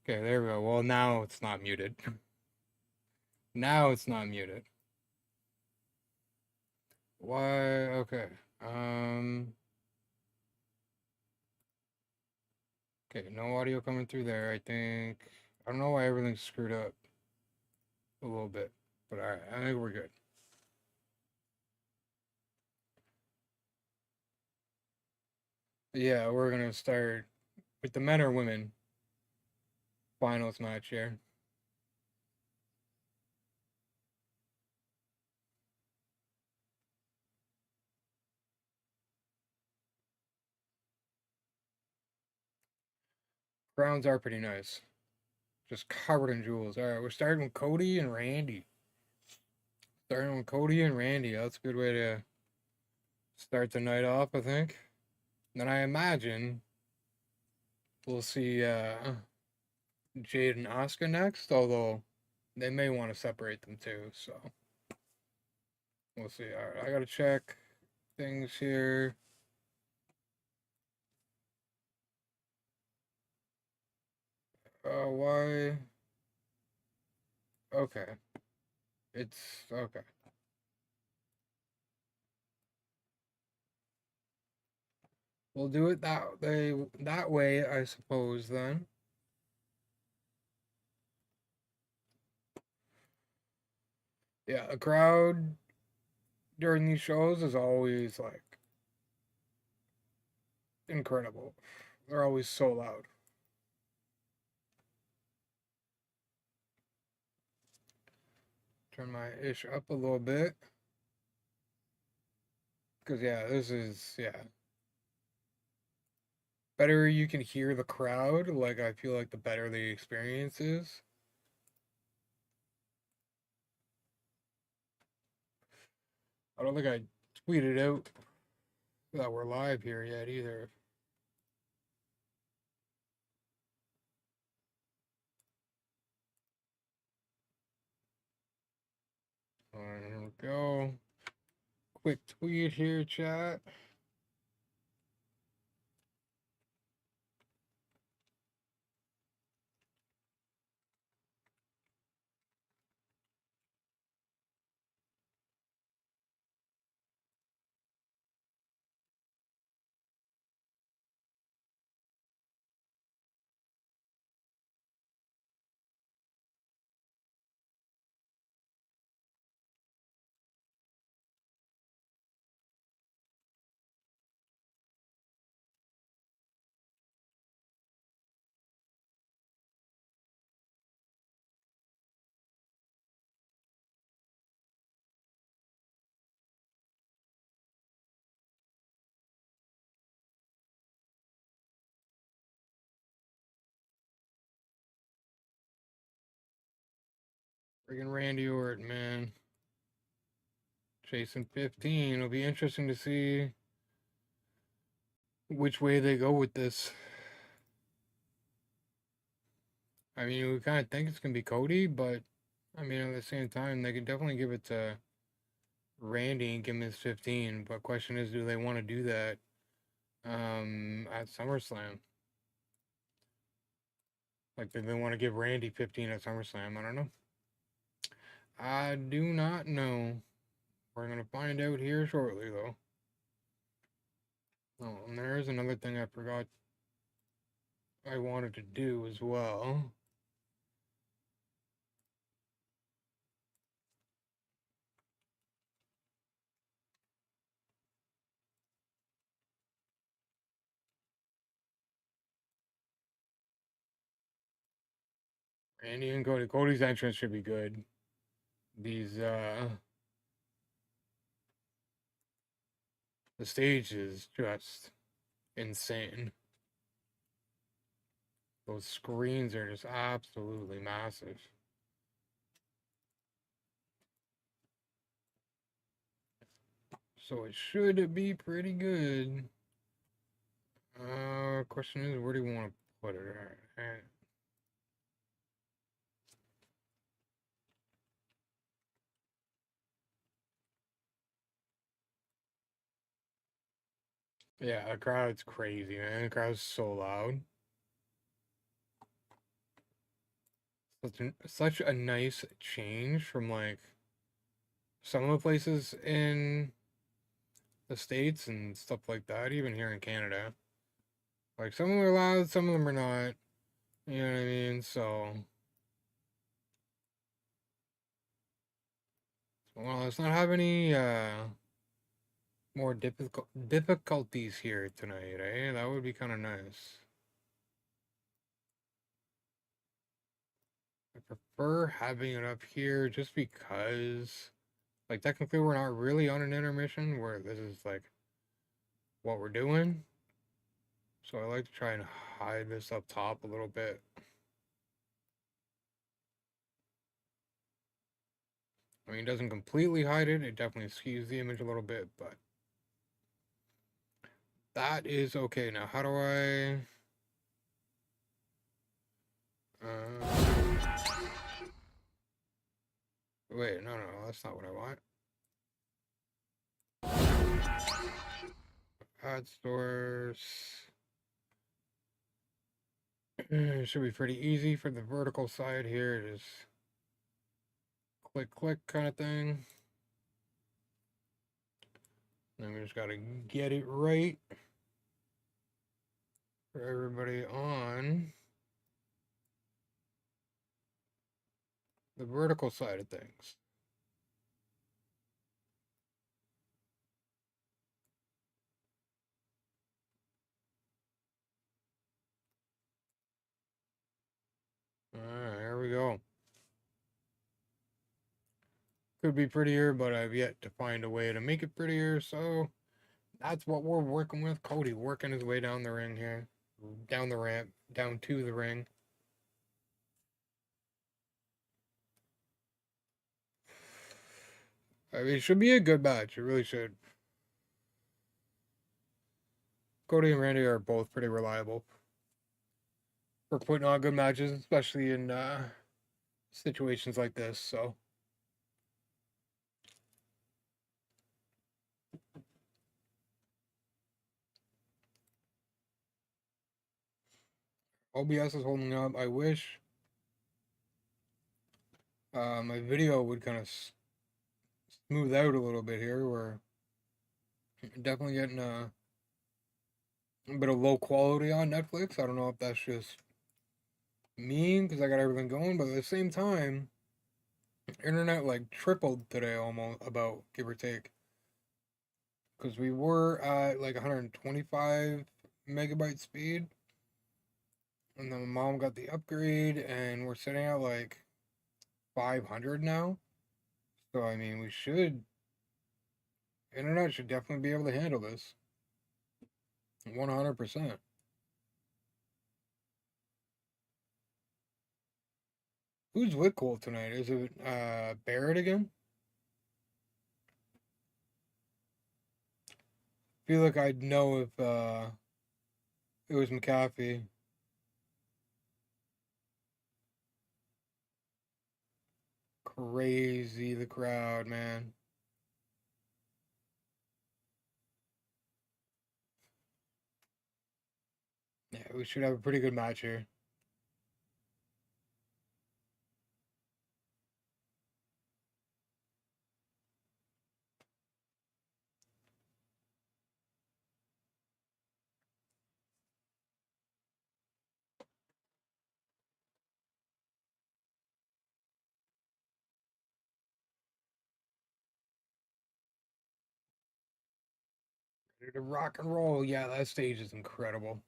Okay, there we go. Well, now it's not muted. Now it's not muted. Why? Okay. Um. Okay, no audio coming through there. I think. I don't know why everything's screwed up a little bit, but all right. I think we're good. Yeah, we're gonna start with the men or women finals match here. Crowns are pretty nice. Just covered in jewels. All right, we're starting with Cody and Randy. Starting with Cody and Randy. That's a good way to start the night off, I think. Then I imagine we'll see Jade and Oscar next, although they may want to separate them too. So we'll see. All right, I gotta check things here. Why? Okay, it's okay. We'll do it that way, I suppose. Then, yeah, a crowd during these shows is always like incredible. They're always so loud. Turn my ish up a little bit. Because, yeah, this is, yeah. Better you can hear the crowd. Like, I feel like the better the experience is. I don't think I tweeted out that we're live here yet either. Alright, here we go. Quick tweet here, chat. Friggin' Randy Orton, man. Chasing 15. It'll be interesting to see which way they go with this. I mean, we kind of think it's going to be Cody, but I mean, at the same time, they could definitely give it to Randy and give him his 15. But question is, do they want to do that at SummerSlam? Like, do they want to give Randy 15 at SummerSlam? I don't know. I do not know. We're going to find out here shortly, though. Oh, and there's another thing I forgot I wanted to do as well. Randy and Cody. Cody's entrance should be good. These, the stage is just insane. Those screens are just absolutely massive. So it should be pretty good. Question is, where do you want to put it at? Yeah, the crowd's crazy, man. The crowd's so loud. such a nice change from like some of the places in the States and stuff like that, even here in Canada. Like some of them are loud, some of them are not. You know what I mean? So, well, let's not have any more difficulties here tonight, eh? That would be kind of nice. I prefer having it up here just because, like, technically we're not really on an intermission where this is like what we're doing. So I like to try and hide this up top a little bit. I mean, it doesn't completely hide it. It definitely skews the image a little bit, but that is okay. Now, how do I... wait, no, that's not what I want. Ad source. It should be pretty easy for the vertical side here. Just click, click kind of thing. Then we just got to get it right for everybody on the vertical side of things. Alright, here we go. Could be prettier, but I've yet to find a way to make it prettier, so that's what we're working with. Cody working his way down the ring here. Down the ramp, down to the ring. I mean, it should be a good match. It really should. Cody and Randy are both pretty reliable for putting on good matches, especially in situations like this, so. OBS is holding up. I wish my video would kind of smooth out a little bit here. We're definitely getting a bit of low quality on Netflix. I don't know if that's just me because I got everything going, but at the same time, internet like tripled today almost, about give or take, because we were at like 125 megabyte speed, and then my mom got the upgrade, and we're sitting at like 500 now. So I mean, internet should definitely be able to handle this. 100%. Who's with Cole tonight? Is it Barrett again? Feel like I'd know if it was McAfee. Crazy the crowd, man. Yeah, we should have a pretty good match here. Ready to rock and roll. Yeah, that stage is incredible.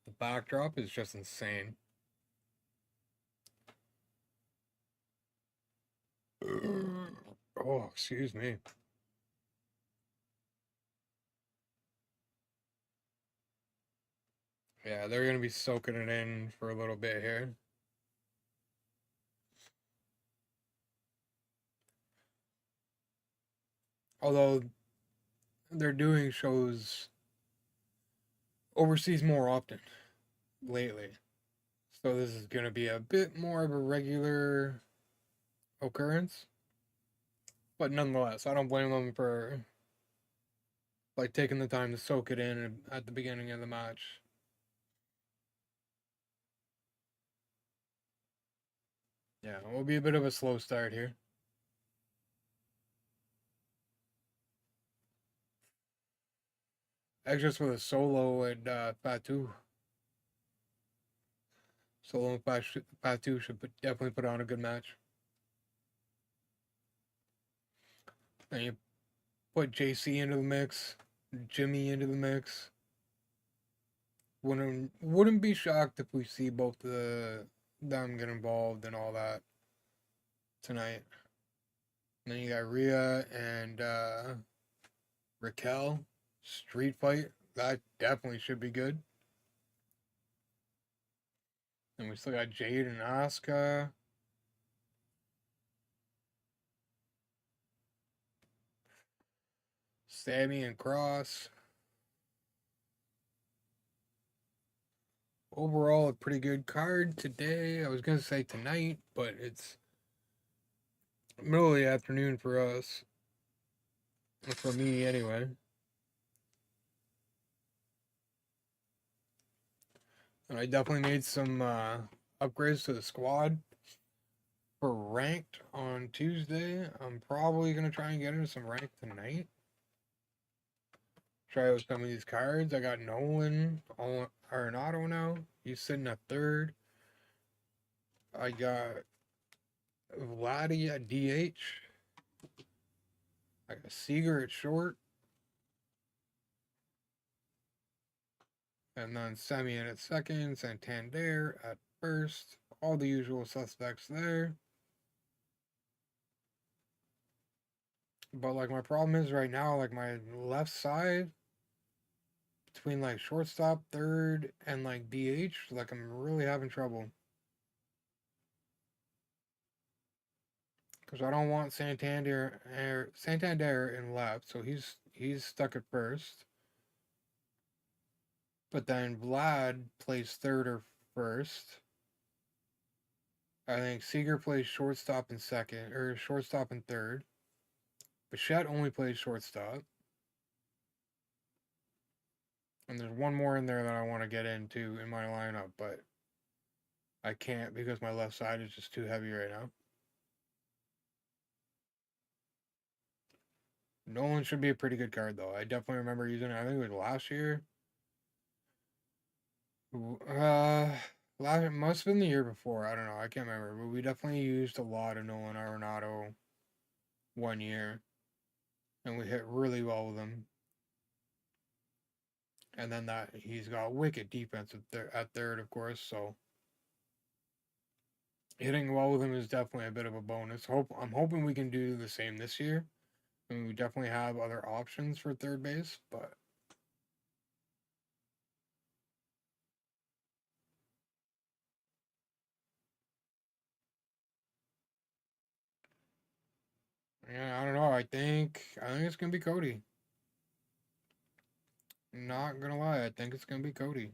The backdrop is just insane. Oh, excuse me. Yeah, they're gonna be soaking it in for a little bit here. Although they're doing shows overseas more often lately. So this is gonna be a bit more of a regular occurrence. But nonetheless, I don't blame them for like taking the time to soak it in at the beginning of the match. Yeah, it will be a bit of a slow start here. Extras with a solo and Fatu. Solo and Fatu should definitely put on a good match. And you put JC into the mix, Jimmy into the mix. Wouldn't be shocked if we see both them get involved and all that tonight. And then you got Rhea and Raquel street fight. That definitely should be good. And we still got Jade and Asuka. Sammy and Cross. Overall, a pretty good card today. I was going to say tonight, but it's middle of the afternoon for us. For me, anyway. And I definitely made some upgrades to the squad for ranked on Tuesday. I'm probably going to try and get into some ranked tonight. Try out some of these cards. I got Nolan Arenado now. He's sitting at third. I got Vladdy at DH. I got Seager at short. And then Semien at second. Santander at first. All the usual suspects there. But like my problem is right now, like my left side between like shortstop, third, and like DH, like I'm really having trouble. Because I don't want Santander in left, so he's stuck at first. But then Vlad plays third or first. I think Seager plays shortstop and second, or shortstop and third. Bichette only plays shortstop. And there's one more in there that I want to get into in my lineup, but I can't because my left side is just too heavy right now. Nolan should be a pretty good card, though. I definitely remember using it. I think it was last year. It must have been the year before. I don't know. I can't remember. But we definitely used a lot of Nolan Arenado one year. And we hit really well with him. And then that he's got wicked defense at third, of course. So hitting well with him is definitely a bit of a bonus. I'm hoping we can do the same this year. I mean, we definitely have other options for third base, but yeah, I don't know. I think it's gonna be Cody. Not gonna lie, I think it's gonna be Cody.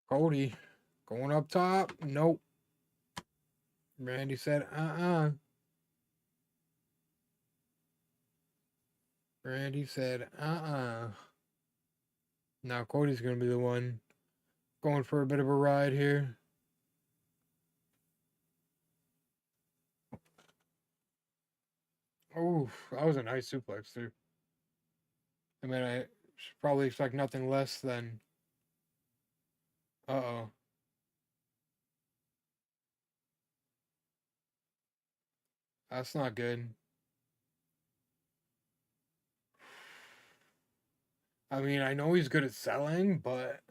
Cody going up top. Nope. Randy said, Randy said, Now Cody's gonna be the one going for a bit of a ride here. Oh, that was a nice suplex too. I mean, I should probably expect nothing less than. Uh-oh. That's not good. I mean, I know he's good at selling, but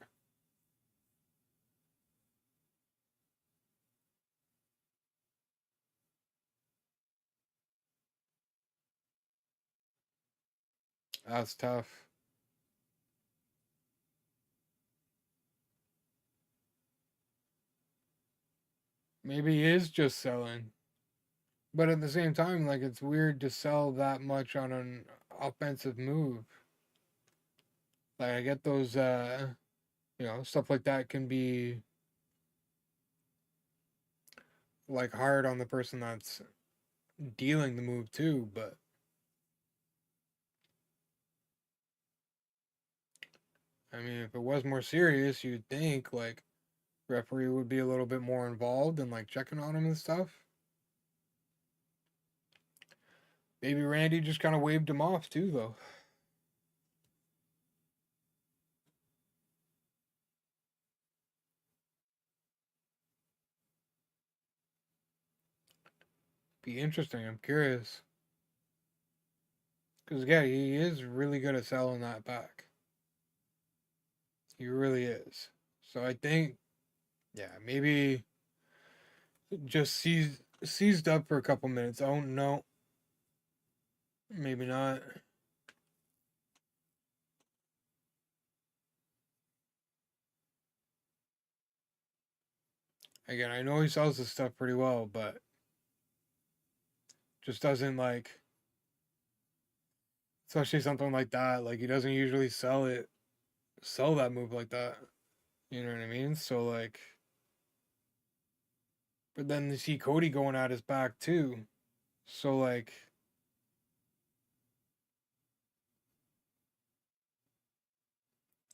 that's tough. Maybe he is just selling. But at the same time, like, it's weird to sell that much on an offensive move. Like, I get those, stuff like that can be like hard on the person that's dealing the move too, but I mean, if it was more serious, you'd think like referee would be a little bit more involved and like checking on him and stuff. Maybe Randy just kind of waved him off too, though. Be interesting. I'm curious because yeah, he is really good at selling that back. He really is. So I think yeah, maybe just seized up for a couple minutes. Oh no, maybe not. Again, I know he sells this stuff pretty well, but just doesn't like, especially something like that. Like he doesn't usually sell that move like that. You know what I mean? So like, but then you see Cody going at his back too. So like,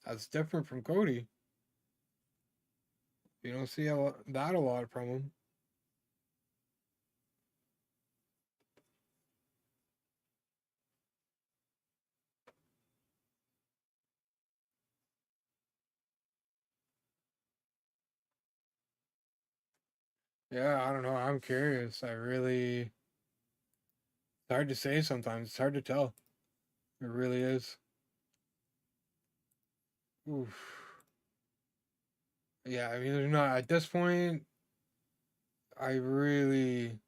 that's different from Cody. You don't see that a lot from him. Yeah, I don't know. I'm curious. I really, it's hard to say sometimes. It's hard to tell. It really is. Oof. Yeah, I mean, there's not at this point. I really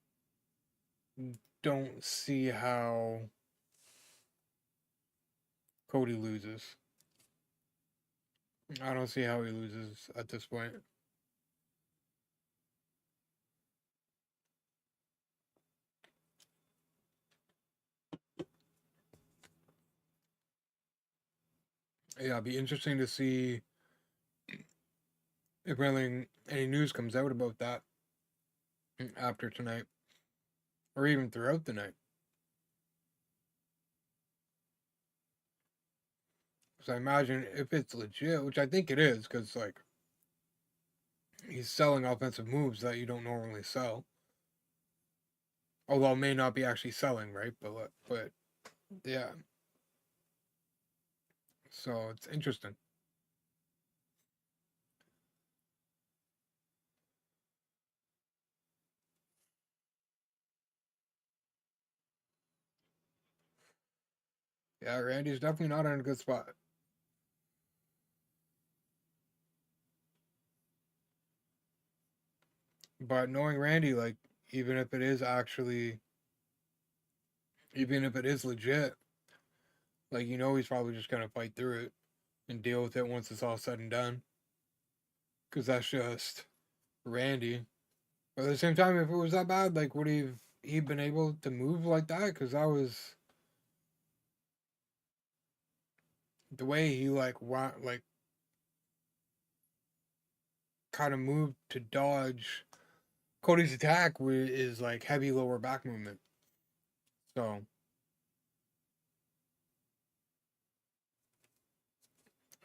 don't see how Cody loses. I don't see how he loses at this point. Yeah, it'd be interesting to see if anything, any news comes out about that after tonight, or even throughout the night. Because I imagine if it's legit, which I think it is, because like he's selling offensive moves that you don't normally sell. Although it may not be actually selling, right? But yeah. So it's interesting. Yeah, Randy's definitely not in a good spot. But knowing Randy, like even if it is actually, even if it is legit, like he's probably just gonna fight through it and deal with it once it's all said and done. Because that's just Randy. But at the same time, if it was that bad, like would he been able to move like that? Because that was the way he like kind of moved to dodge Cody's attack is like heavy lower back movement. So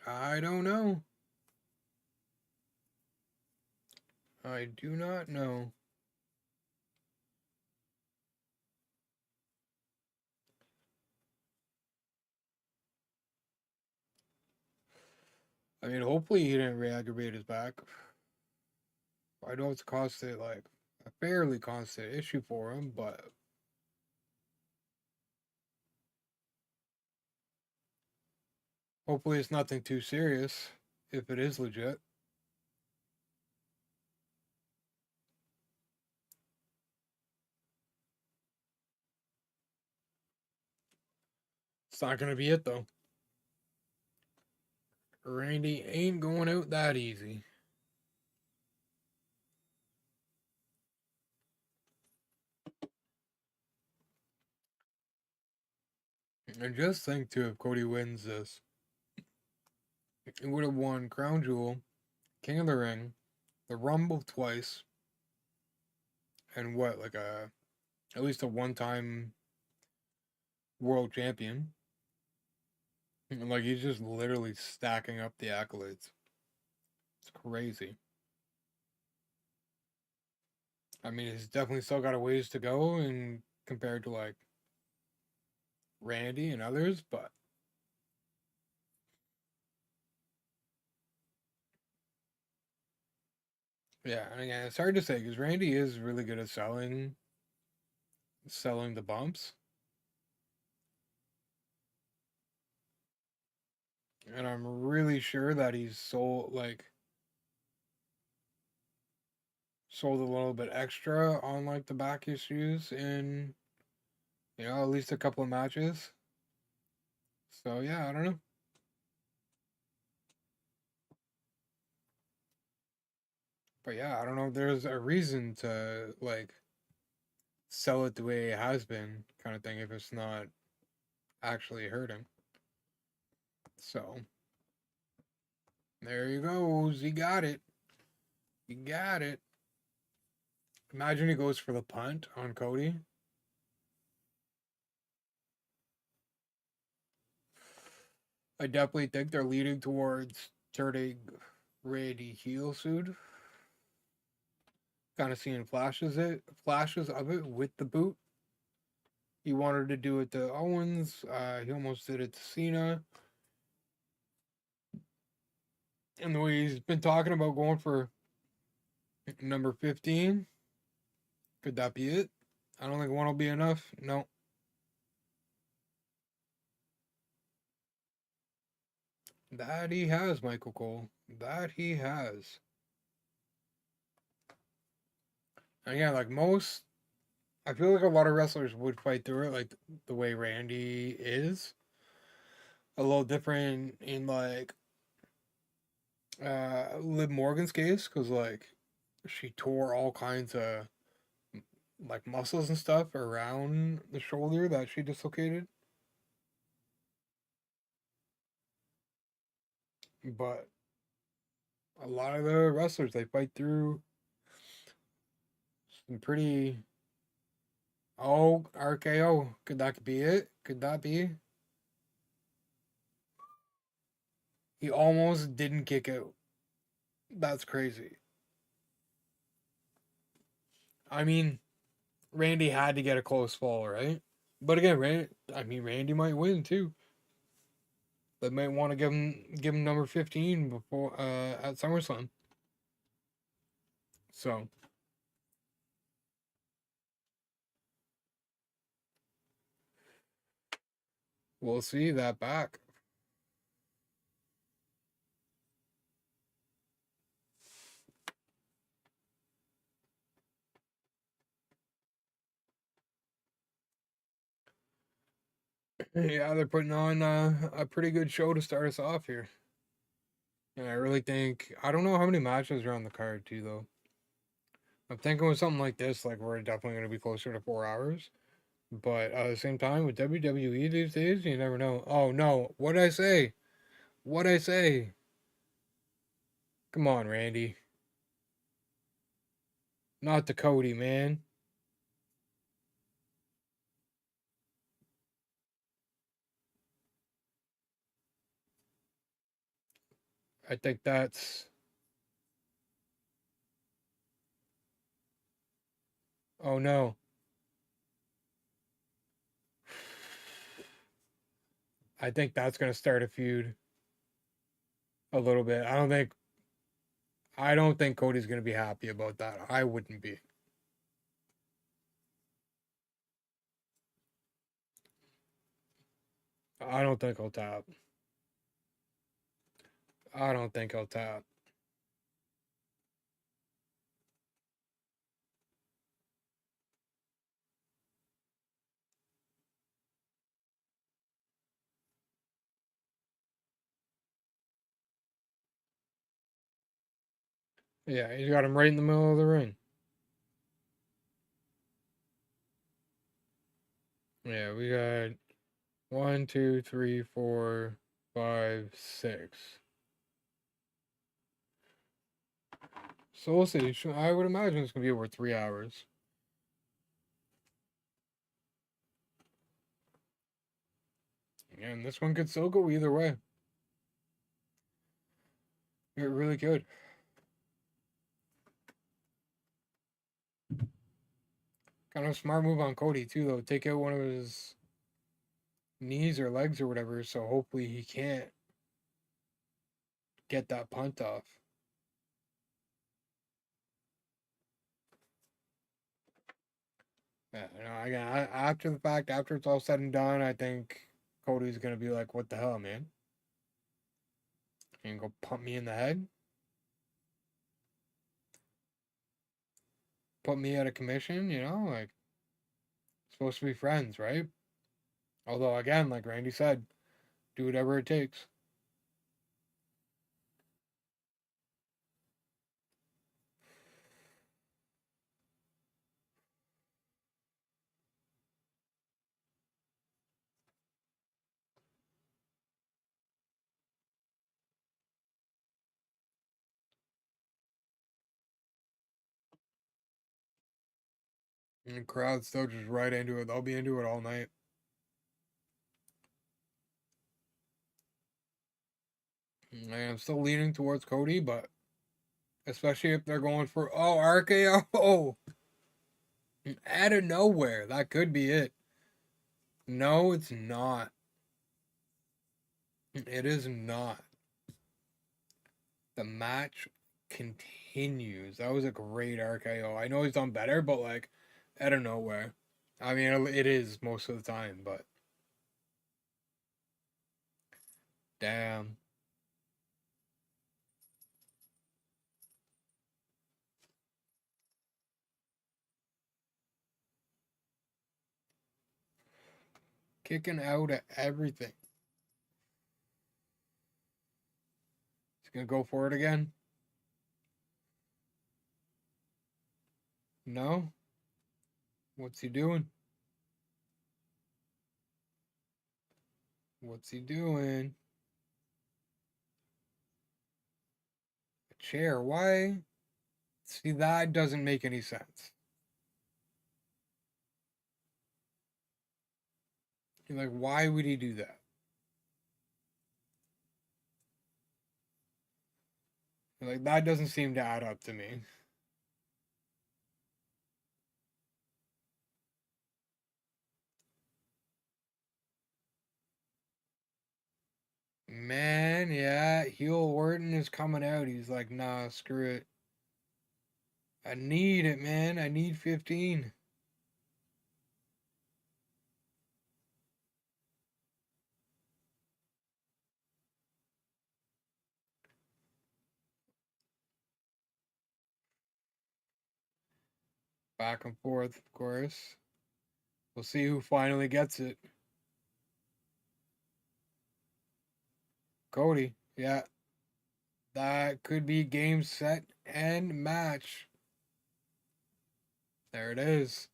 I don't know. I do not know. I mean, hopefully he didn't re-aggravate his back. I know it's constant, like a fairly constant issue for him, but hopefully it's nothing too serious. If it is legit, it's not gonna be it though. Randy ain't going out that easy. And just think too, if Cody wins this, he would have won Crown Jewel, King of the Ring, the Rumble twice, and what, like a at least a one-time world champion. And, like, he's just literally stacking up the accolades. It's crazy. I mean, he's definitely still got a ways to go, and compared to like Randy and others, but yeah, and again, it's hard to say because Randy is really good at selling the bumps, and I'm really sure that he's sold a little bit extra on like the back issues in at least a couple of matches. So yeah, I don't know, but yeah, I don't know if there's a reason to like sell it the way it has been, kind of thing, if it's not actually hurting. So there you goes. He got it. He got it. Imagine he goes for the punt on Cody. I definitely think they're leading towards turning Randy heel soon. Kind of seeing flashes of it with the boot. He wanted to do it to Owens. He almost did it to Cena. And the way he's been talking about going for number 15, could that be it? I don't think one will be enough. No. That he has, Michael Cole. That he has. And yeah, like most, I feel like a lot of wrestlers would fight through it, like the way Randy is. A little different in like Liv Morgan's case, because like she tore all kinds of like muscles and stuff around the shoulder that she dislocated. But a lot of the wrestlers they fight through some pretty. Oh, RKO. Could that be it? Could that be? He almost didn't kick out. That's crazy. I mean, Randy had to get a close fall, right? But again, Randy might win too. They might want to give him number 15 before at SummerSlam. So we'll see that back. Yeah, they're putting on a pretty good show to start us off here. And I really think I don't know how many matches are on the card too though. I'm thinking with something like this, like we're definitely going to be closer to 4 hours. But at the same time, with WWE these days, you never know. Oh no, what'd I say? What'd I say? Come on, Randy. Not the Cody, man. I think that's. Oh no. I think that's going to start a feud a little bit. I don't think Cody's going to be happy about that. I wouldn't be. I don't think he'll tap. I don't think he'll tap. Yeah, he's got him right in the middle of the ring. Yeah, we got one, two, three, four, five, six. So we'll see. I would imagine it's gonna be over 3 hours. And this one could still go either way. It really could. Kind of a smart move on Cody too, though. Take out one of his knees or legs or whatever, so hopefully he can't get that punt off. Yeah, you know, again, after the fact, after it's all said and done, I think Cody's gonna be like, "What the hell, man? You can go pump me in the head, put me out of commission, you know? Like, supposed to be friends, right? Although, again, like Randy said, do whatever it takes." And the crowd's still just right into it. They'll be into it all night. And I'm still leaning towards Cody, but especially if they're going for RKO out of nowhere, that could be it. No, it's not. It is not. The match continues. That was a great RKO. I know he's done better, but like out of nowhere. I mean, it is most of the time, but damn. Kicking out at everything. He's gonna go for it again. No? What's he doing? What's he doing? A chair. Why? See, that doesn't make any sense. You're like, why would he do that? You're like, that doesn't seem to add up to me. Man, yeah, heel Orton is coming out. He's like, nah, screw it. I need it, man. I need 15. Back and forth, of course. We'll see who finally gets it. Cody. Yeah, that could be game, set, and match. There it is.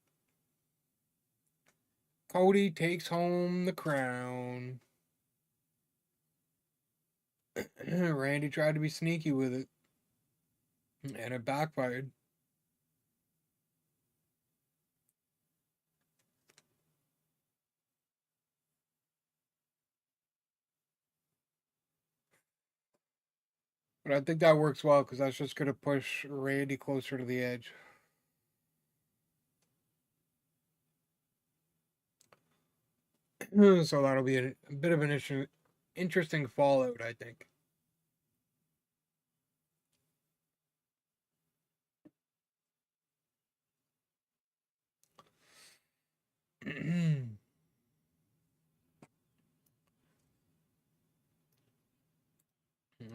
Cody takes home the crown. Randy tried to be sneaky with it, and it backfired. But I think that works well because that's just going to push Randy closer to the edge. So that'll be a bit of an issue, interesting fallout, I think.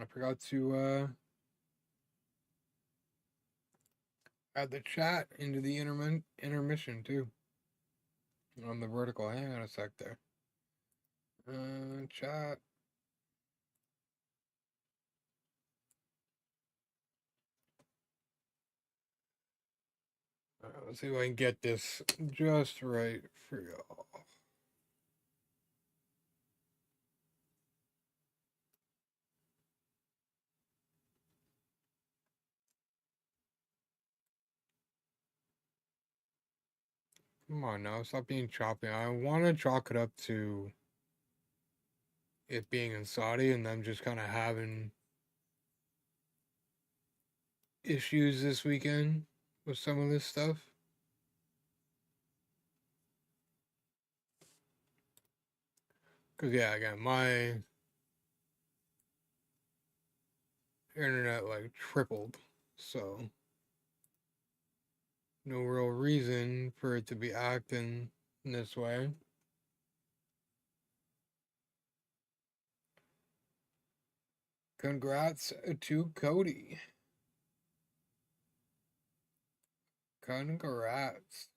I forgot to add the chat into the intermission too on the vertical. Hang on a sec there. Chat. Let's see if I can get this just right for y'all. Come on now, stop being choppy. I want to chalk it up to it being in Saudi and them just kind of having issues this weekend with some of this stuff. Cause yeah, again, my internet like tripled, so no real reason for it to be acting this way. Congrats to Cody. Congrats.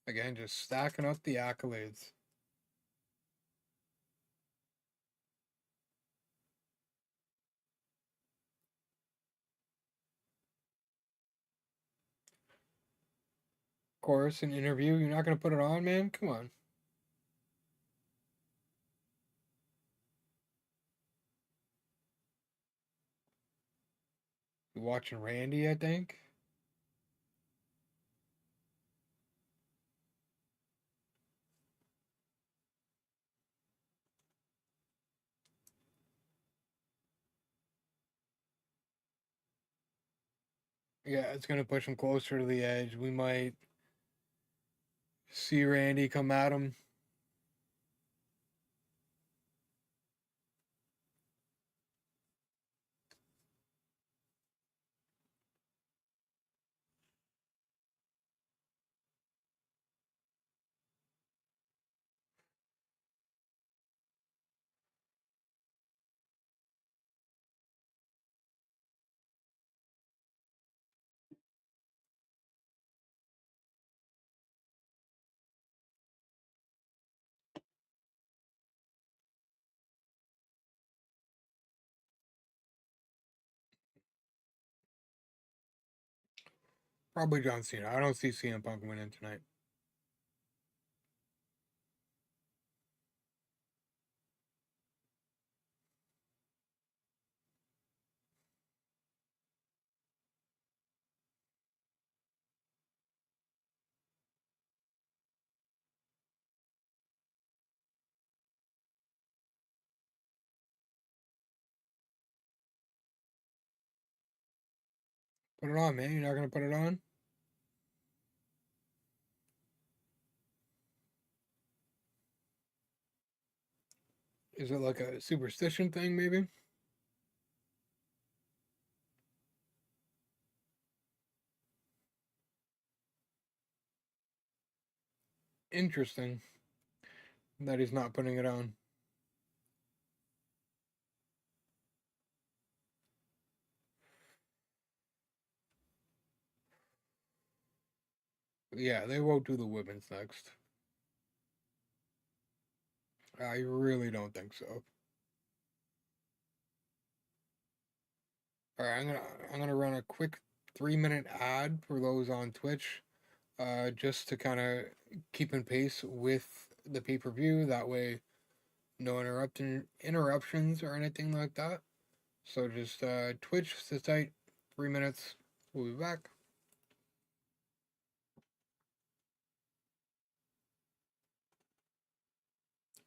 Again, just stacking up the accolades. Of course, an interview. You're not gonna put it on, man? Come on. You're watching Randy, I think. Yeah, it's gonna push him closer to the edge. We might see Randy come at him. Probably John Cena. I don't see CM Punk winning tonight. Put it on, man. You're not gonna put it on? Is it like a superstition thing, maybe? Interesting that he's not putting it on. Yeah, they won't do the women's next. I really don't think so. All right, I'm gonna run a quick 3 minute ad for those on Twitch, just to kind of keep in pace with the pay per view. That way, no interruptions or anything like that. So just Twitch, sit tight, 3 minutes. We'll be back.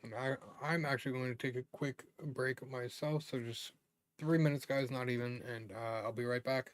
And I'm actually going to take a quick break myself. So just 3 minutes, guys, not even, and I'll be right back.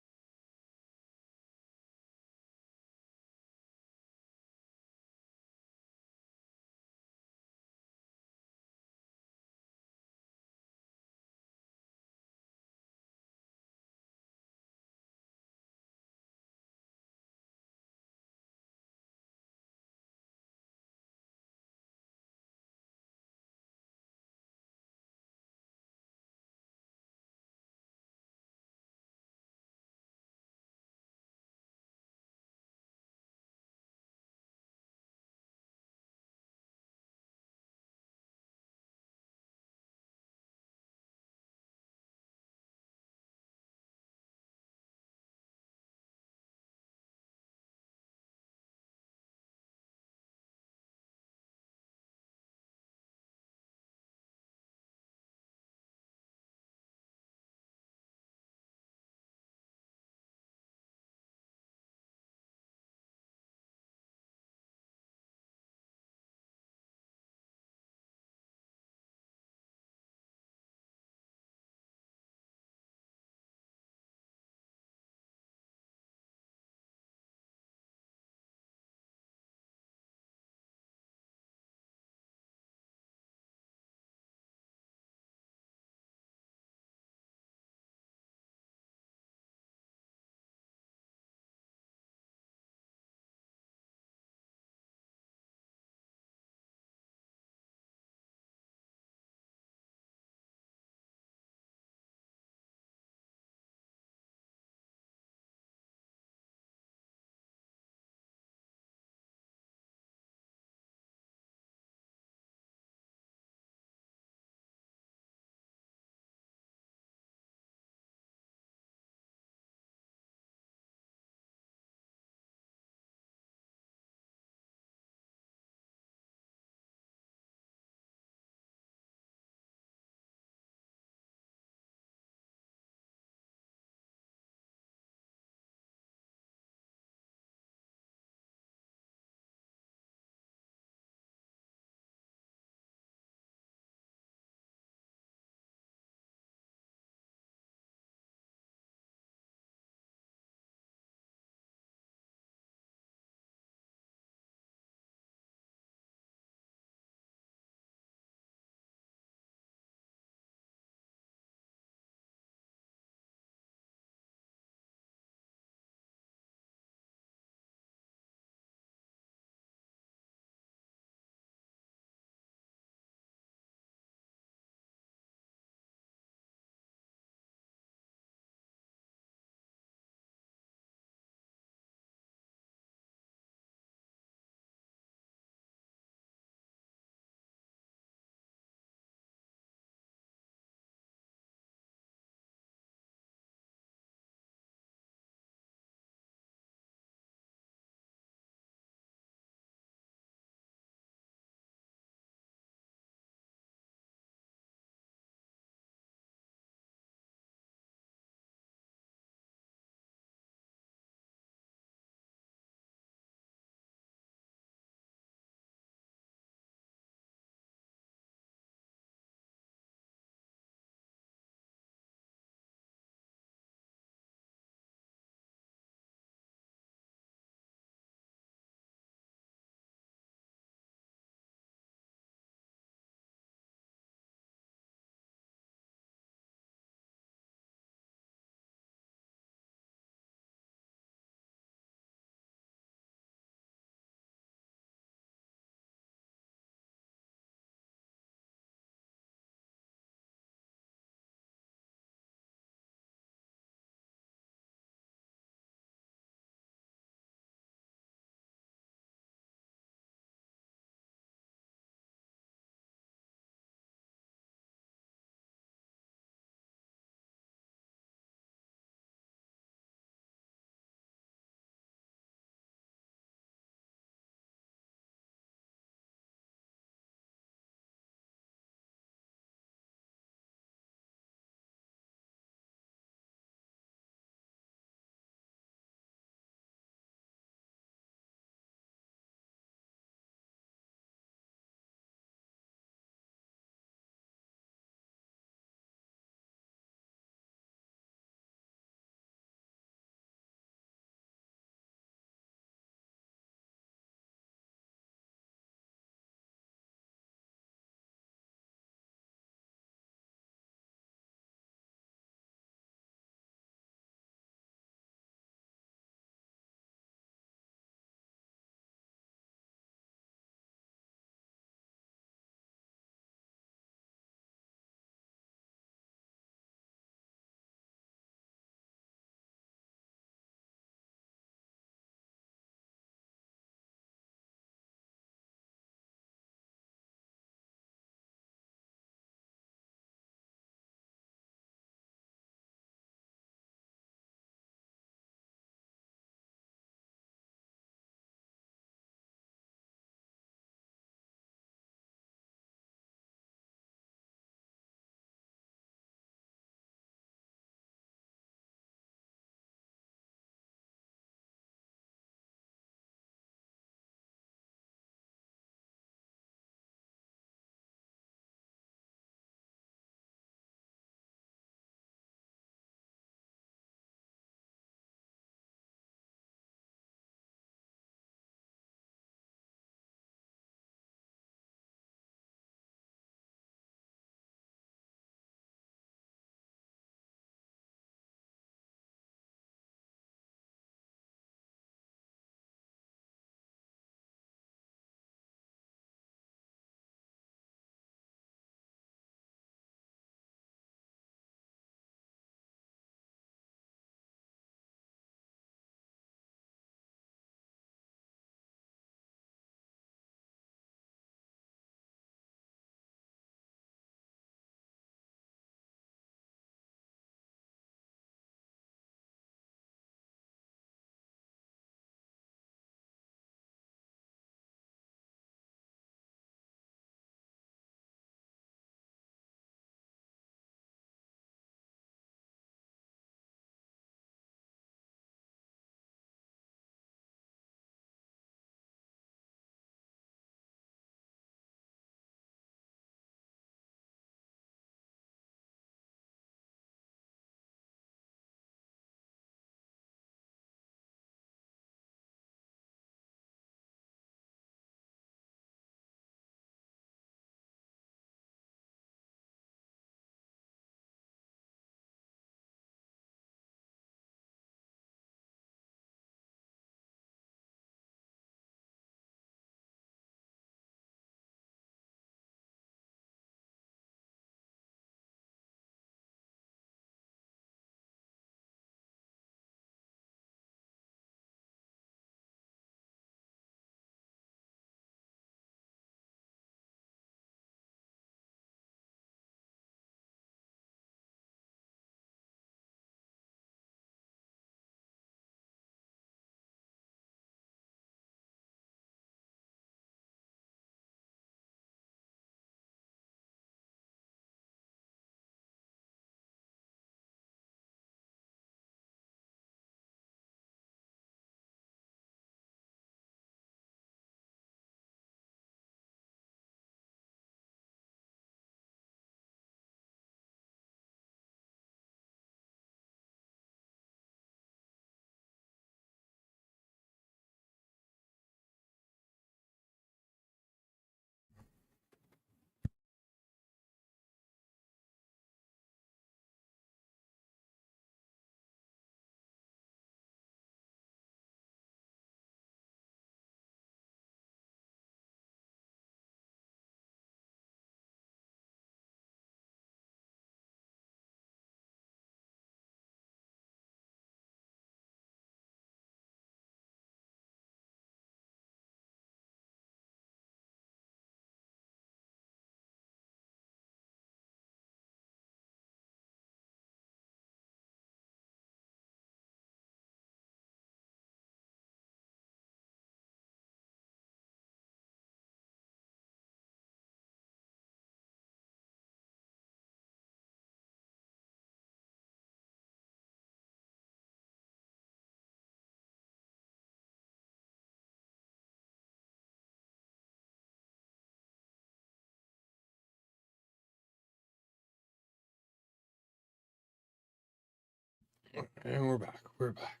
And we're back. We're back.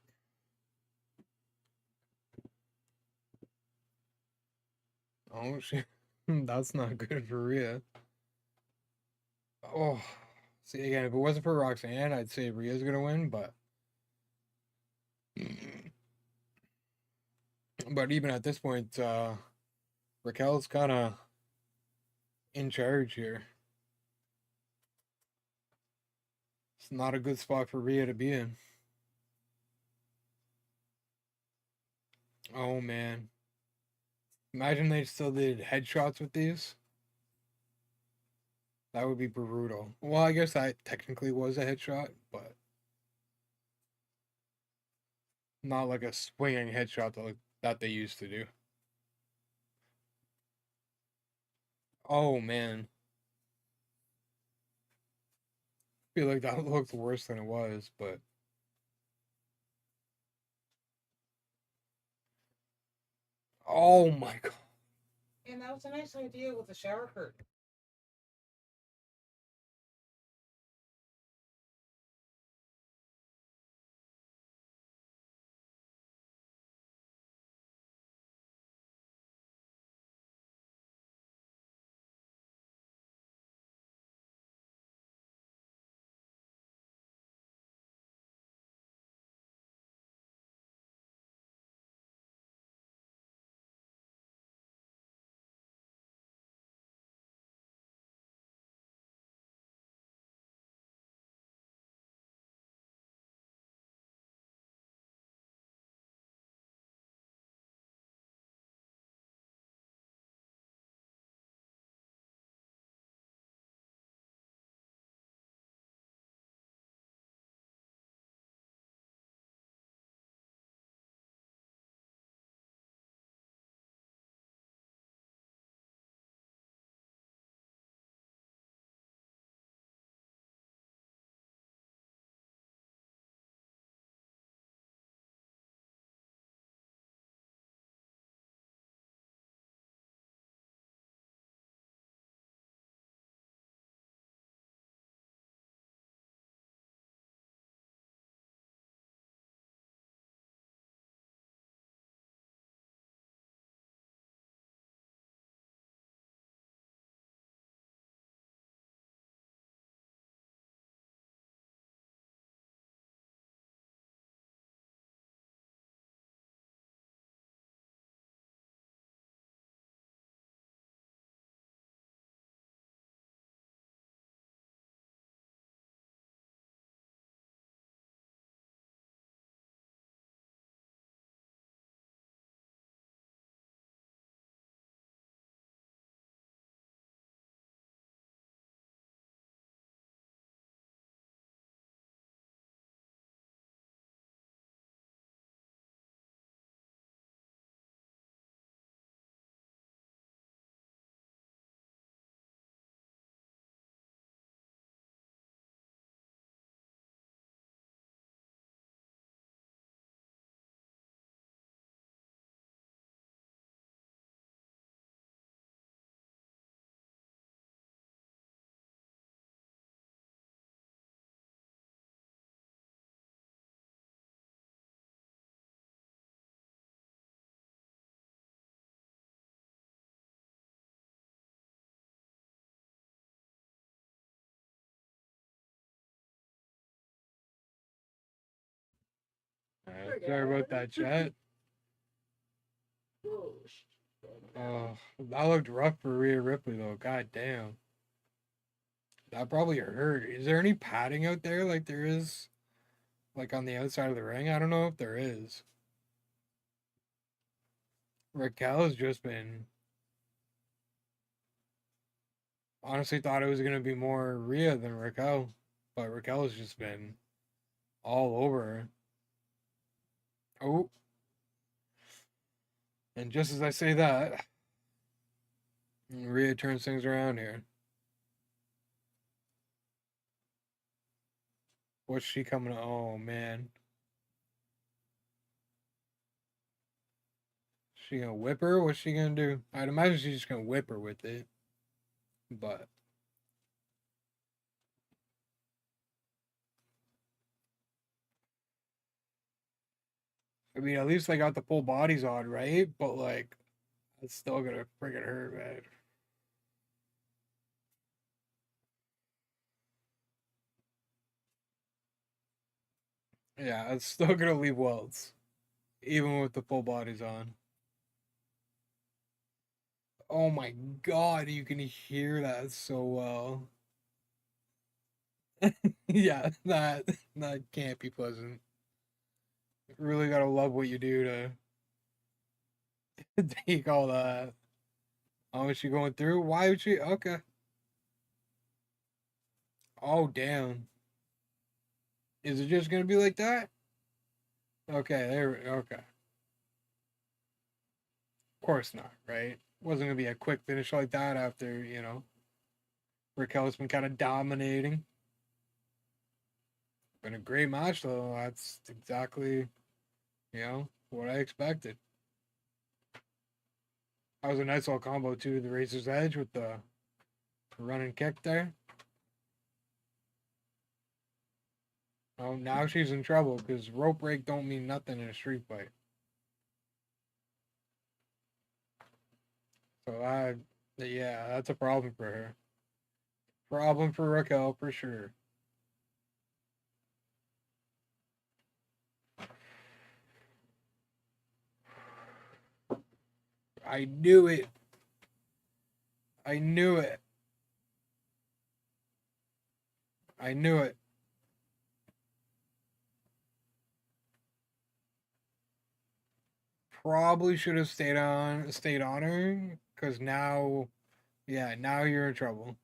Oh shit. That's not good for Rhea. Oh, see again, if it wasn't for Roxanne, I'd say Rhea's gonna win, but even at this point, Raquel's kind of in charge here. It's not a good spot for Rhea to be in. Oh man, imagine they still did headshots with these. That would be brutal. Well, I guess that technically was a headshot, but not like a swinging headshot that they used to do. Oh man, I feel like that looked worse than it was, but oh my god. And that was a nice idea with the shower curtain. Sorry about that, chat. Oh, that looked rough for Rhea Ripley though. God damn, that probably hurt. Is there any padding out there like there is, like on the outside of the ring? I don't know if there is. Raquel has just been honestly thought it was gonna be more Rhea than Raquel, but Raquel has just been all over her. Oh, and just as I say that, Rhea turns things around here. What's she coming? Oh man, she gonna whip her? What's she gonna do? I'd imagine she's just gonna whip her with it, but I mean, at least they got the full bodies on, right? But like, it's still gonna freaking hurt, man. Yeah, it's still gonna leave welts, even with the full bodies on. Oh my god, you can hear that so well. Yeah, that can't be pleasant. Really gotta love what you do to take all that. Oh, is she going through? Why would she? Okay. Oh, damn. Is it just gonna be like that? Okay, okay. Of course not, right? Wasn't gonna be a quick finish like that after, Raquel's been kind of dominating. Been a great match though. That's exactly, what I expected. That was a nice little combo too, the Razor's Edge with the run and kick there. Oh, now she's in trouble because rope break don't mean nothing in a street fight. So yeah, that's a problem for her. Problem for Raquel for sure. I knew it. I knew it. I knew it. Probably should have stayed on her because now, yeah, now you're in trouble.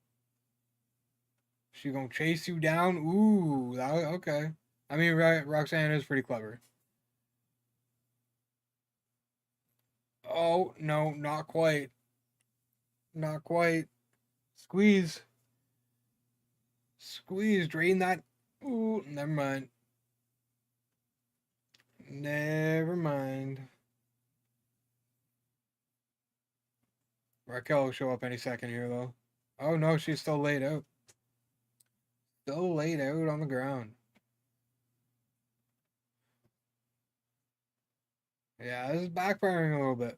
She gonna chase you down. Ooh, okay. I mean, Roxanne is pretty clever. Oh no, not quite. Not quite. Squeeze. Squeeze. Drain that. Ooh, never mind. Never mind. Raquel will show up any second here, though. Oh no, she's still laid out. Still laid out on the ground. Yeah, this is backfiring a little bit.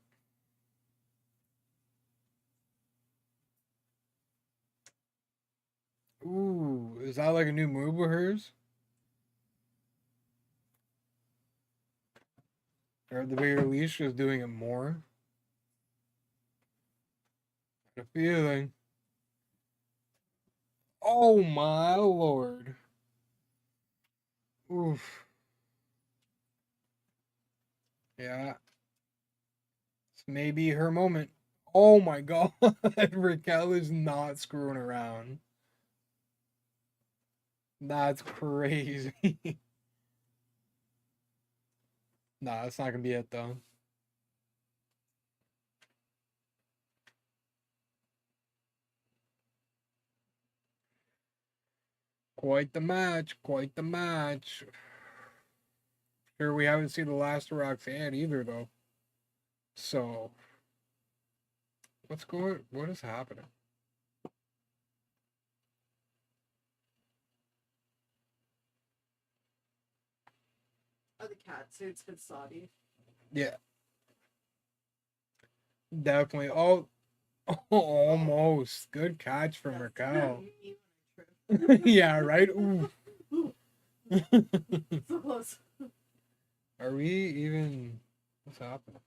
Ooh, is that like a new move of hers? Or at the very least, she's doing it more? The feeling. Oh my lord. Oof. Yeah, it's maybe her moment. Oh my god. Raquel is not screwing around. That's crazy. Nah, that's not gonna be it though. Quite the match. Quite the match. Sure, we haven't seen the last of Roxanne either though. So, what is happening? Oh, the cat suit's been saudy. Yeah, definitely. Oh, almost. Good catch from Raquel. Yeah, right? Ooh. So close. Are we even. What's happening?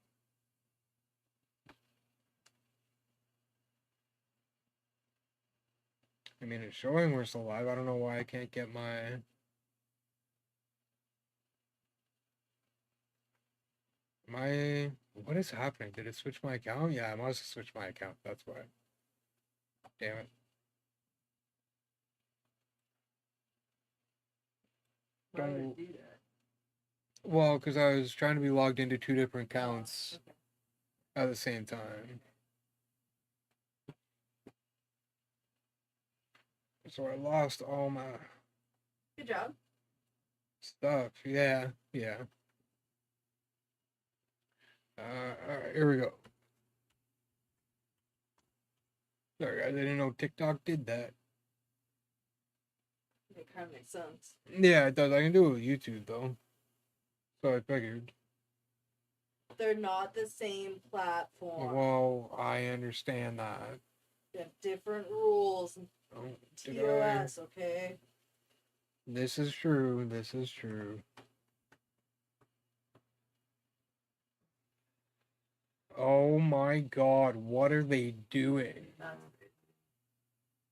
I mean, it's showing we're still live. I don't know why I can't get my. What is happening? Did it switch my account? Yeah, I must have switched my account. That's why. Damn it. Why would Don't. it do that? Well, because I was trying to be logged into two different Oh, accounts okay. at the same time. So I lost all my Good job. stuff. Yeah, yeah. Alright, here we go. Sorry, guys, I didn't know TikTok did that. It kind of makes sense. Yeah, it does. I can do it with YouTube, though. So I figured. They're not the same platform. Well, I understand that. They have different rules. Oh, did I? TOS, okay? This is true. This is true. Oh my god, what are they doing?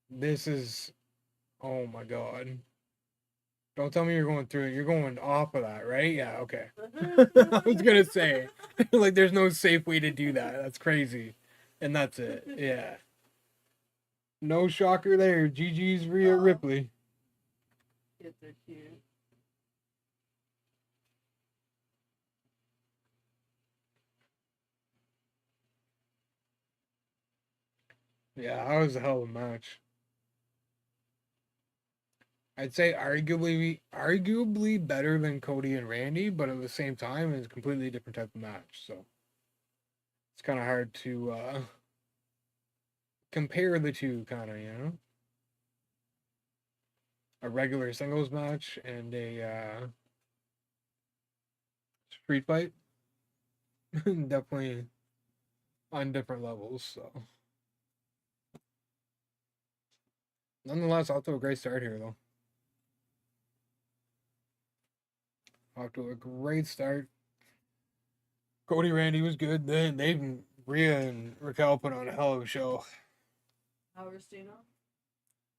This is. Oh my god. Don't tell me you're going through it. You're going off of that, right? Yeah, okay. I was gonna say, like, there's no safe way to do that. That's crazy. And that's it. Yeah. No shocker there. GG's Rhea Ripley. Kids are cute. Yeah, that was a hell of a match. I'd say arguably better than Cody and Randy, but at the same time, it's a completely different type of match. So it's kind of hard to compare the two, kind of, you know, a regular singles match and a street fight. Definitely on different levels. So nonetheless, off to a great start here, though. Off to a great start. Cody Randy was good. Then Rhea and Raquel put on a hell of a show. Power stayed on?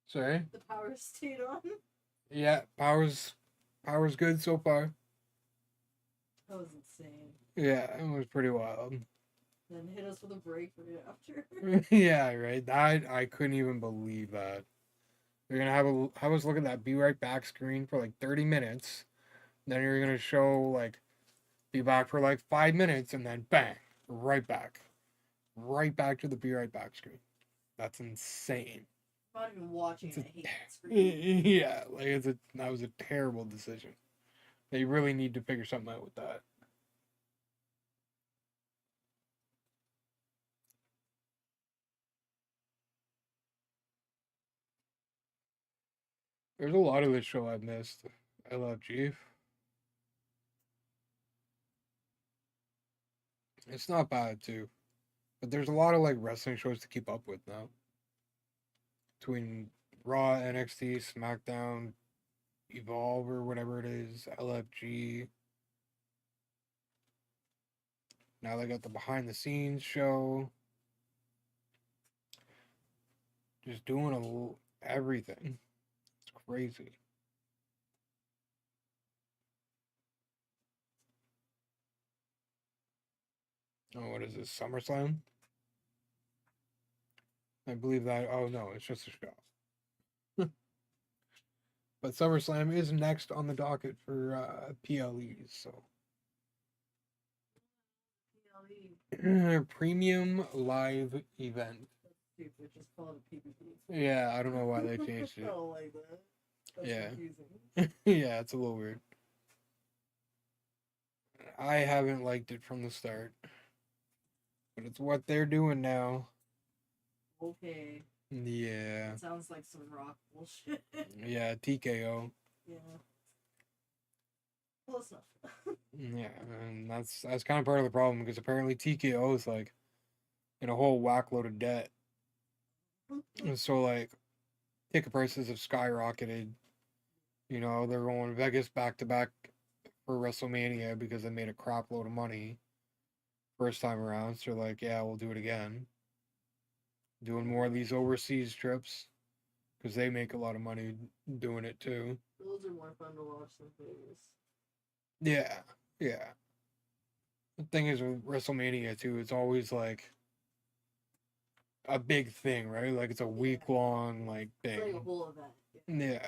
Sorry. The power stayed on? Yeah, power's good so far. That was insane. Yeah, it was pretty wild. Then hit us with a break right after. Yeah, right. I couldn't even believe that. You're gonna have us look at that be right back screen for like 30 minutes. Then you're gonna show like be back for like 5 minutes and then bang, right back. Right back to the be right back screen. That's insane. I'm not even watching it. I hate that screen. Yeah, like that was a terrible decision. They really need to figure something out with that. There's a lot of this show I've missed. I love Chief. It's not bad too, but there's a lot of like wrestling shows to keep up with now. Between Raw, NXT, SmackDown, Evolve or whatever it is, LFG. Now they got the behind the scenes show. Just doing everything. It's crazy. Oh, what is this? SummerSlam? I believe that. Oh no, it's just a show. But SummerSlam is next on the docket for PLEs. So premium live event. Stupid. Just call it a PPP. Yeah, I don't know why they changed I it. don't like that. That's Yeah. confusing. Yeah, it's a little weird. I haven't liked it from the start. But it's what they're doing now. Okay. Yeah. It sounds like some rock bullshit. Yeah, TKO. Yeah. Close enough. Yeah, and that's kind of part of the problem because apparently TKO is like in a whole whack load of debt. And so like ticket prices have skyrocketed. You know, they're going Vegas back to back for WrestleMania because they made a crap load of money first time around. So they're like, yeah, we'll do it again. Doing more of these overseas trips because they make a lot of money doing it too. Those are more fun to watch than Vegas. Yeah, yeah. The thing is with WrestleMania too, it's always like a big thing, right? Like it's a week long like thing. It's like a whole event. Yeah.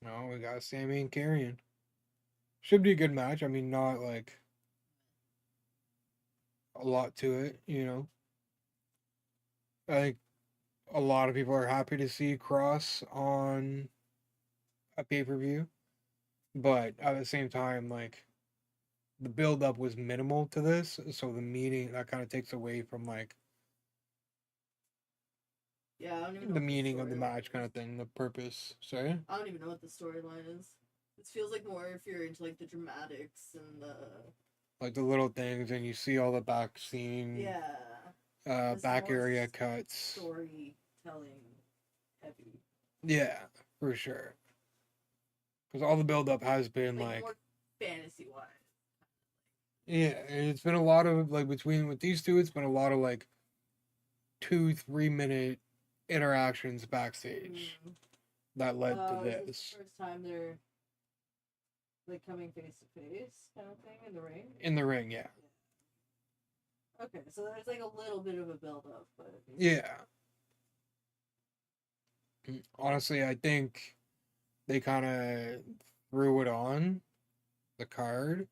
No, we got Sammy and Karrion. Should be a good match. I mean, not like a lot to it, you know. I think a lot of people are happy to see Cross on a pay per view, but at the same time, like the build up was minimal to this, so the meeting that kind of takes away from like Yeah, I don't even know the what meaning of the storyline match kind is. of thing, the purpose. Sorry? I don't even know what the storyline is. It feels like more if you're into like the dramatics and the Like the little things, and you see all the back scene, yeah. This is back more area cuts. storytelling heavy. Yeah, for sure. Because all the build-up has been Like like, more fantasy wise. yeah, it's been a lot of like with these two, it's been a lot of like 2-3 minute interactions backstage that led to Is this this the first time they're like coming face to face kind of thing in the ring? in the ring. Yeah, Okay, so there's like a little bit of a build up, but yeah. Honestly, I think they kind of threw it on the card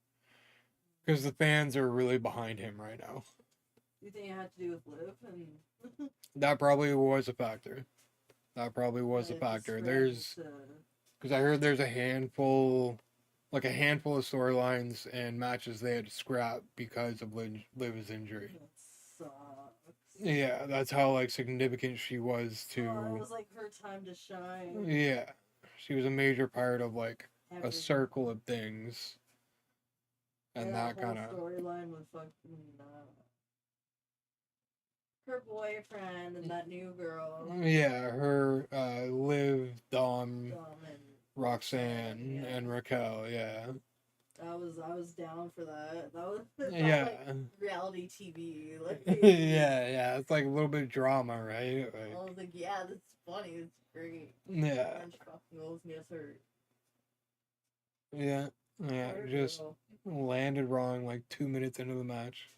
because the fans are really behind him right now. you think it had to do with Liv and That probably was a factor. That probably was a the factor. spread There's to- because I heard there's a handful of storylines and matches they had to scrap because of Liv's injury. that sucks. Yeah, that's how like significant she was Oh, it to. was like her time to shine. Yeah, she was a major part of like a Everything. circle of things, and that whole kind of storyline with fucking her boyfriend and that new girl. yeah, her Liv, Dom, Dom and Roxanne, yeah. and Raquel. Yeah, I was down for that. That was it felt yeah. like reality TV. Like Yeah, it's like a little bit of drama, right? Like, I was like, yeah, that's funny. It's great. yeah, And she fucking goes and gets hurt. yeah, yeah. Poor Just girl. landed wrong like 2 minutes into the match.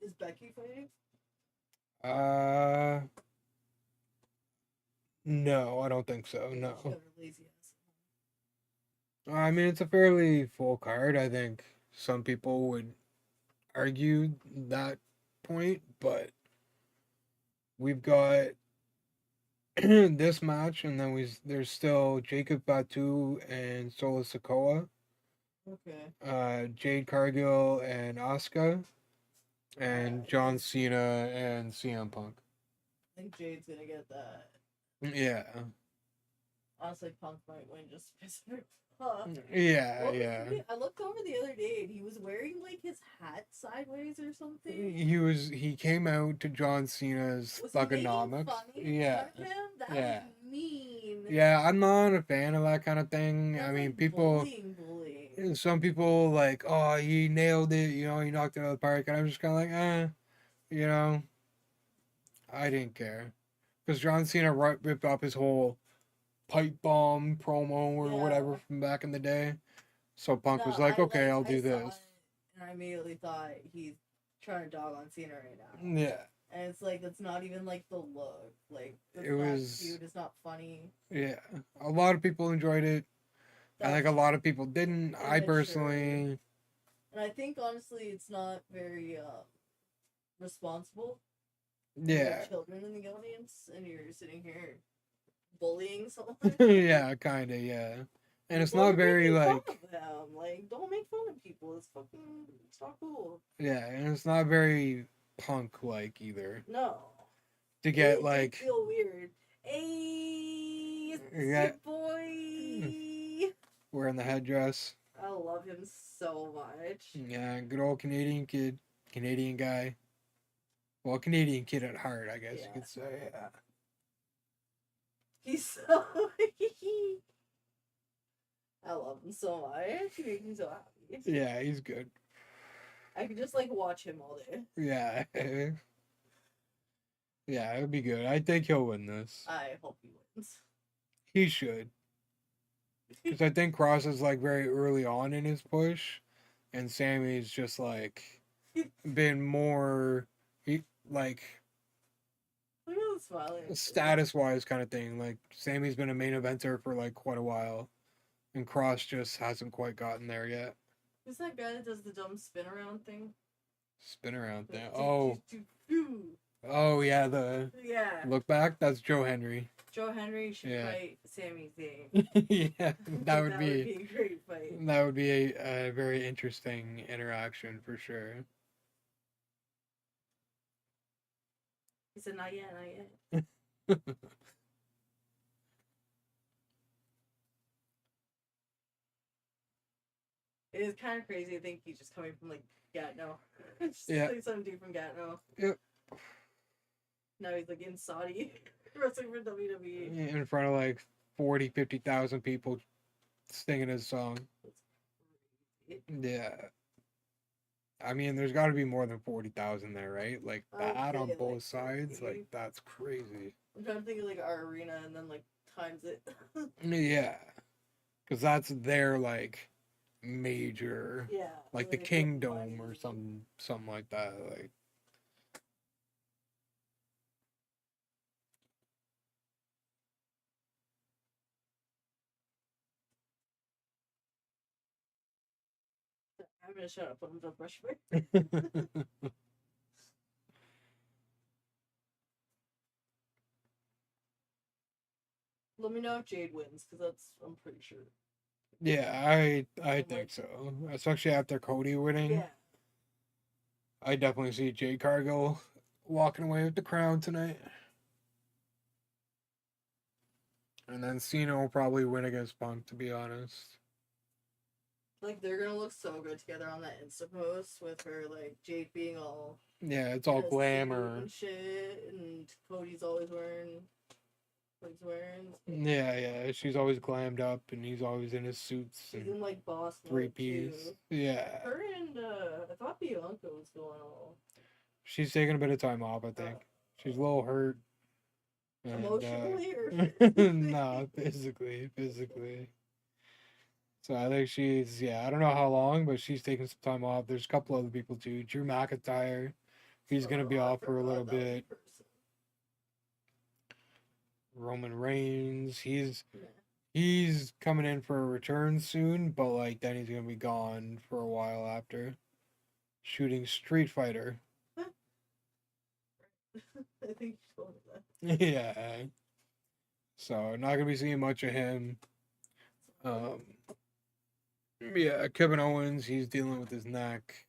Is Becky fighting? Uh, no, I don't think so. She No. got her lazy ass. I mean, it's a fairly full card. I think some people would argue that point, but we've got this match, and then there's still Jacob Batu and Solo Sikoa, Okay. Jade Cargill and Asuka, and John Yes. Cena and CM Punk. I think Jade's gonna get that. Yeah, Honestly, Punk might win just because of her. Huh. yeah, What was yeah. he- I looked over the other day and he was wearing like his hat sideways or something. He came out to John Cena's Was he making thugonomics. fun Yeah. of him? That Yeah. was mean. Yeah, I'm not a fan of that kind of thing. That's I mean, like people, bullying. some people like, oh, he nailed it, he knocked it out of the park. And I'm just kind of like, you know, I didn't care. Because John Cena ripped off his whole pipe bomb promo or whatever Yeah. from back in the day. So Punk was No, like, okay, I'll I do saw this. it, and I immediately thought he's trying to dog on Cena right now. Yeah, And it's like that's not even like the look. Like that's It not was- cute. It's not funny. yeah. A lot of people enjoyed it. I think a lot of people didn't. I Immature. personally, And I think honestly, it's not very responsible. You yeah. have children in the audience, and you're sitting here bullying someone. Yeah, kind of, yeah. And it's not very like, fun of them. Like, don't make fun of people. It's not cool. yeah, and it's not very Punk like either. No. To get It did like, feel weird. Hey, it's Yeah. your boy. wearing the headdress. I love him so much. Yeah, good old Canadian kid, Canadian guy. Well, Canadian kid at heart, I guess you Yeah. could say. Yeah. He's so. I love him so much. He makes me so happy. Yeah, he's good. I could just like watch him all day. Yeah. Yeah, it would be good. I think he'll win this. I hope he wins. He should. Because I think Cross is like very early on in his push, and Sammy's just like been more like Look at the smiling. status wise kind of thing. Like Sammy's been a main eventer for like quite a while, and Cross just hasn't quite gotten there yet. Who's that guy that does the dumb spin around thing? Spin around thing. Do- Oh yeah, the Yeah. look back. That's Joe Henry. Joe Henry should Yeah. fight Sami Zayn. Yeah, that would be a great fight. that would be a very interesting interaction for sure. He said, not yet, not yet. It is kind of crazy to think he's just coming from, like, Gatineau. Just Yeah. like some dude from Gatineau. Yep. Now he's, like, in Saudi wrestling for WWE. In front of like 40, 50,000 people singing his song. Yeah. I mean, there's got to be more than 40,000 there, right? Like I would that on say, both like, sides, 50. like that's crazy. I'm trying to think of, like, our arena and then, like, times it. Yeah, because that's their like major, Yeah. like the it's Kingdom or money. something like that. Like I'm gonna shut up. I'm done brushing my Let me know if Jade wins, because that's, I'm pretty sure. yeah, I I'm think like, so. Especially after Cody winning, yeah. I definitely see Jade Cargill walking away with the crown tonight. And then Cena will probably win against Punk, to be honest. Like, they're gonna look so good together on that Insta post with her, like, Jade being all Yeah, it's all in a suit glamour. and shit, and Cody's always wearing what he's wearing. Yeah, she's always glammed up, and he's always in his suits She's and in, like, boss mode, 3-piece. too. Yeah, Her and, I thought Bianca was going all... she's taking a bit of time off, I think. She's a little hurt. And, Emotionally or nah, physically. So I think she's, yeah, I don't know how long, but she's taking some time off. There's a couple other people too. Drew McIntyre, he's gonna be off for a little bit. Roman Reigns, he's coming in for a return soon, but like then he's gonna be gone for a while after. Shooting Street Fighter. I think you told me that. Yeah. So not gonna be seeing much of him. Yeah, Kevin Owens, he's dealing with his neck.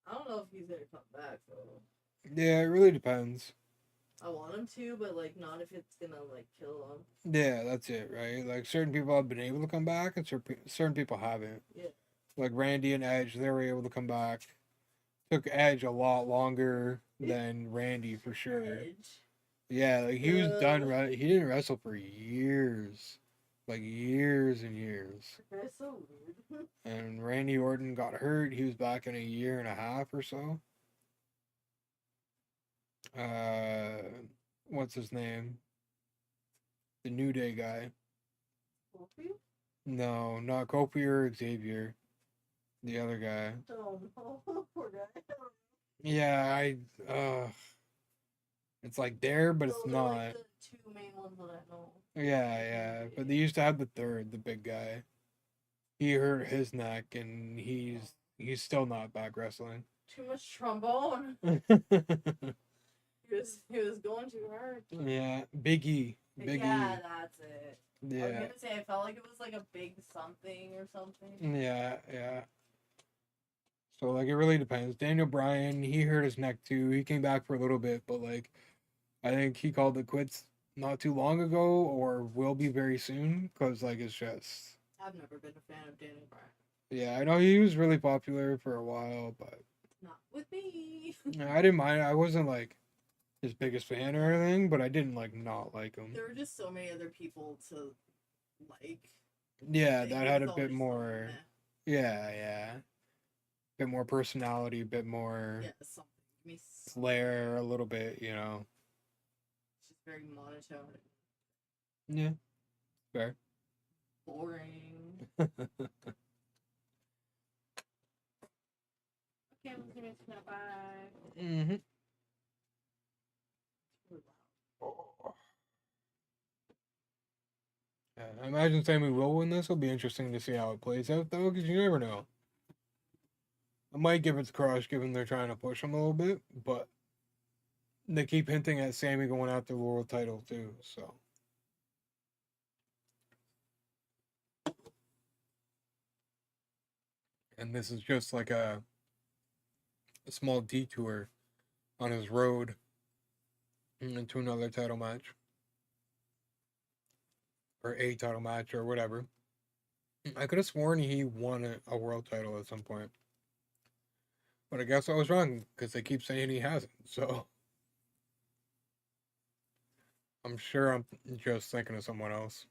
I don't know if he's gonna come back though. Yeah, it really depends. I want him to, but like not if it's gonna like kill him. Yeah, that's it, right? Like certain people have been able to come back, and certain people haven't. Yeah. Like Randy and Edge, they were able to come back. Took Edge a lot longer than Randy for sure. Edge. Yeah, like he was done. He didn't wrestle for years, like years and years. That's so weird. And Randy Orton got hurt. He was back in a year and a half or so. What's his name? The New Day guy. Kofi? No, not Kofi or Xavier. The other guy. Oh no, poor guy. Yeah, it's like there, but it's Those are, not. like, the two main ones that I know. Yeah, but they used to have the third, the big guy. He hurt his neck, and he's still not back wrestling. Too much trombone. He was going too hard. Yeah, Big E. Yeah, that's it. I was Yeah, gonna say I felt like it was like a big something or something. yeah. So like it really depends. Daniel Bryan, he hurt his neck too. He came back for a little bit, but like I think he called it quits not too long ago, or will be very soon, because like it's just. I've never been a fan of Daniel Bryan. Yeah, I know he was really popular for a while, but Not with me. I didn't mind. I wasn't like his biggest fan or anything, but I didn't like not like him. There were just so many other people to like. Yeah, Like, that it had was a all bit just more. like, Yeah. Bit more personality, a bit more yeah, something. Give me flair, a little bit, you know. It's just very monotone. Yeah, fair. Boring. Okay, I'm gonna snap by. Mm-hmm. Yeah, I imagine Sammy will win this. It'll be interesting to see how it plays out, though, because you never know. I might give it to Crush, given they're trying to push him a little bit, but they keep hinting at Sammy going after the world title, too, so. And this is just like a small detour on his road into another title match or a title match or whatever. I could have sworn he won a world title at some point, but I guess I was wrong because they keep saying he hasn't. So I'm sure I'm just thinking of someone else.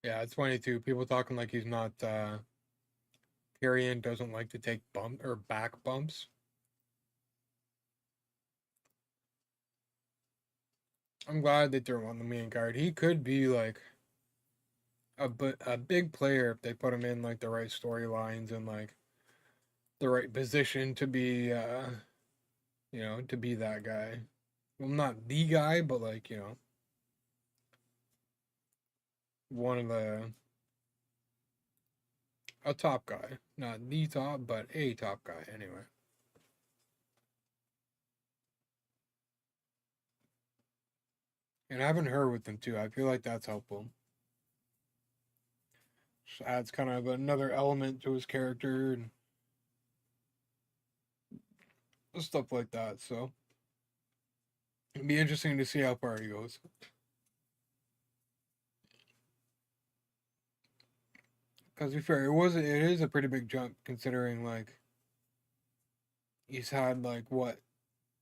Yeah, it's funny too. People talking like he's not. Tyrion doesn't like to take bump or back bumps. I'm glad they threw him on the main card. He could be like a big player if they put him in like the right storylines and like the right position to be to be that guy. Well, not the guy, but like, one of a top guy. Not the top, but a top guy anyway. And having her with them too, I feel like that's helpful. Just adds kind of another element to his character and stuff like that. So it'd be interesting to see how far he goes. Because to be fair, it is a pretty big jump considering like he's had like what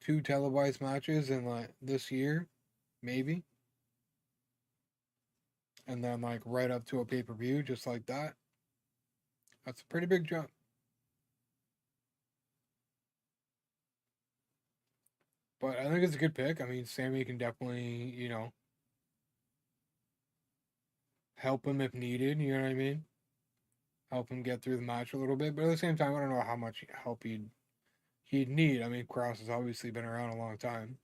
two televised matches in like this year, maybe, and then like right up to a pay per view just like that. That's a pretty big jump. But I think it's a good pick. I mean, Sammy can definitely help him if needed. You know what I mean? Help him get through the match a little bit. But at the same time, I don't know how much help he'd need. I mean, Cross has obviously been around a long time.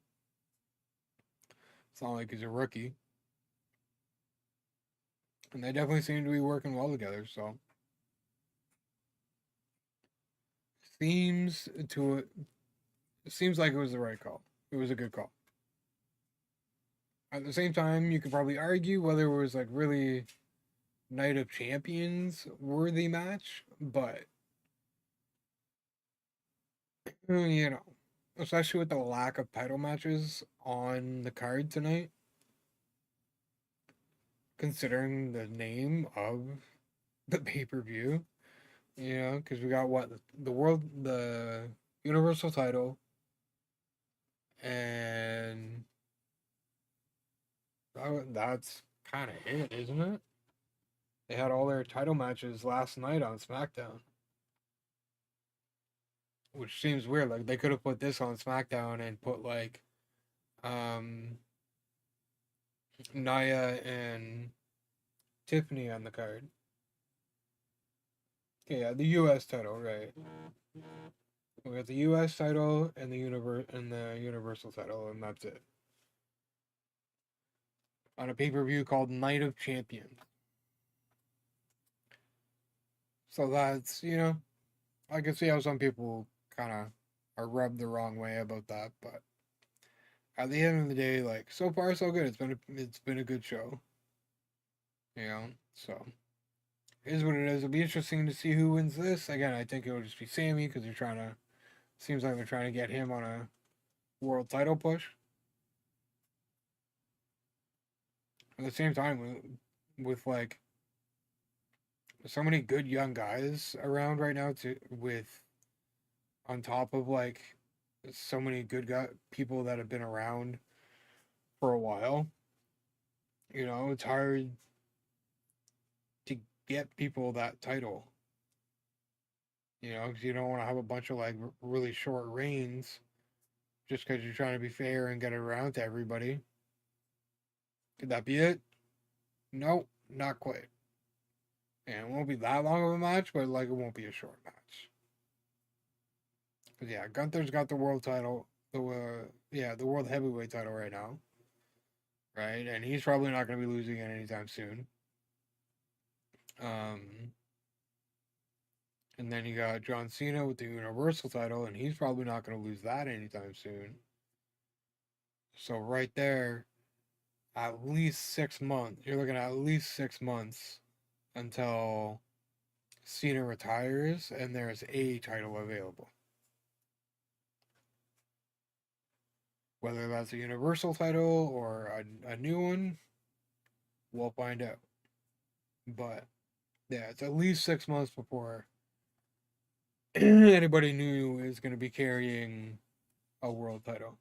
It's not like he's a rookie. And they definitely seem to be working well together, so seems to it seems like it was the right call. It was a good call. At the same time, you could probably argue whether it was like really Night of Champions worthy match, but especially with the lack of title matches on the card tonight, considering the name of the pay per view, because we got what the Universal title, and that's kind of it, isn't it? They had all their title matches last night on SmackDown, which seems weird. Like they could have put this on SmackDown and put like um Naya and Tiffany on the card. Okay, yeah, the U.S. title, right? We got the U.S. title and the Universal title, and that's it. On a pay per view called Night of Champions. So that's I can see how some people kind of are rubbed the wrong way about that, but at the end of the day, like so far so good. It's been a good show, So it is what it is. It'll be interesting to see who wins this. Again, I think it'll just be Sammy because they're trying to. Seems like they're trying to get him on a world title push. At the same time, with like so many good young guys around right now, with on top of like so many good people that have been around for a while. It's hard to get people that title. Because you don't want to have a bunch of like really short reigns just because you're trying to be fair and get it around to everybody. Could that be it? No, not quite. And it won't be that long of a match, but like it won't be a short match. But yeah, Gunther's got the world title, the world heavyweight title right now, right? And he's probably not going to be losing it anytime soon. Um, and then you got John Cena with the Universal title, and he's probably not going to lose that anytime soon. So right there, at least 6 months. You're looking at least 6 months until Cena retires and there's a title available. Whether that's a Universal title or a new one, we'll find out. But yeah, it's at least 6 months before anybody new is going to be carrying a world title.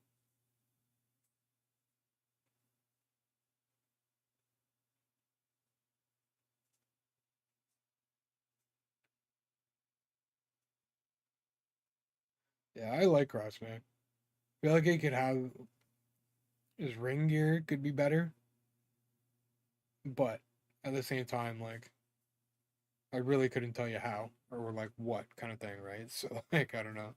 Yeah, I like Cross, man. I feel like he could have his ring gear could be better, but at the same time, like I really couldn't tell you how or like what kind of thing, right? So like I don't know,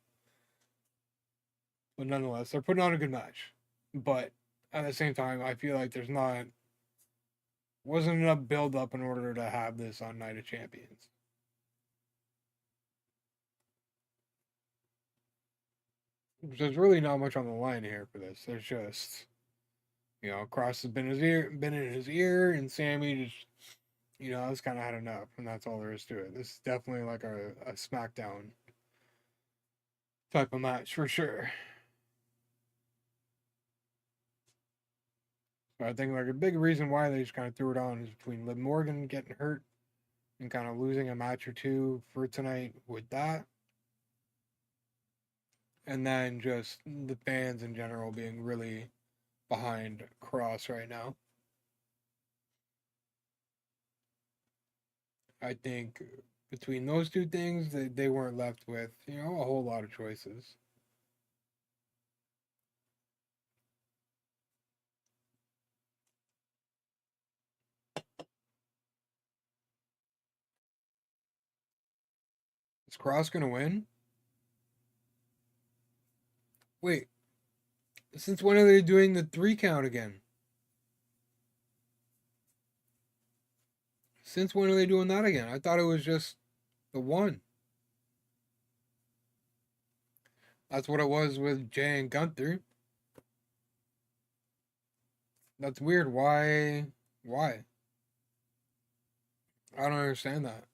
but nonetheless, they're putting on a good match. But at the same time, I feel like there's not wasn't enough build up in order to have this on Night of Champions. There's really not much on the line here for this. There's just Cross has been in his ear, and Sammy just has kind of had enough, and that's all there is to it. This is definitely like a SmackDown type of match for sure. So I think like a big reason why they just kind of threw it on is between Liv Morgan getting hurt and kind of losing a match or two for tonight with that, and then just the fans in general being really behind Cross right now. I think between those two things, they weren't left with a whole lot of choices. Is Cross gonna win? Wait, since when are they doing the 3 count again? Since when are they doing that again? I thought it was just the 1. That's what it was with Jay and Gunther. That's weird. Why? Why? I don't understand that.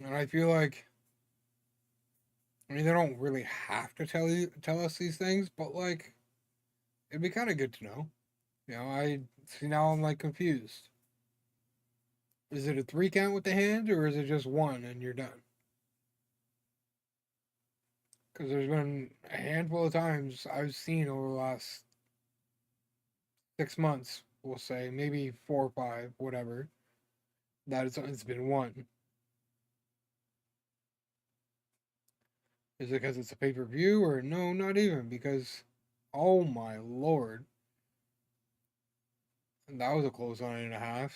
And I feel like, I mean, they don't really have to tell us these things, but like, it'd be kind of good to know. I see now I'm like confused. Is it a 3 count with the hand, or is it just 1 and you're done? Because there's been a handful of times I've seen over the last 6 months, we'll say, maybe 4 or 5, whatever, that it's been 1. Is it because it's a pay per view, or no, not even? Because, oh my lord, that was a close 1.5.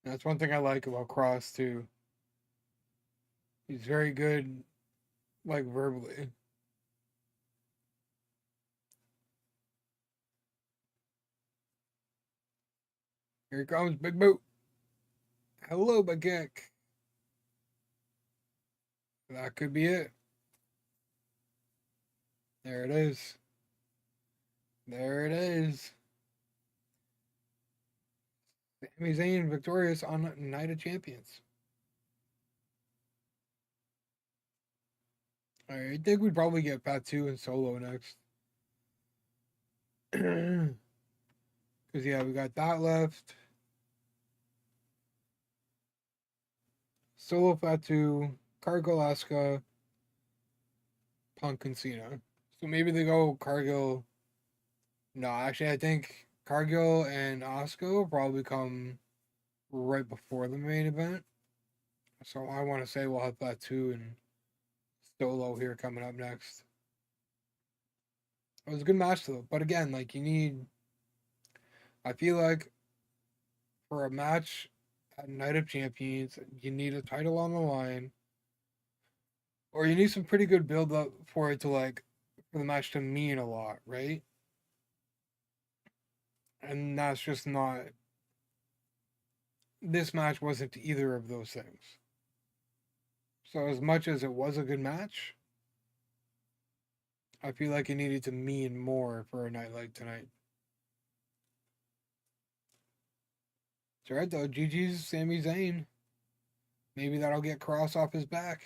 That's one thing I like about Cross too. He's very good, like verbally. Here comes Big Boot. Hello, Big Kick. That could be it. There it is. There it is. Sami Zayn victorious on Night of Champions. I think we'd probably get Fatu and Solo next. Because, yeah, we got that left. Solo Fatu, Cargill Asuka, Punk and Cena. So maybe they go Cargill. No, actually, I think Cargill and Asuka will probably come right before the main event. So I want to say we'll have Fatu and Solo here coming up next. It was a good match though, but again, like I feel like for a match at Night of Champions, you need a title on the line, or you need some pretty good build up for it to like for the match to mean a lot, right? And that's just not. This match wasn't either of those things. So as much as it was a good match, I feel like it needed to mean more for a night like tonight. It's alright though. GG's Sami Zayn. Maybe that'll get Cross off his back.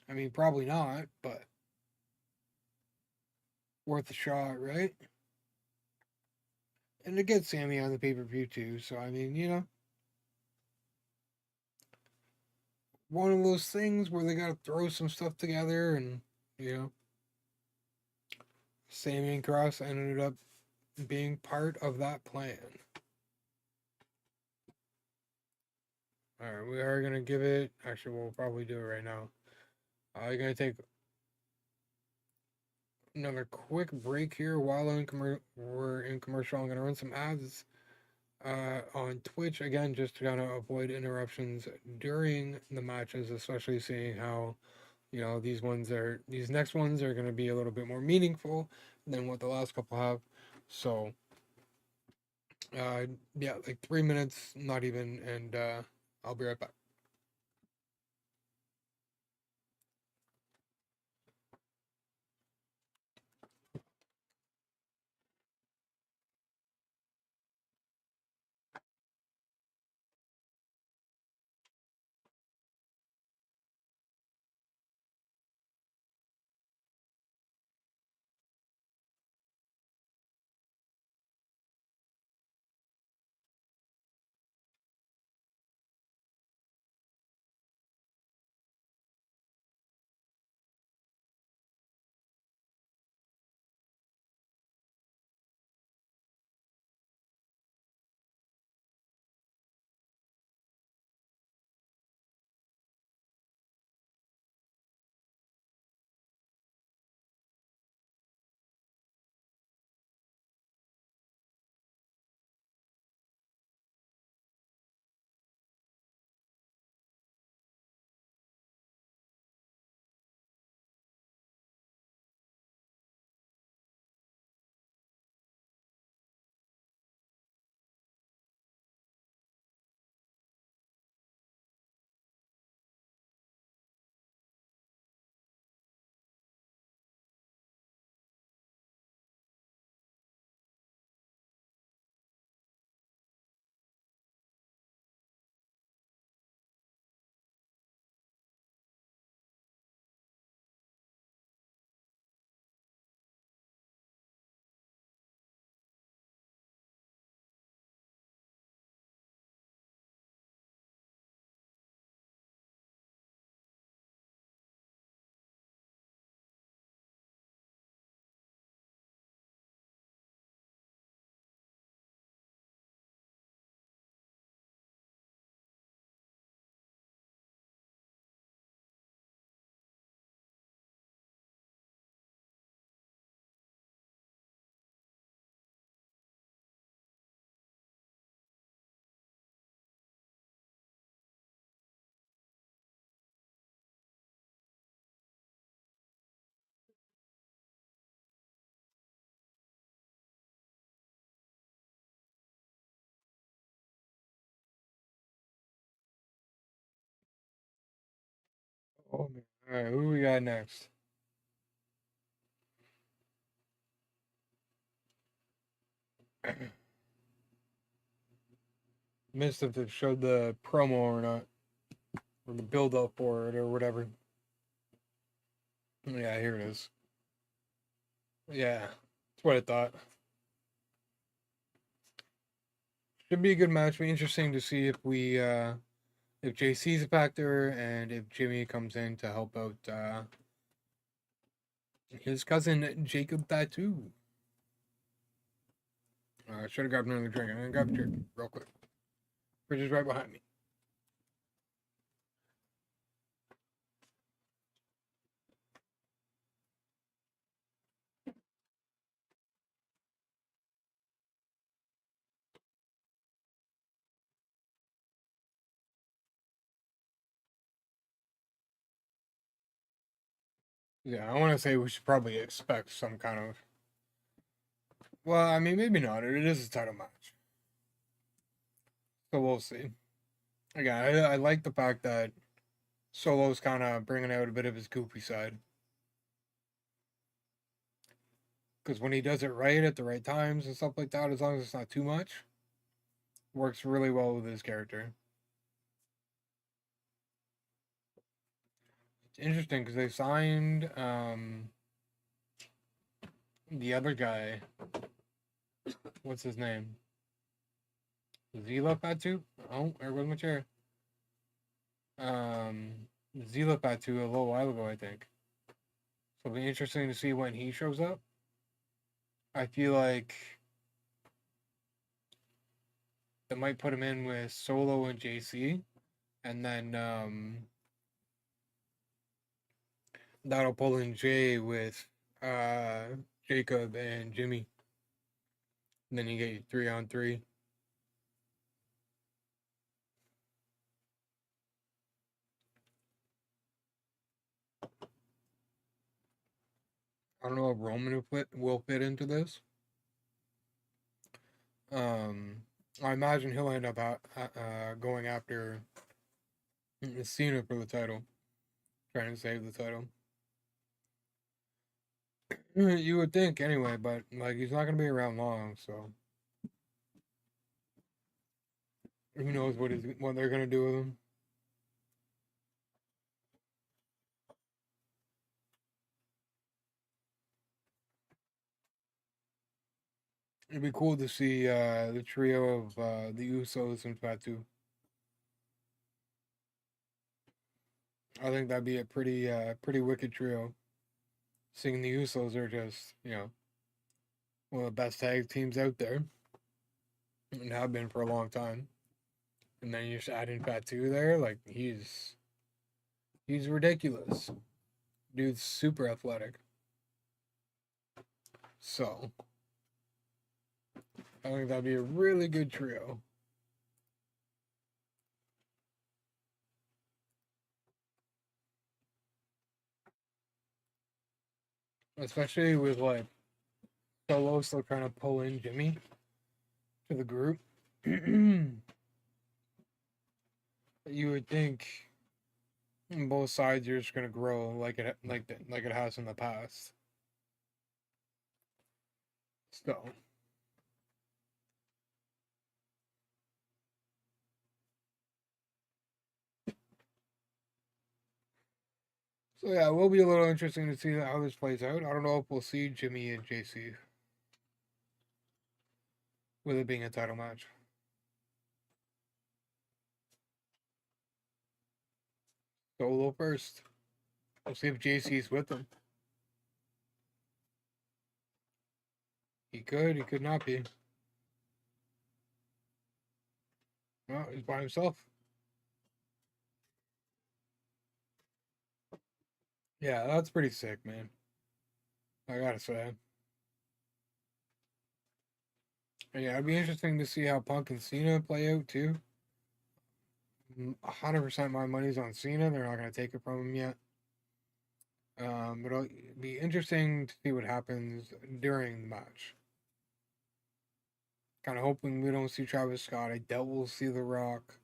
I mean, probably not, but worth a shot, right? And to get Sammy on the pay per view too. So I mean, one of those things where they got to throw some stuff together, and you know, Sammy and Cross ended up being part of that plan. All right, we are gonna give it. Actually, we'll probably do it right now. I'm gonna take another quick break here while we're in commercial. I'm gonna run some ads on Twitch again, just to kind of avoid interruptions during the matches, especially seeing how these next ones are going to be a little bit more meaningful than what the last couple have. So yeah, like 3 minutes, not even, and I'll be right back. Oh man! All right, who we got next? Missed if they showed the promo or not, or the build up for it or whatever. Yeah, here it is. Yeah, that's what I thought. Should be a good match. Be interesting to see if JC's a factor and if Jimmy comes in to help out his cousin Jacob Tattoo. I should have grabbed another drink. I'm gonna grab a drink real quick. Fridge is right behind me. Yeah, I want to say we should probably expect some kind of. Well, I mean, maybe not. It is a title match, so we'll see. Again, I like the fact that Solo's kind of bringing out a bit of his goofy side. Because when he does it right at the right times and stuff like that, as long as it's not too much, works really well with his character. It's interesting because they signed the other guy. What's his name? Zila Fatu? Oh, there goes my chair. Zila Fatu a little while ago, I think. So it'll be interesting to see when he shows up. I feel like they might put him in with Solo and JC, and then that'll pull in Jay with Jacob and Jimmy. And then you get your 3-on-3. I don't know if Roman will fit into this. I imagine he'll end up going after Cena for the title, trying to save the title. You would think anyway, but like he's not gonna be around long, so who knows what they're gonna do with him. It'd be cool to see the trio of the Usos and Fatu. I think that'd be a pretty wicked trio. Seeing the Usos are just, one of the best tag teams out there. And have been for a long time. And then you just add in Fatu there, like he's ridiculous. Dude's super athletic. So I think that'd be a really good trio. Especially with like Solo still trying to pull in Jimmy to the group. You would think both sides are just gonna grow like it has in the past. So yeah, it will be a little interesting to see how this plays out. I don't know if we'll see Jimmy and JC with it being a title match. Solo first. We'll see if JC's with them. He could not be. Well, he's by himself. Yeah, that's pretty sick, man. I gotta say. Yeah, it'd be interesting to see how Punk and Cena play out too. 100% my money's on Cena. They're not gonna take it from him yet. But it'll be interesting to see what happens during the match. Kind of hoping we don't see Travis Scott. I doubt we'll see The Rock.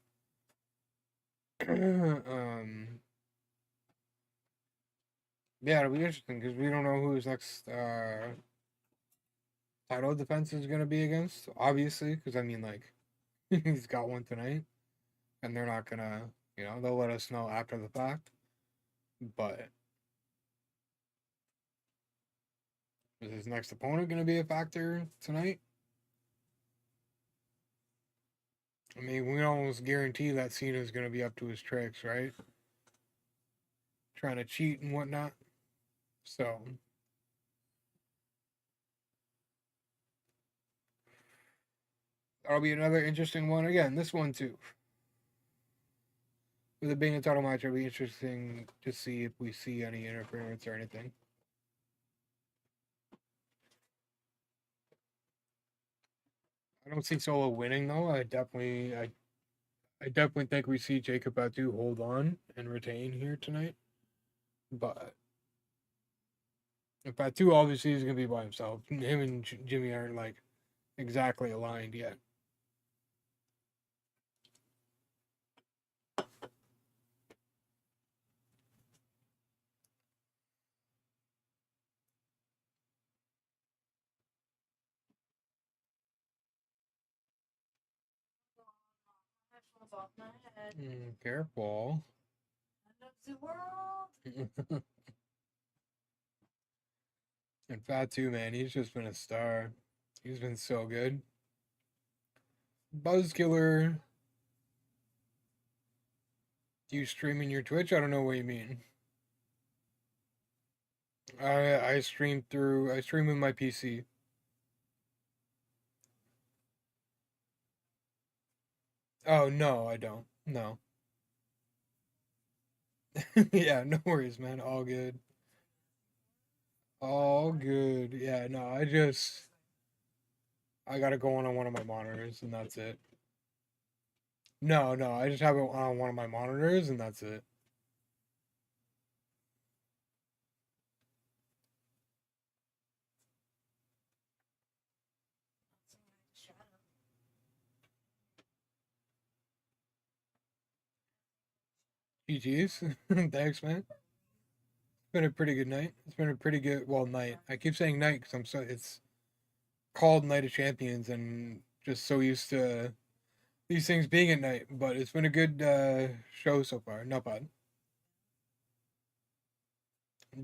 Yeah, it'll be interesting because we don't know who his next title defense is gonna be against. Obviously, because I mean, like, he's got one tonight, and they're not gonna, they'll let us know after the fact. But is his next opponent gonna be a factor tonight? I mean, we almost guarantee that Cena's gonna be up to his tricks, right? Trying to cheat and whatnot. So that'll be another interesting one. Again, this one too. With it being a title match, it'll be interesting to see if we see any interference or anything. I don't see Solo winning though. I definitely think we see Jacob Batu hold on and retain here tonight. But if Batu obviously is gonna be by himself, him and Jimmy aren't like exactly aligned yet. off my head. Careful. End of the world. And Fatu, man, he's just been a star. He's been so good. Buzzkiller. Do you stream in your Twitch? I don't know what you mean. I stream with my PC. Oh no, I don't. No. Yeah, no worries, man. All good. All good. Yeah, no, I gotta go on one of my monitors and that's it. No, no, I just have it on one of my monitors and that's it. GG's. Thanks, man. It's been a pretty good night. It's been a pretty good, well, night. I keep saying night because it's called Night of Champions and just so used to these things being at night. But it's been a good show so far. Not bad.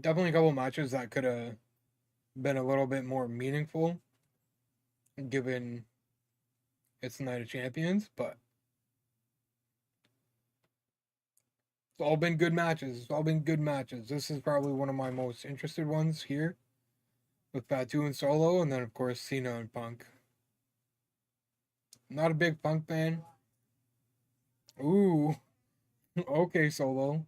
Definitely a couple matches that could have been a little bit more meaningful given it's Night of Champions, but it's all been good matches. It's all been good matches. This is probably one of my most interested ones here with Fatu and Solo, and then of course Cena and Punk. Not a big Punk fan. Ooh, okay, Solo.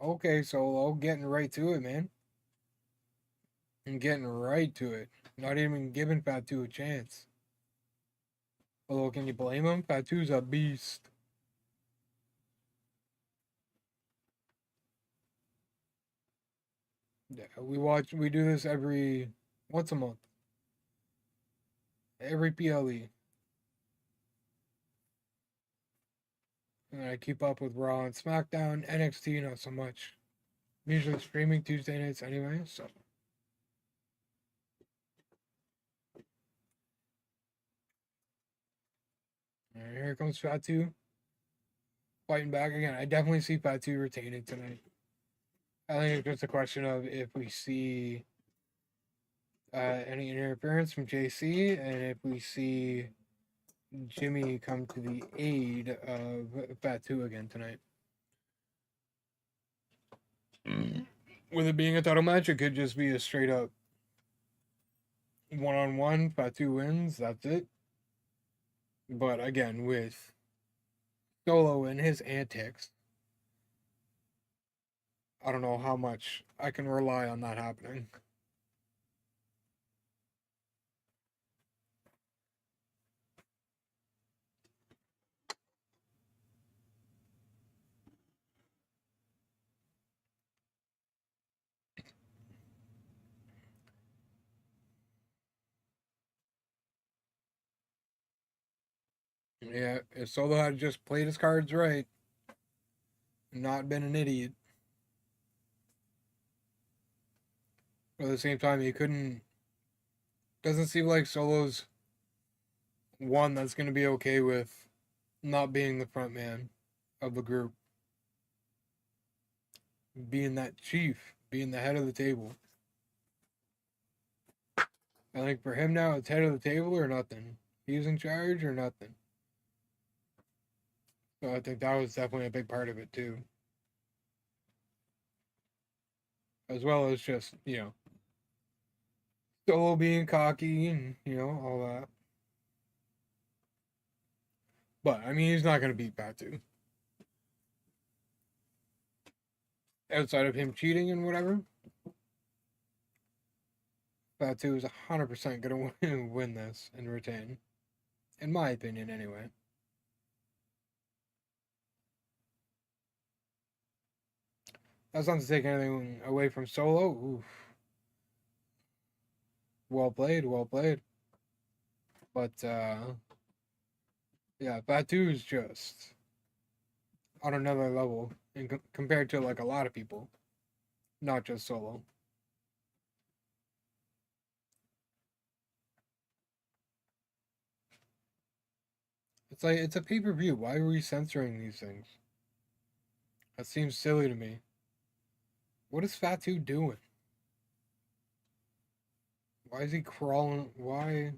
Okay, Solo, getting right to it, man. And getting right to it. Not even giving Fatu a chance. Although, can you blame him? Fatu's a beast. Yeah, we do this once a month. Every PLE. And I keep up with Raw and SmackDown. NXT, not so much. I'm usually streaming Tuesday nights anyway, so. Alright, here comes Fatu. Fighting back again. I definitely see Fatu retaining tonight. I think it's just a question of if we see any interference from JC and if we see Jimmy come to the aid of Fatu again tonight. With it being a title match, it could just be a straight up one-on-one. Fatu wins. That's it. But again, with Solo and his antics, I don't know how much I can rely on that happening. Yeah, if Solo had just played his cards right, not been an idiot. But at the same time, he couldn't. Doesn't seem like Solo's one that's going to be okay with not being the front man of the group, being that chief, being the head of the table. I think for him now, it's head of the table or nothing. He's in charge or nothing. So I think that was definitely a big part of it too. As well as just, Solo being cocky and, all that. But, I mean, he's not going to beat Batu. Outside of him cheating and whatever, Batu is 100% going to win this and retain. In my opinion, anyway. That's not to take anything away from Solo. Oof. Well played, well played. But, yeah, Batu's just on another level compared to, like, a lot of people. Not just Solo. It's like it's a pay-per-view. Why are we censoring these things? That seems silly to me. What is Fatu doing? Why is he crawling? Why?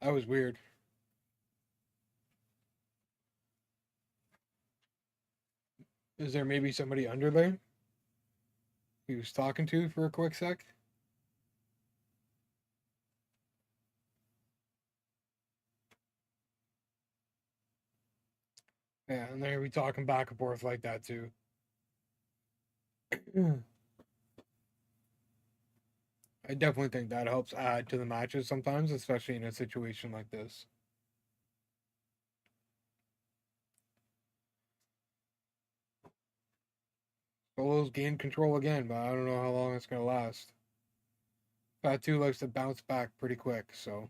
That was weird. Is there maybe somebody under there he was talking to for a quick sec? Yeah, and they're gonna be talking back and forth like that too. I definitely think that helps add to the matches sometimes, especially in a situation like this. Solo's gained control again, but I don't know how long it's gonna last. Fatu likes to bounce back pretty quick, so.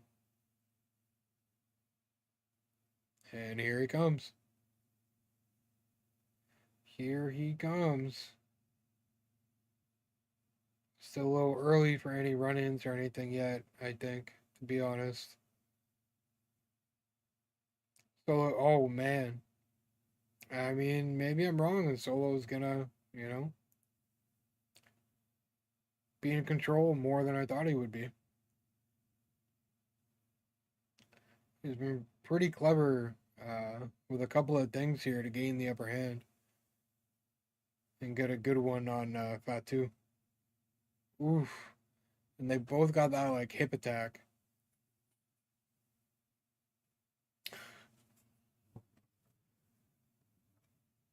And here he comes. Here he comes. Still a little early for any run ins or anything yet, I think, to be honest. Solo, oh man. I mean, maybe I'm wrong and Solo's gonna, be in control more than I thought he would be. He's been pretty clever with a couple of things here to gain the upper hand and get a good one on Fatu. Oof. And they both got that like hip attack.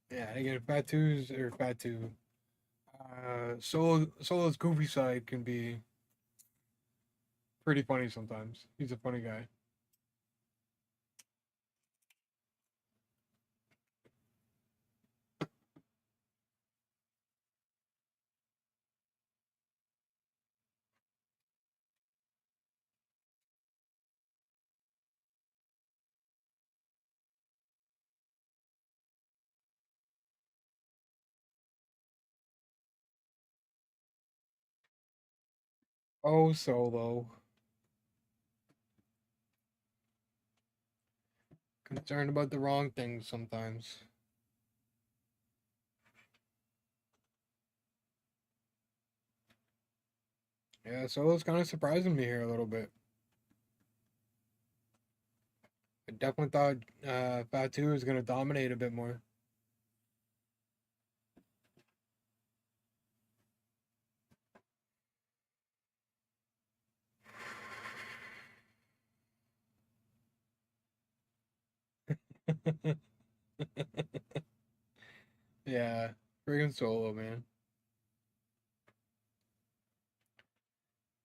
Yeah, again, Fatu. Solo's goofy side can be pretty funny sometimes. He's a funny guy. Oh, Solo. Concerned about the wrong things sometimes. Yeah, Solo's kind of surprising me here a little bit. I definitely thought Fatu was going to dominate a bit more. Yeah, friggin' Solo, man.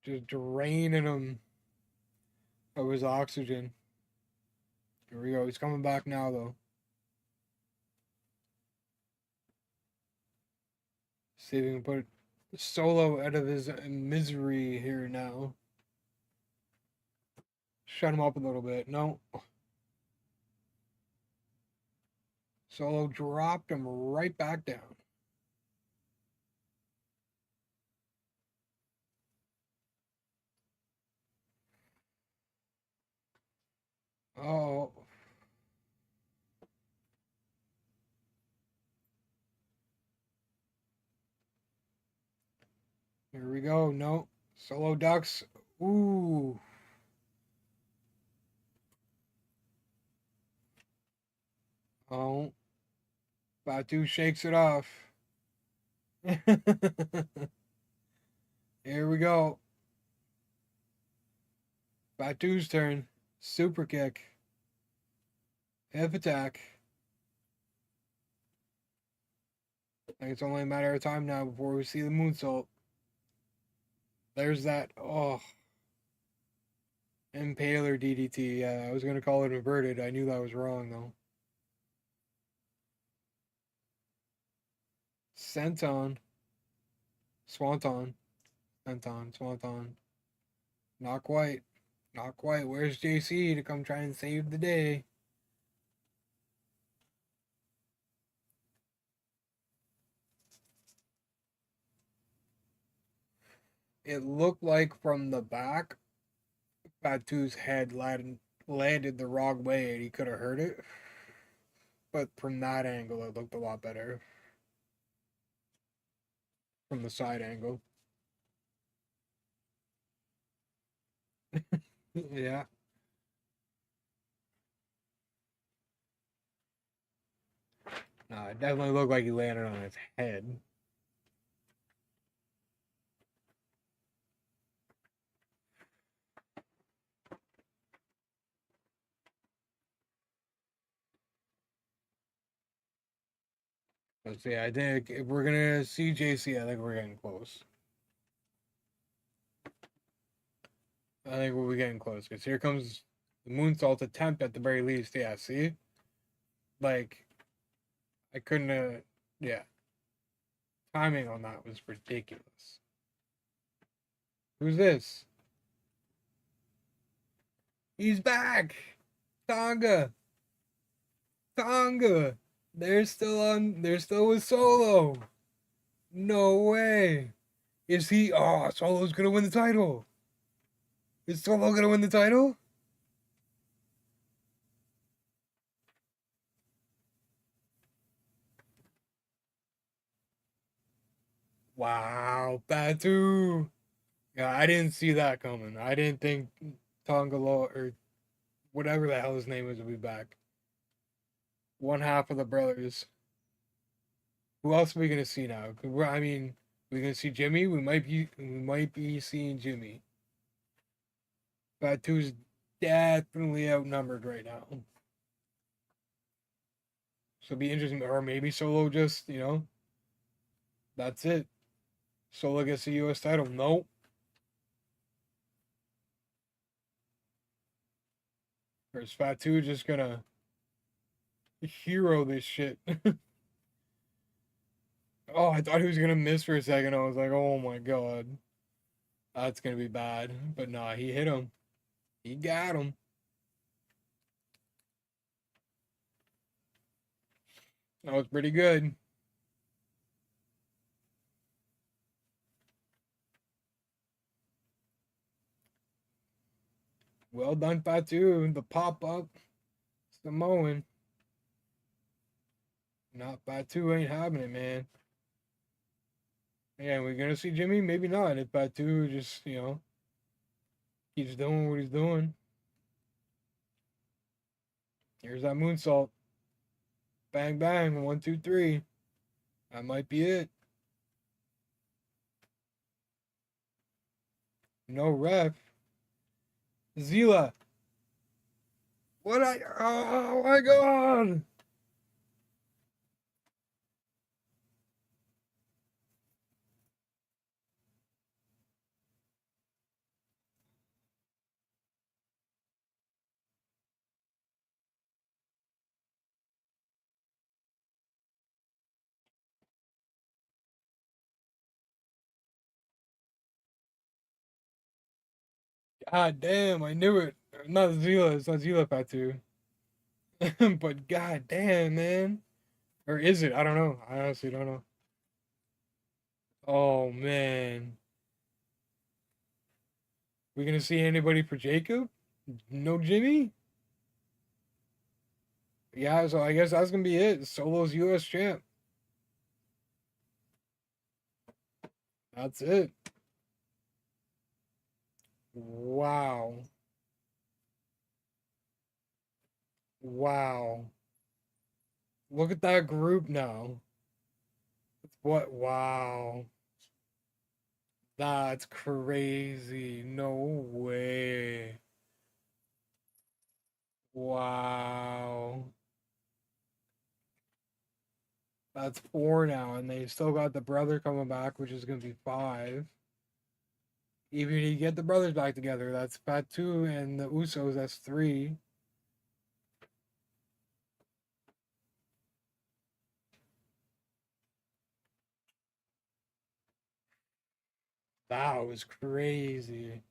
Just draining him of his oxygen. Here we go. He's coming back now, though. See if we can put Solo out of his misery here now. Shut him up a little bit. No. Solo dropped him right back down. Oh. Here we go. No. Solo ducks. Ooh. Oh. Batu shakes it off. Here we go. Batu's turn. Super kick. Hip attack. I think it's only a matter of time now before we see the moonsault. There's that. Oh. Impaler DDT. Yeah, I was going to call it inverted. I knew that was wrong, though. Senton. Swanton. Senton. Swanton. Not quite. Not quite. Where's JC to come try and save the day? It looked like from the back, Batu's head landed the wrong way and he could have hurt it. But from that angle, it looked a lot better. From the side angle. Yeah. No, it definitely looked like he landed on his head. Let's see. I think if we're gonna see JC, I think we're getting close. I think we'll be getting close because here comes the moonsault attempt at the very least. Yeah, see, like I couldn't. Yeah, timing on that was ridiculous. Who's this? He's back. Tonga. Tonga. They're still on. They're still with Solo. No way. Is he? Oh, Solo's gonna win the title. Is Solo gonna win the title? Wow, Batu. Yeah, I didn't see that coming. I didn't think Tongalo or whatever the hell his name is will be back. One half of the brothers. Who else are we gonna see now? I mean, we're gonna see Jimmy. We might be seeing Jimmy. Batu's definitely outnumbered right now. So it'll be interesting. Or maybe Solo just, that's it. Solo gets the US title. Nope. Or is Fatu just gonna hero this shit? Oh, I thought he was gonna miss for a second. I was like, oh my god. That's gonna be bad. But nah, he hit him. He got him. That was pretty good. Well done, Fatu. The pop up. Samoan. Not Fatu ain't having it, man. Yeah, we're gonna see Jimmy? Maybe not. If Fatu just, keeps doing what he's doing. Here's that moonsault. Bang, bang. 1, 2, 3. That might be it. No ref. Zila. Oh my god. God damn, I knew it. Not Zila, it's not Zila Fatu. But god damn, man. Or is it? I don't know. I honestly don't know. Oh man. We gonna see anybody for Jacob? No Jimmy? Yeah, so I guess that's gonna be it. Solo's US champ. That's it. Wow. Wow. Look at that group now. What? Wow. That's crazy. No way. Wow. That's 4 now, and they still got the brother coming back, which is gonna be 5. Even if you get the brothers back together, that's Fatu and the Usos, that's 3. That was crazy.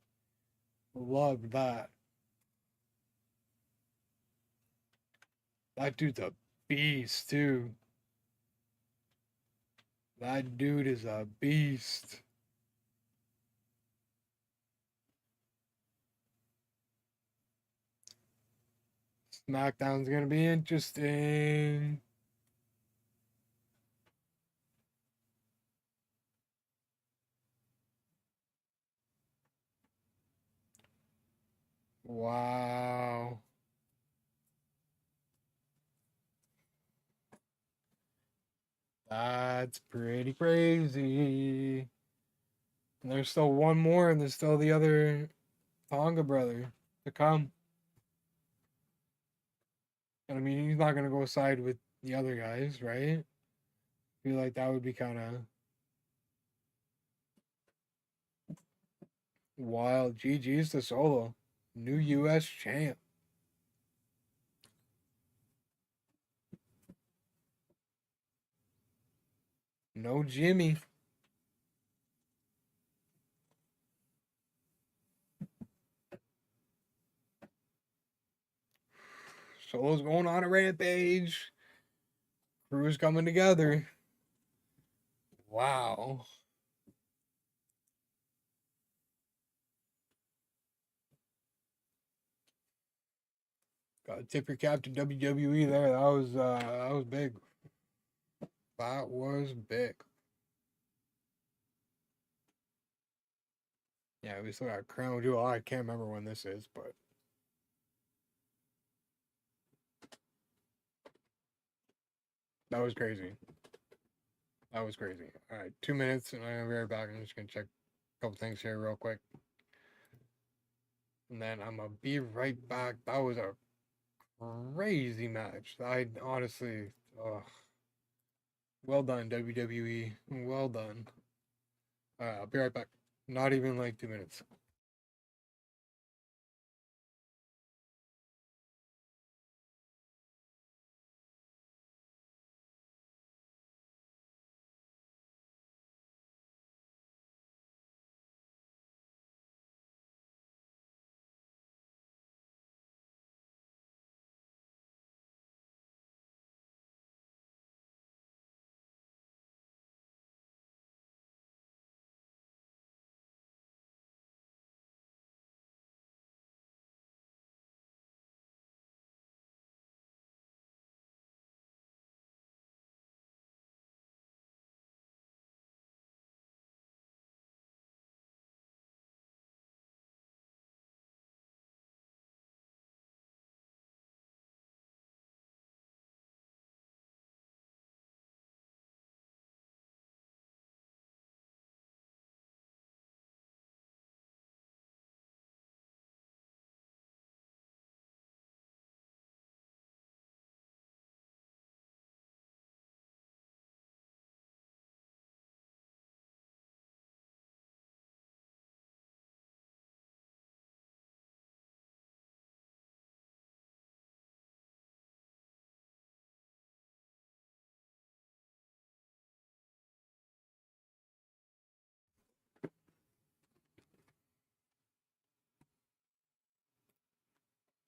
Loved that. That dude's a beast, too. That dude is a beast. SmackDown's gonna be interesting. Wow. That's pretty crazy. And there's still one more, and there's still the other Tonga brother to come. And I mean, he's not gonna go side with the other guys, right? I feel like that would be kind of wild. GG's to Solo, new U.S. champ. No Jimmy. Solo's going on a rampage. Crew's coming together. Wow. Got to tip your cap to WWE there. That was big. That was big. Yeah, we still got Crown Jewel. I can't remember when this is, but that was crazy. That was crazy. All right, 2 minutes, and I'm gonna be right back. I'm just gonna check a couple things here real quick, and then I'm gonna be right back. That was a crazy match. I honestly, well done WWE. Well done. I'll be right back. Not even like 2 minutes.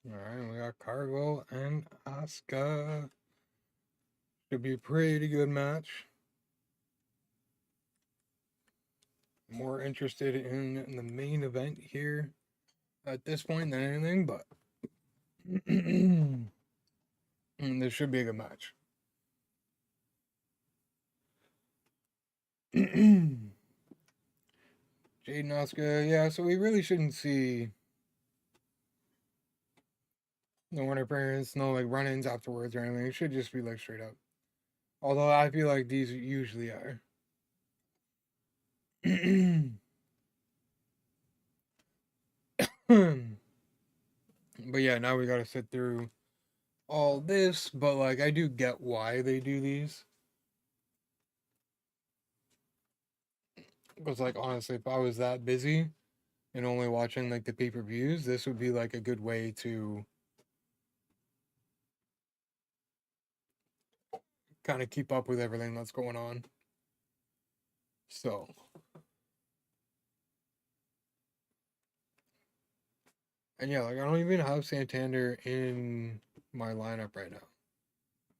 All right, we got Cargo and Asuka. Should be a pretty good match. More interested in the main event here at this point than anything, but this should be a good match. Jade and Asuka, yeah, so we really shouldn't see no interference, no like run-ins afterwards or anything. It should just be like straight up. Although I feel like these usually are. But yeah, now we gotta sit through all this, but like I do get why they do these. Because like honestly, if I was that busy and only watching like the pay-per-views, this would be like a good way to kind of keep up with everything that's going on. So, and yeah, like I don't even have Santander in my lineup right now.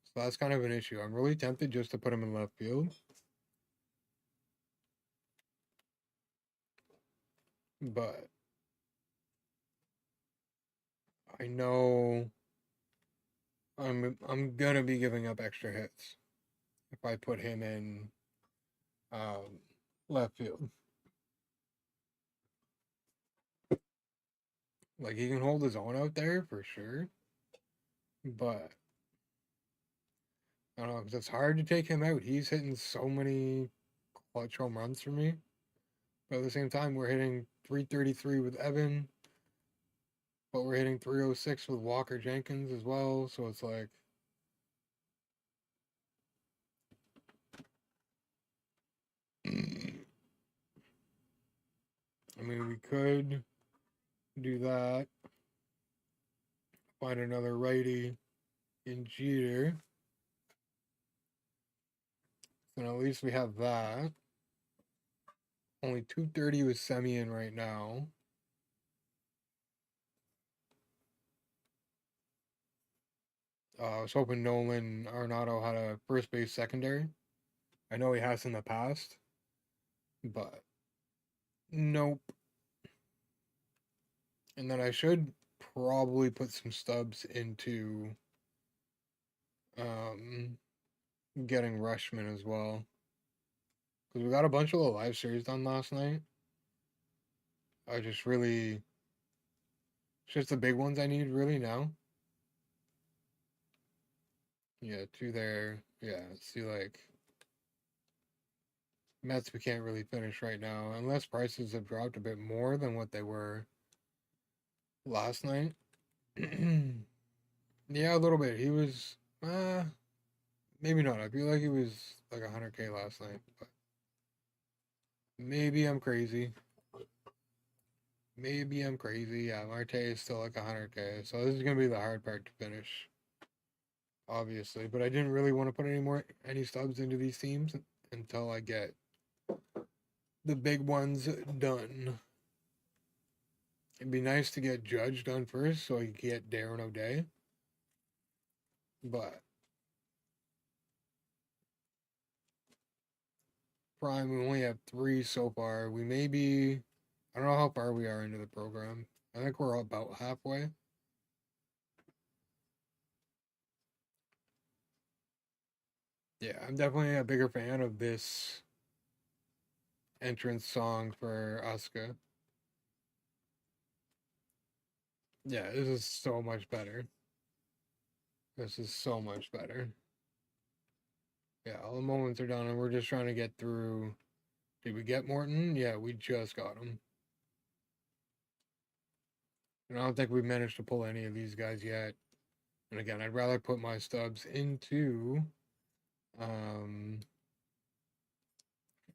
So that's kind of an issue. I'm really tempted just to put him in left field. But I know I'm gonna be giving up extra hits if I put him in left field. Like he can hold his own out there for sure, but I don't know because it's hard to take him out. He's hitting so many clutch home runs for me, but at the same time we're hitting 333 with Evan, but we're hitting 306 with Walker Jenkins as well. So it's like, I mean, we could do that. Find another righty in Jeter. And at least we have that. Only 230 with Semien right now. I was hoping Nolan Arenado had a first base secondary. I know he has in the past, but nope. And then I should probably put some stubs into getting Rushman as well. Because we got a bunch of the live series done last night. I just really. It's just the big ones I need really now. Yeah, two there. Yeah, see, like. Mets we can't really finish right now. Unless prices have dropped a bit more than what they were last night. Yeah, a little bit. He was. Maybe not. I feel like he was like 100K last night. But maybe I'm crazy. Maybe I'm crazy. Yeah, Marte is still like 100K. So this is going to be the hard part to finish. Obviously. But I didn't really want to put any stubs into these teams until I get the big ones done. It'd be nice to get Judge done first so I could get Darren O'Day. But Prime, we only have 3 so far. We may be, I don't know how far we are into the program. I think we're about halfway. Yeah, I'm definitely a bigger fan of this entrance song for Asuka. Yeah, this is so much better. This is so much better. Yeah, all the moments are done, and we're just trying to get through. Did we get Morton? Yeah, we just got him. And I don't think we've managed to pull any of these guys yet. And again, I'd rather put my stubs into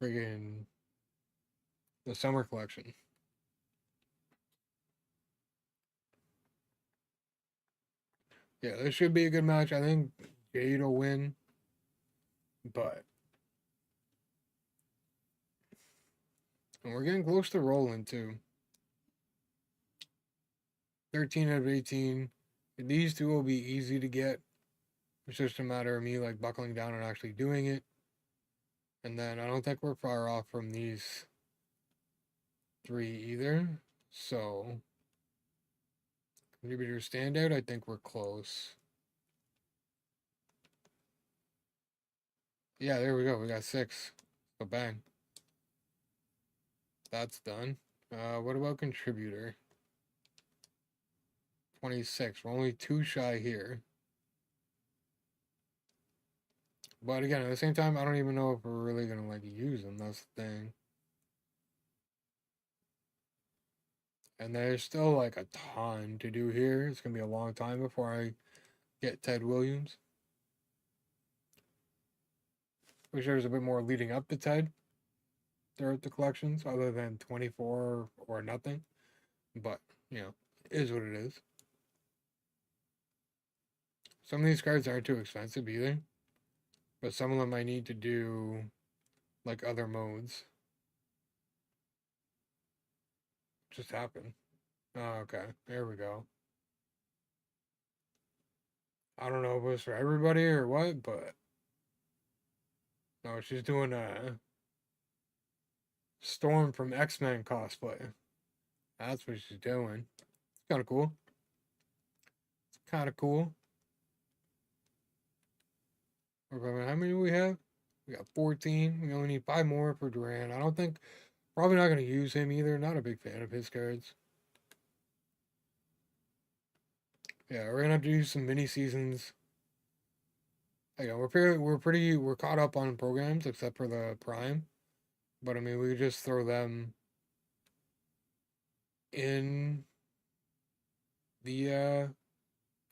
friggin' the summer collection. Yeah, this should be a good match. I think Jade will win, but and we're getting close to rolling too. 13 out of 18. These two will be easy to get. It's just a matter of me like buckling down and actually doing it. And then I don't think we're far off from these 3 either. So contributor standout, I think we're close. Yeah, there we go. We got 6. So bang. That's done. What about contributor? 26. We're only 2 shy here. But again, at the same time, I don't even know if we're really gonna like use them. That's the thing. And there's still like a ton to do here. It's gonna be a long time before I get Ted Williams. Wish there was a bit more leading up to Ted throughout the collections, other than 24 or nothing. But you know, it is what it is. Some of these cards aren't too expensive either, but some of them I need to do like other modes. Just happened. Oh, okay, there we go. I don't know if it was for everybody or what, but no, she's doing a Storm from X-Men cosplay. That's what she's doing. It's kind of cool. It's kind of cool. How many do we have? We got 14. We only need 5 more for Duran. I don't think, probably not going to use him either. Not a big fan of his cards. Yeah, we're going to have to do some mini seasons. Yeah, we're caught up on programs except for the Prime. But I mean, we could just throw them in the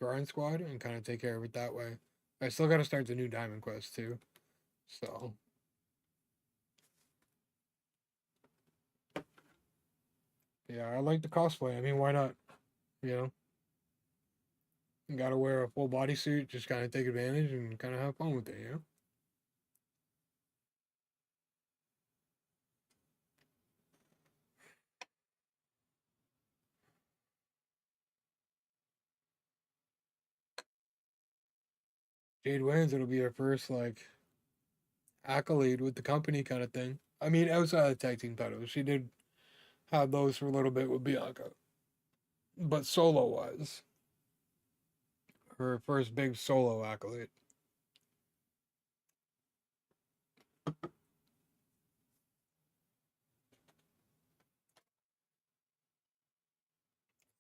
grind squad and kind of take care of it that way. I still got to start the new Diamond Quest too. So, yeah, I like the cosplay. I mean, why not? You know, you gotta wear a full bodysuit, just kind of take advantage and kind of have fun with it, you know? Jade wins, it'll be her first, like, accolade with the company kind of thing. I mean, outside of the tag team titles, she did have those for a little bit with Bianca. But solo wise, her first big solo accolade.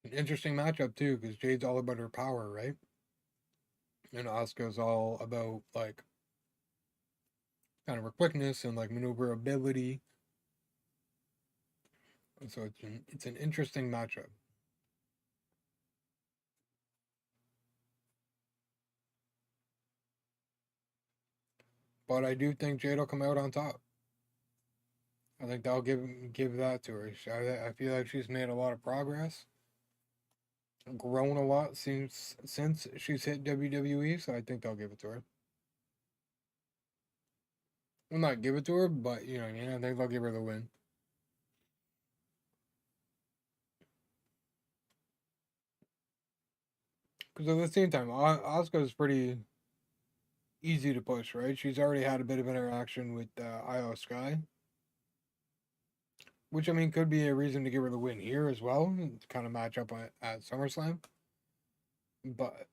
An interesting matchup too, because Jade's all about her power, right? And Asuka's all about like kind of her quickness and like maneuverability. And so it's an interesting matchup. But I do think Jade will come out on top. I think they'll give that to her. I feel like she's made a lot of progress, grown a lot since she's hit WWE. So I think they'll give it to her. Well, not give it to her, but you know, what I mean, I think they'll give her the win. Because at the same time, Asuka is pretty easy to push, right? She's already had a bit of interaction with Io Sky, which I mean could be a reason to give her the win here as well, to kind of match up at SummerSlam. But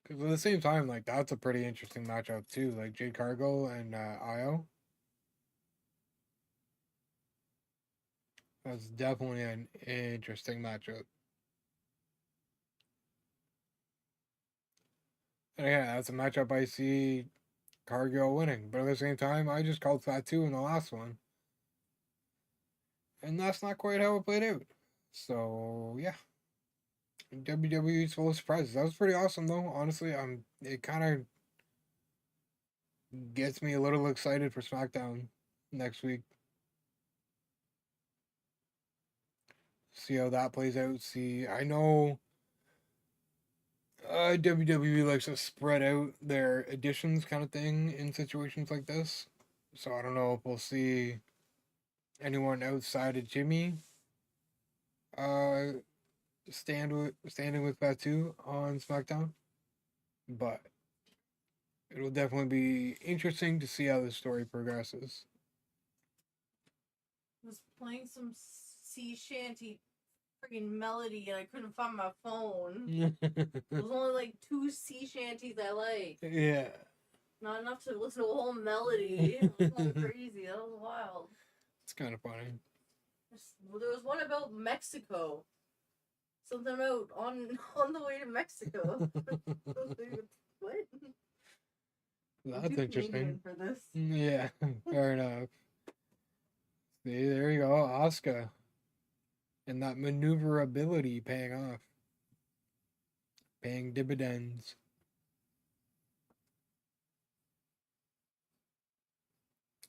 because at the same time, like that's a pretty interesting matchup too, like Jade Cargill and Io. That's definitely an interesting matchup. And yeah, that's a matchup I see Cargill winning. But at the same time, I just called that too in the last one. And that's not quite how it played out. So yeah. WWE's full of surprises. That was pretty awesome though. Honestly, it kind of gets me a little excited for SmackDown next week. See how that plays out. See, I know WWE likes to spread out their additions kind of thing in situations like this. So I don't know if we'll see anyone outside of Jimmy uh standing with Fatu on SmackDown. But it'll definitely be interesting to see how the story progresses. I was playing some sea shanty freaking melody and I couldn't find my phone. There's only like 2 sea shanties I like. Yeah. Not enough to listen to a whole melody. It was kind of crazy. That was wild. It's kind of funny. There was one about Mexico. Something about on the way to Mexico. What? That's interesting. For this. Yeah, fair enough. See, there you go, Asuka. And that maneuverability paying off. Paying dividends.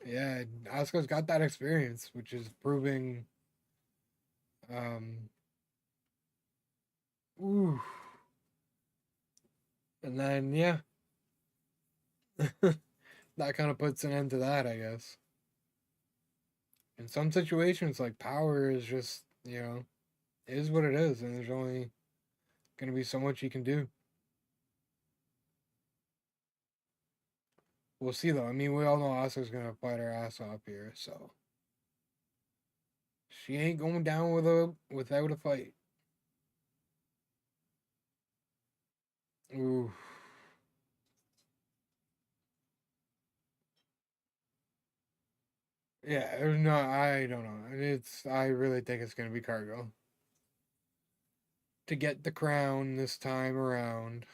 Yeah, Asuka's got that experience, which is proving ooh. And then yeah. That kind of puts an end to that, I guess. In some situations, like power is just, is what it is, and there's only gonna be so much you can do. We'll see though. I mean, we all know Asuka's gonna fight her ass off here, so she ain't going down without a fight. Ooh. Yeah, there's no, I don't know. I really think it's gonna be Cargo to get the crown this time around.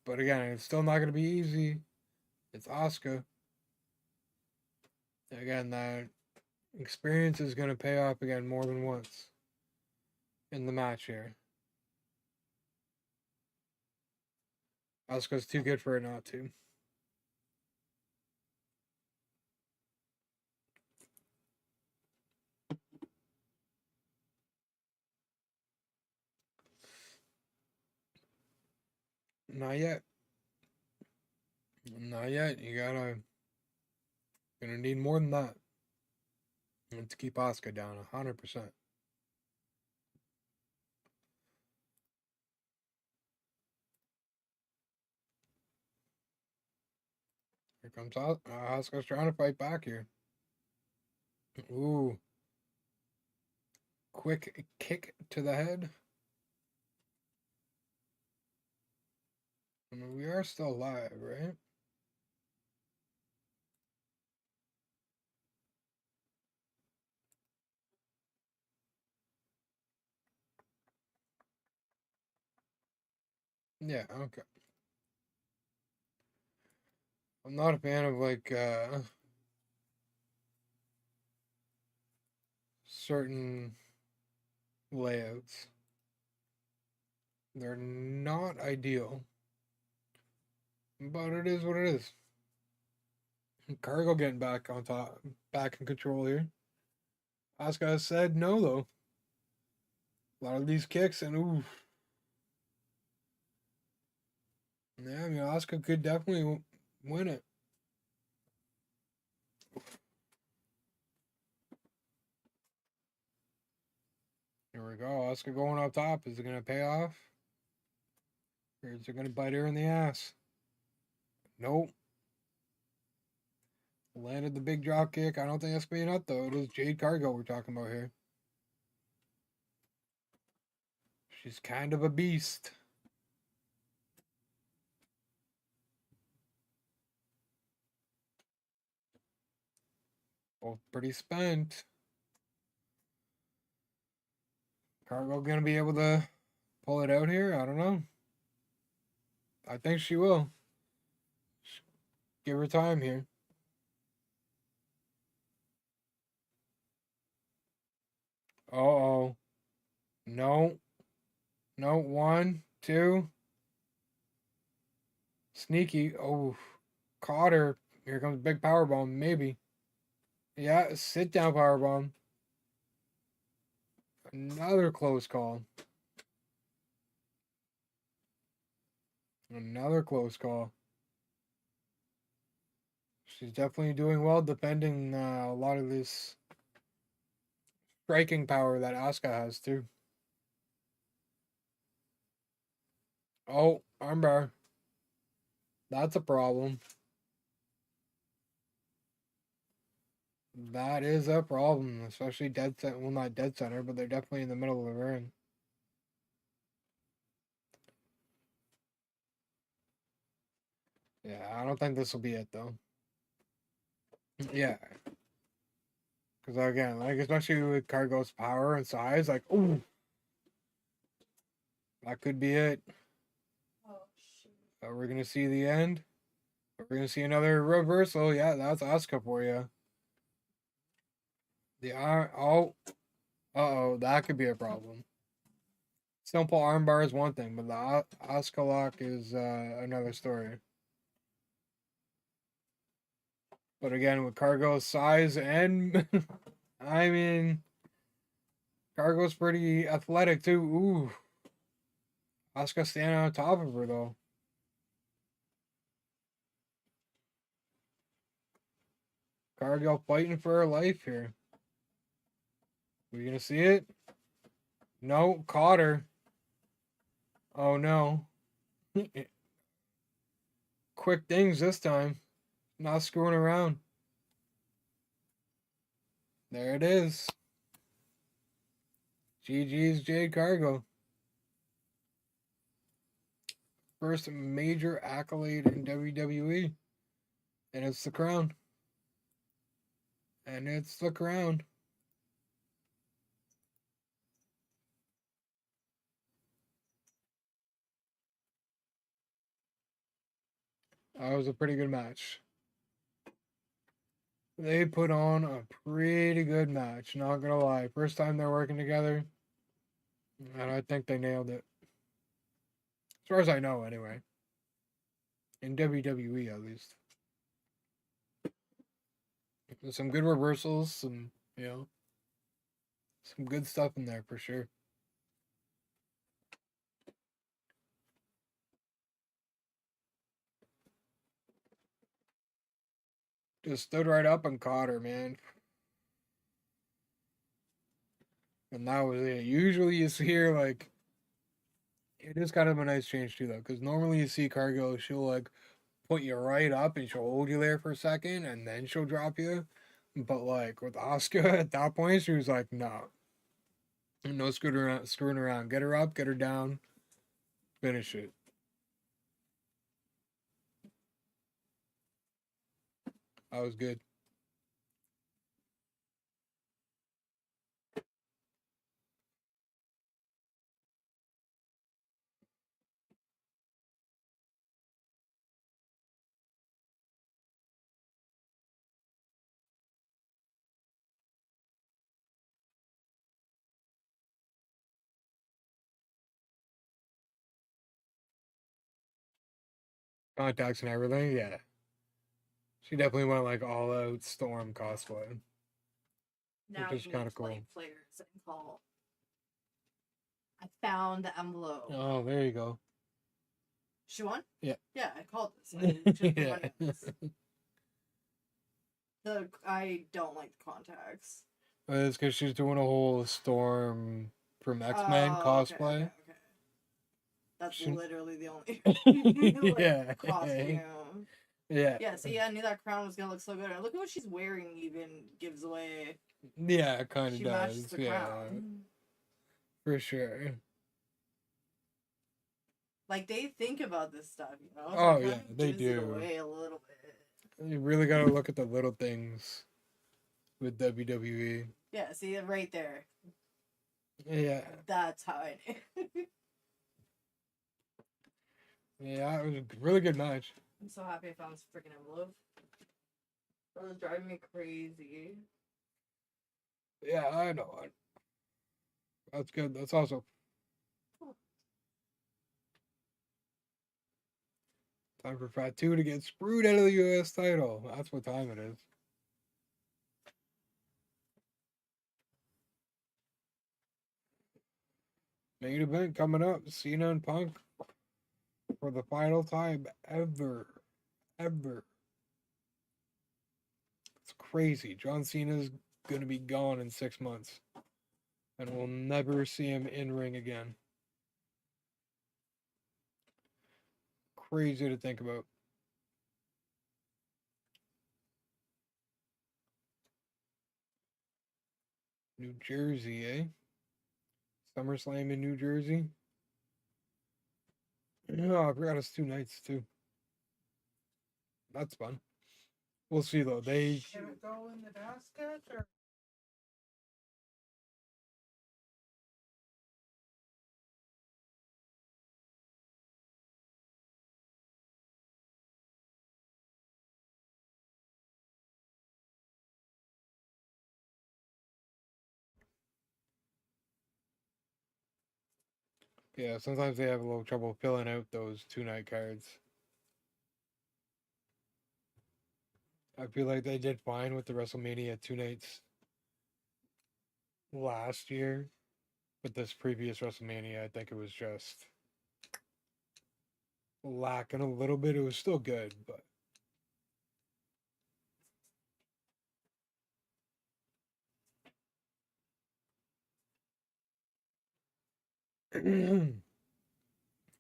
But again, it's still not gonna be easy. It's Asuka. Again, that experience is gonna pay off again more than once in the match here. Asuka's too good for it not to. Not yet. Not yet. Gonna need more than that. And to keep Asuka down 100%. Here comes Asuka's trying to fight back here. Ooh. Quick kick to the head. I mean, we are still alive, right? Yeah, okay. I'm not a fan of like certain layouts. They're not ideal. But it is what it is. Cargo getting back on top, back in control here. Asuka said no though. A lot of these kicks and ooh. Yeah, I mean Asuka could definitely win it. Here we go. Asuka going up top. Is it gonna pay off? Or is it gonna bite her in the ass? Nope. Landed the big drop kick. I don't think that's gonna be enough though. It is Jade Cargo we're talking about here. She's kind of a beast. Both pretty spent. Cargo gonna be able to pull it out here? I don't know. I think she will. Give her time here. Uh-oh. No. No. 1, 2. Sneaky. Oh. Caught her. Here comes big power bomb. Maybe. Yeah. Sit down power bomb. Another close call. Another close call. She's definitely doing well defending a lot of this striking power that Asuka has too. Oh, armbar. That's a problem. That is a problem, especially dead center. Well, not dead center, but they're definitely in the middle of the ring. Yeah, I don't think this will be it though. Yeah, because again, like especially with Cargo's power and size, like ooh, that could be it. Oh shoot. We're gonna see the end. We're gonna see another reversal. Yeah, that's Asuka for you. The that could be a problem. Simple armbar is one thing, but the Asuka lock is another story. But again, with Cargo's size and I mean, Cargo's pretty athletic too. Ooh, Asuka standing on top of her though. Cargo fighting for her life here. We gonna see it? No, caught her. Oh no. Quick things this time. Not screwing around. There it is. GG's Jade Cargill. First major accolade in WWE. And it's the crown. And it's the crown. That was a pretty good match. They put on a pretty good match, not gonna lie. First time they're working together, and I think they nailed it. As far as I know, anyway. In WWE, at least. There's some good reversals, some good stuff in there for sure. Just stood right up and caught her, man. And that was it. Usually you see her, like, it is kind of a nice change too, though, because normally you see Cargill, she'll, like, put you right up and she'll hold you there for a second and then she'll drop you. But, like, with Asuka at that point, she was like, no. No screwing around. Get her up, get her down, finish it. That was good. Contacts and everything, yeah. She definitely went like all out Storm cosplay. Now Which is you kind need of to cool. light flares and call. I found the envelope. Oh, there you go. She won? Yeah. Yeah, I called this. I should put Yeah. money on this. I don't like the contacts. It's because she's doing a whole Storm from X-Men Oh, cosplay. Okay. That's She- literally the only Yeah. costume. Yeah. Yeah, see, I knew that crown was gonna look so good. And look at what she's wearing even gives away. Yeah, it kind of She does. matches the Yeah, crown. for sure. Like they think about this stuff, you know. So Oh, it yeah, kind of they gives it do. away a little bit. You really got to look at the little things with WWE. Yeah, see it right there. Yeah. That's how I knew. Yeah, it was a really good match. I'm so happy I found this freaking envelope. That was driving me crazy. Yeah, I know. That's good. That's awesome. Time for Fat 2 to get screwed out of the US title. That's what time it is. Main event coming up. Cena and Punk for the final time ever. Ever. It's crazy. John Cena's going to be gone in 6 months. And we'll never see him in ring again. Crazy to think about. New Jersey, eh? SummerSlam in New Jersey. Oh, I forgot it's 2 nights too. That's fun. We'll see though. They Can it go in the basket or? yeah, sometimes they have a little trouble filling out those 2 night cards. I feel like they did fine with the WrestleMania 2 nights last year. But this previous WrestleMania, I think it was just lacking a little bit. It was still good, but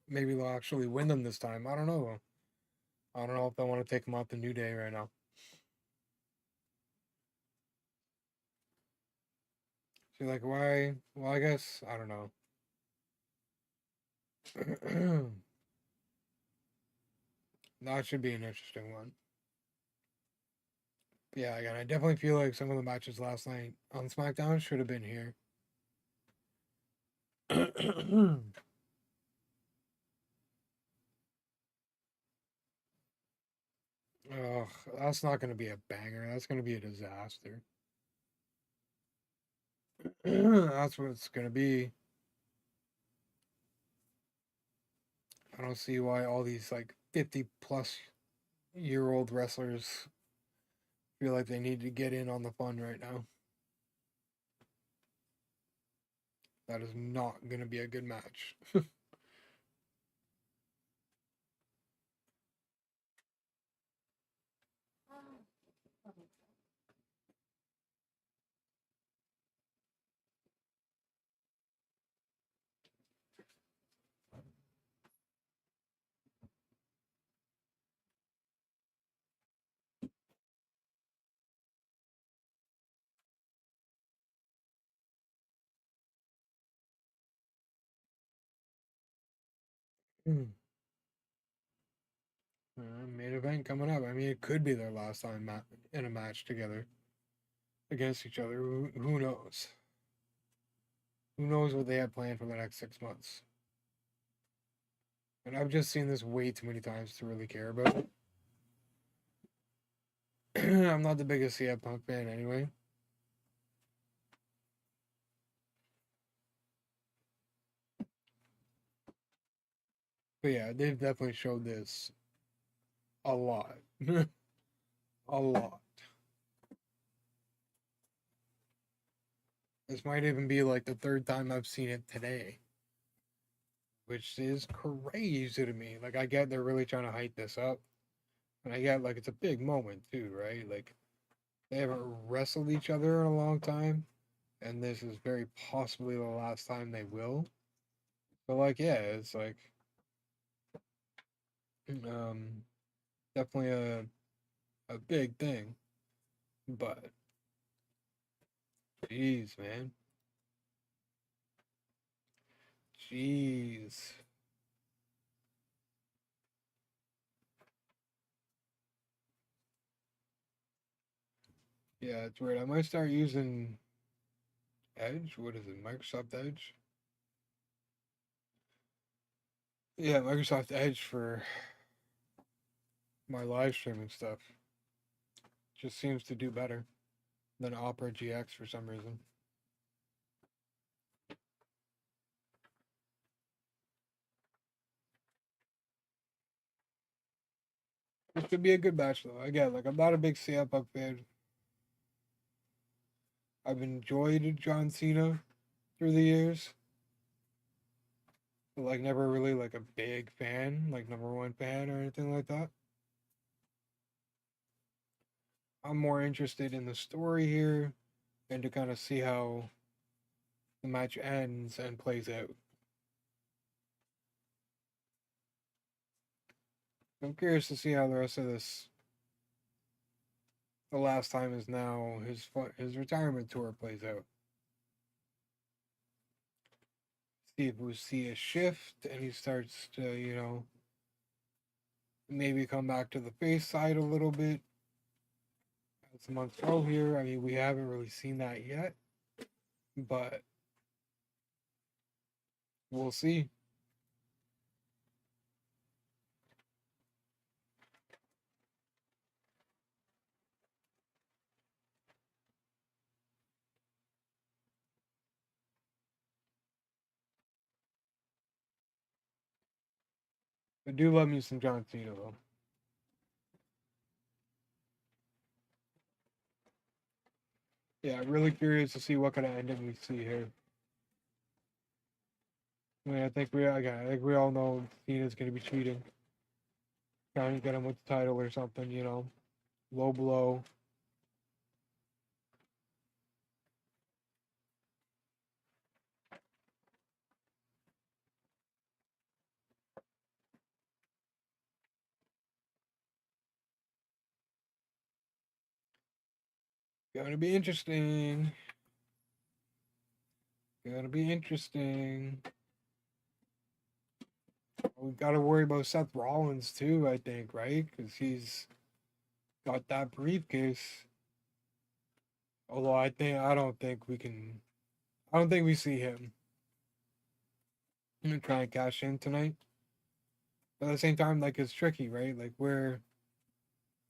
maybe they'll actually win them this time. I don't know. I don't know if they want to take them out the New Day right now. See, like, why? Well, I guess I don't know. That should be an interesting one. Yeah, again, I definitely feel like some of the matches last night on SmackDown should have been here. Ugh, that's not going to be a banger. That's going to be a disaster. That's what it's going to be. I don't see why all these like 50-plus-year-old wrestlers feel like they need to get in on the fun right now. That is not going to be a good match. Main event coming up. I mean, it could be their last time in a match together against each other. Who knows? Who knows what they have planned for the next 6 months? And I've just seen this way too many times to really care about it. I'm not the biggest CM Punk fan anyway. But yeah, they've definitely showed this a lot. A lot. This might even be like the third time I've seen it today, which is crazy to me. Like, I get they're really trying to hype this up, and I get like it's a big moment too, right? Like, they haven't wrestled each other in a long time, and this is very possibly the last time they will. But like, yeah, it's like um definitely a big thing. But jeez, man. Jeez. Yeah, it's weird. I might start using Edge. What is it? Microsoft Edge? Yeah, Microsoft Edge for my live streaming stuff. Just seems to do better than Opera GX for some reason. This could be a good match though. Again, like I'm not a big CM Punk fan. I've enjoyed John Cena through the years, but like never really like a big fan, like number one fan or anything like that. I'm more interested in the story here and to kind of see how the match ends and plays out. I'm curious to see how the rest of this. The last time is now his retirement tour plays out. See if we see a shift and he starts to maybe come back to the face side a little bit as the months go here. I mean, we haven't really seen that yet, but we'll see. I do love me some John Cena though. Yeah, really curious to see what kind of ending we see here. I mean, I think we all know Cena's gonna be cheating, trying to get him with the title or something. Low blow. Gonna be interesting. Gonna be interesting. We gotta worry about Seth Rollins too, I think, right? Because he's got that briefcase. Although I don't think we can. I don't think we see him. I'm gonna try and cash in tonight. But at the same time, like it's tricky, right? Like where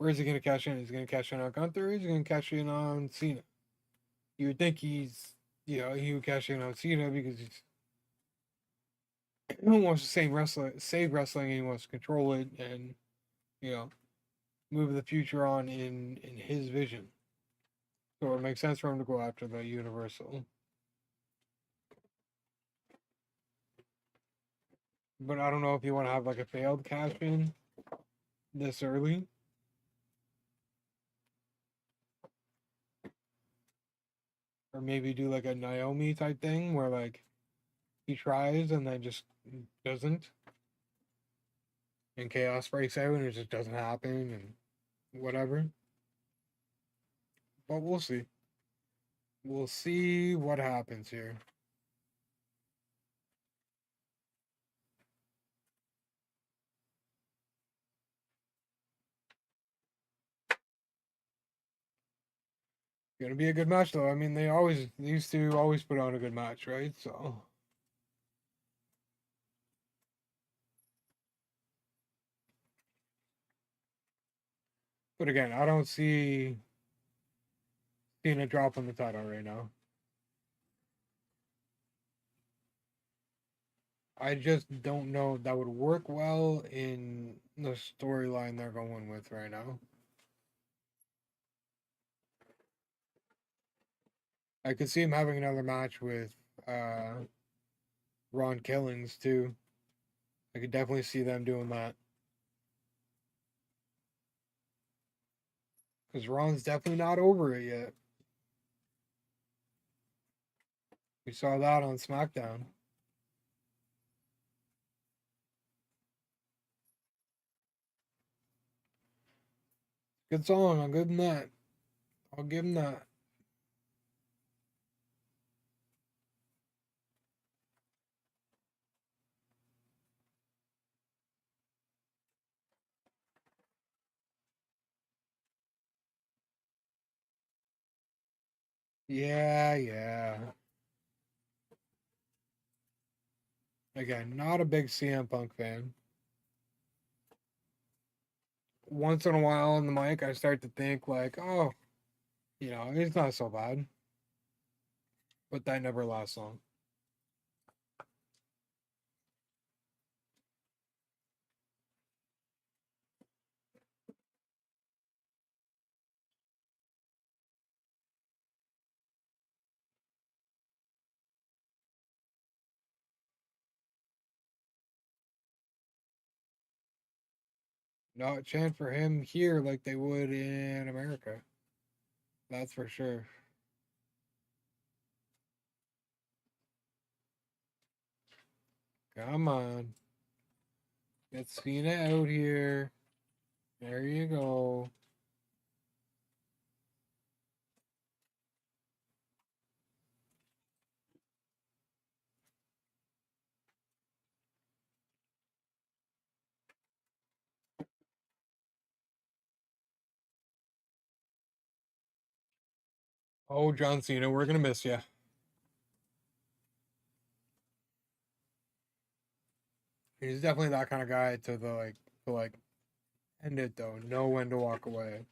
is he gonna cash in? Is he gonna cash in on Gunther? Or is he gonna cash in on Cena? You would think he would cash in on Cena because he wants to save wrestling, and he wants to control it, and you know, move the future on in his vision. So it makes sense for him to go after the Universal. But I don't know if you want to have like a failed cash in this early. Or maybe do like a Naomi type thing where like he tries and then just doesn't. And chaos breaks out and it just doesn't happen and whatever. But we'll see. We'll see what happens here. Gonna be a good match though. I mean, they used to always put on a good match, right? So but again, I don't see Cena dropping the title right now. I just don't know if that would work well in the storyline they're going with right now. I could see him having another match with Ron Killings too. I could definitely see them doing that. Because Ron's definitely not over it yet. We saw that on SmackDown. Good song. I'll give him that. I'll give him that. Yeah, yeah. Again, not a big CM Punk fan. Once in a while on the mic, I start to think like, oh, it's not so bad. But that never lasts long. Not chant for him here like they would in America. That's for sure. Come on. Get Cena out here. There you go. Oh, John Cena, we're gonna miss you. He's definitely that kind of guy to end it though. Know when to walk away.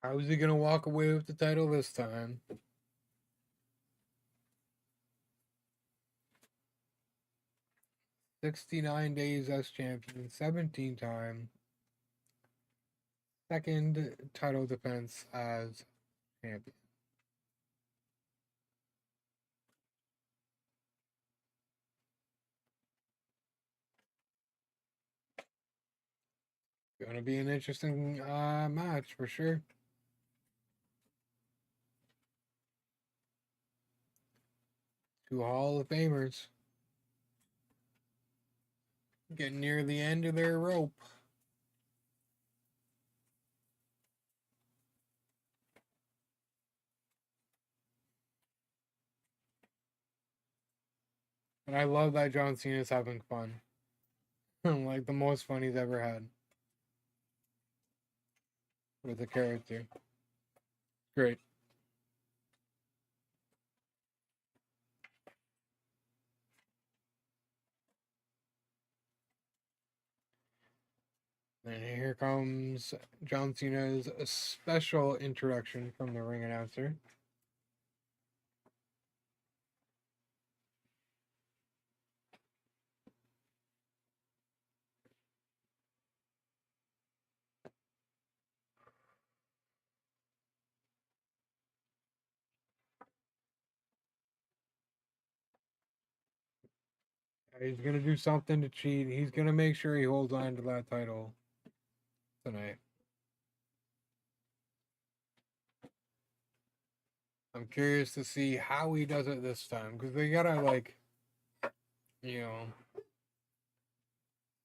How is he gonna walk away with the title this time? 69 days as champion, 17 time. Second title defense as champion. Gonna be an interesting match for sure. Two Hall of Famers. Getting near the end of their rope. And I love that John Cena's having fun. Like the most fun he's ever had with the character. Great. And here comes John Cena's special introduction from the ring announcer. He's gonna do something to cheat. He's gonna make sure he holds on to that title tonight. I'm curious to see how he does it this time because they gotta like, you know,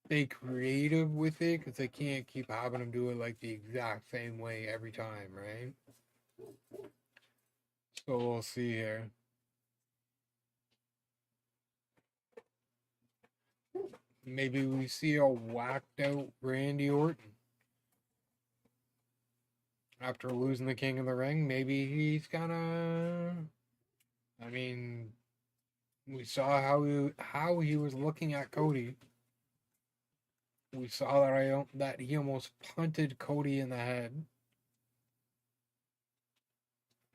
stay creative with it because they can't keep having him do it like the exact same way every time, right? So we'll see here. Maybe we see a whacked out Randy Orton after losing the King of the Ring. Maybe he's gonna. I mean, we saw how he was looking at Cody. We saw that he almost punted Cody in the head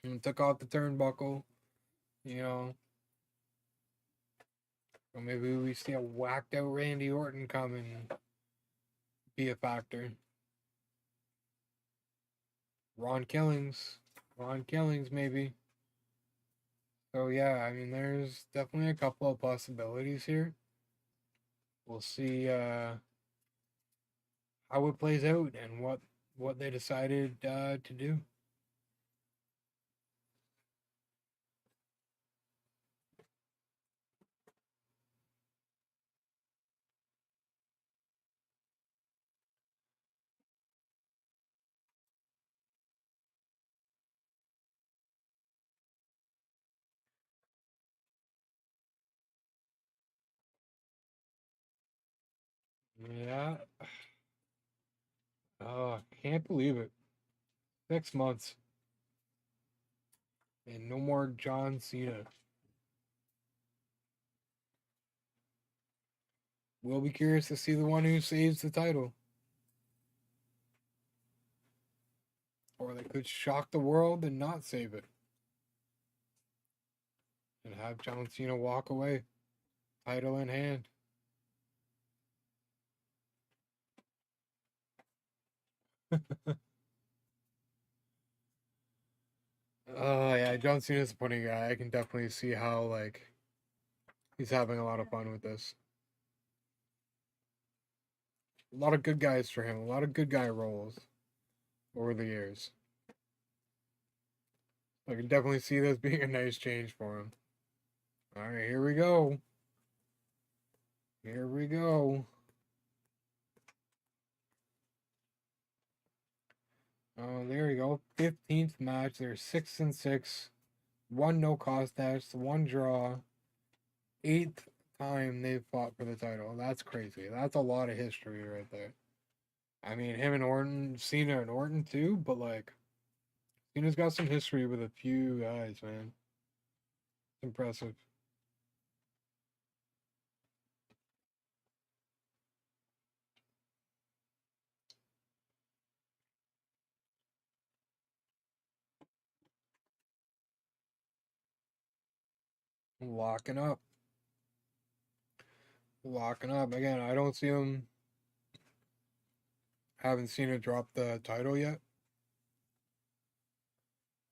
and took off the turnbuckle. You know, so maybe we see a whacked out Randy Orton come and be a factor. Ron Killings, maybe. So yeah, I mean, there's definitely a couple of possibilities here. We'll see how it plays out and what they decided to do. Yeah. Oh, I can't believe it. 6 months and no more John Cena. We'll be curious to see the one who saves the title. Or they could shock the world and not save it. And have John Cena walk away, title in hand. Oh yeah, John Cena's a funny guy. I can definitely see how like he's having a lot of fun with this. A lot of good guys for him. A lot of good guy roles over the years. I can definitely see this being a nice change for him. All right, here we go. Here we go. Oh, there we go. 15th match. They're 6-6. One no contest, one draw. 8th time they've fought for the title. That's crazy. That's a lot of history right there. I mean, him and Orton, Cena and Orton too, but like, Cena's got some history with a few guys, man. It's impressive. Locking up. Locking up. Again, I don't see him. Haven't seen it drop the title yet.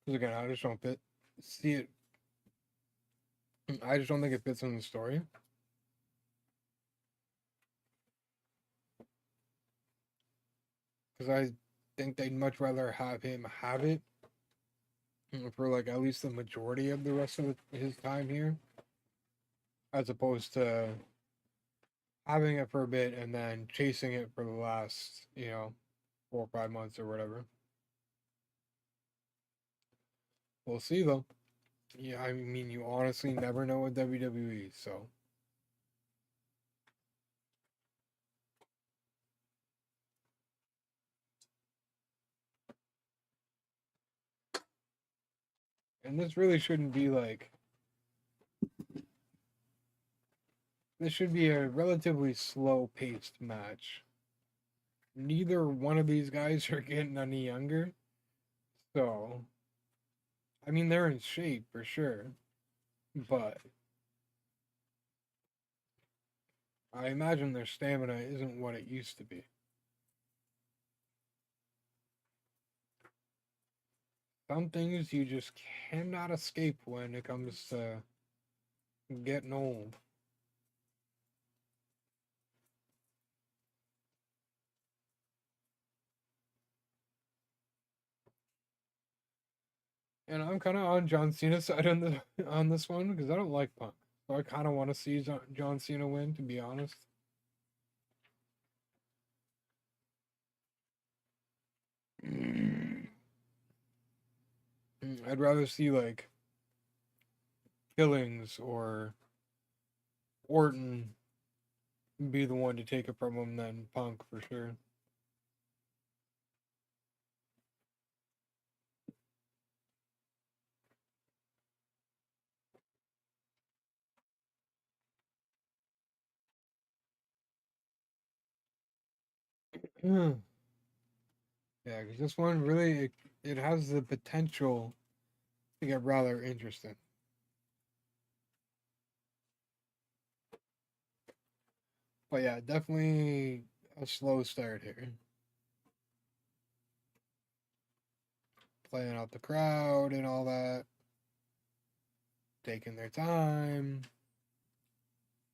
Because again, I just don't see it. I just don't think it fits in the story. Because I think they'd much rather have him have it for like at least the majority of the rest of his time here. as opposed to having it for a bit and then chasing it for the last, 4 or 5 months or whatever. We'll see though. Yeah, I mean, you honestly never know with WWE, so. And this really shouldn't be like. This should be a relatively slow paced match. Neither one of these guys are getting any younger. So, I mean, they're in shape for sure. But I imagine their stamina isn't what it used to be. Some things you just cannot escape when it comes to getting old. And I'm kind of on John Cena's side on this one because I don't like Punk. So I kind of want to see John Cena win, to be honest. I'd rather see like Killings or Orton be the one to take it from him than Punk for sure. Yeah, because this one really it has the potential to get rather interesting. But yeah, definitely a slow start here. Playing out the crowd and all that, taking their time.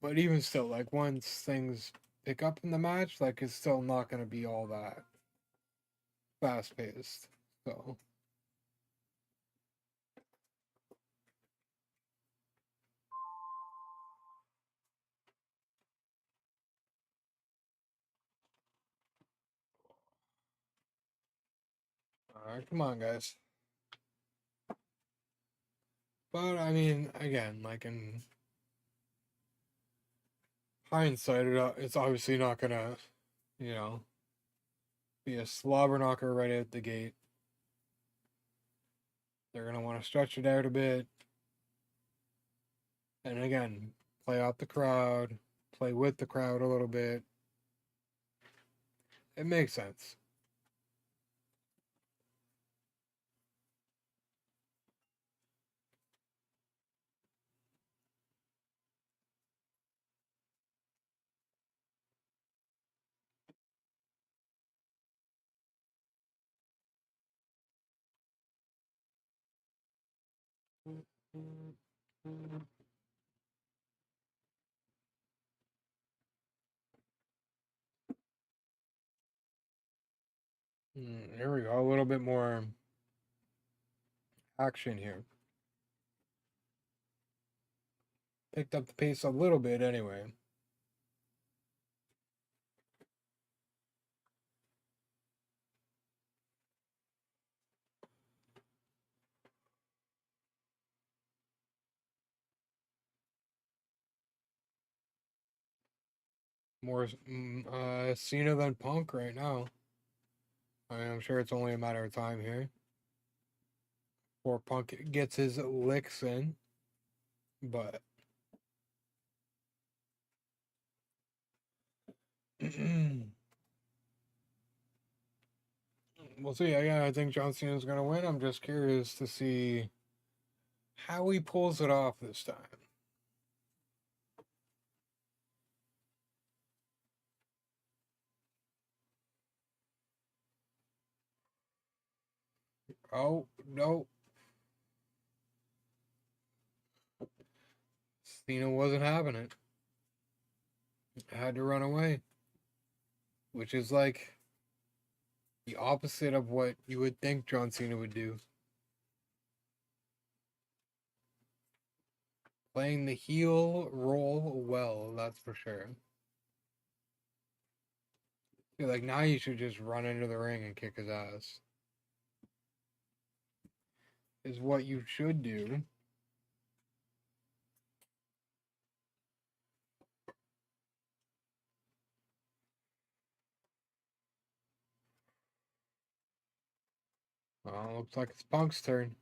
But even still, like once things pick up in the match, like it's still not going to be all that fast paced. So. Alright, come on, guys. But I mean, again, like in hindsight, it's obviously not gonna, you know, be a slobber knocker right out the gate. They're gonna want to stretch it out a bit, and again, play out the crowd, play with the crowd a little bit. It makes sense. Here we go. A little bit more action here. Picked up the pace a little bit anyway. More Cena than Punk right now. I mean, I'm sure it's only a matter of time here before Punk gets his licks in. But we'll see. Yeah, I think John Cena's gonna win. I'm just curious to see how he pulls it off this time. Oh no, Cena wasn't having it. Had to run away, which is like the opposite of what you would think John Cena would do. Playing the heel role well, that's for sure. Feel like now you should just run into the ring and kick his ass. Is what you should do. Well, looks like it's Punk's turn.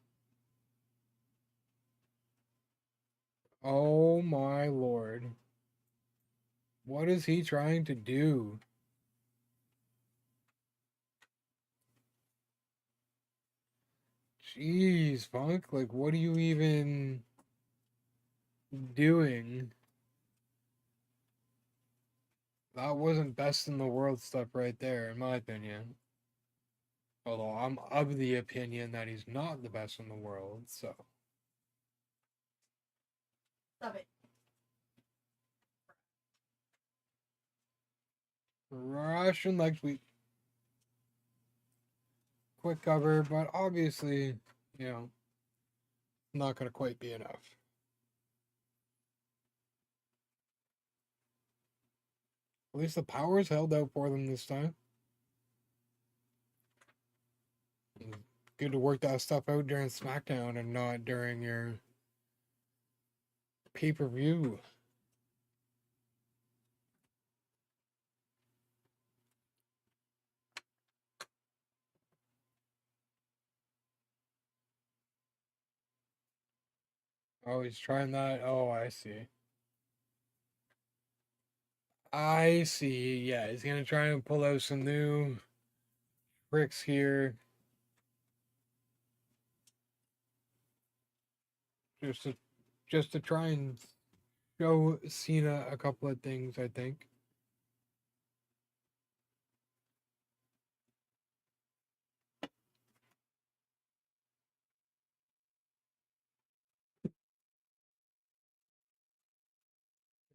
Oh my lord. What is he trying to do? Jeez, Punk, like what are you even doing? That wasn't best in the world stuff right there, in my opinion. Although I'm of the opinion that he's not the best in the world, so. Stop it. Russian leg sweep. Quick cover, but obviously, you know, not going to quite be enough. At least the powers held out for them this time. Good to work that stuff out during SmackDown and not during your pay-per-view. Oh, he's trying that. Oh, I see. I see. Yeah, he's going to try and pull out some new tricks here. Just to try and show Cena a couple of things, I think.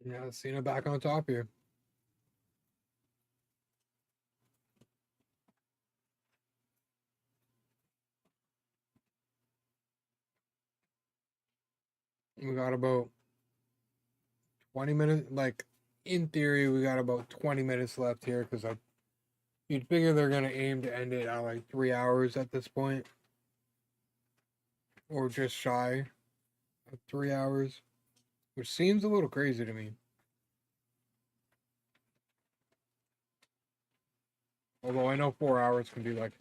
Yeah, Cena back on top here. We got about 20 minutes. Like, in theory, we got about 20 minutes left here because you'd figure they're going to aim to end it at like 3 hours at this point. Or just shy of 3 hours. Which seems a little crazy to me. Although I know 4 hours can be like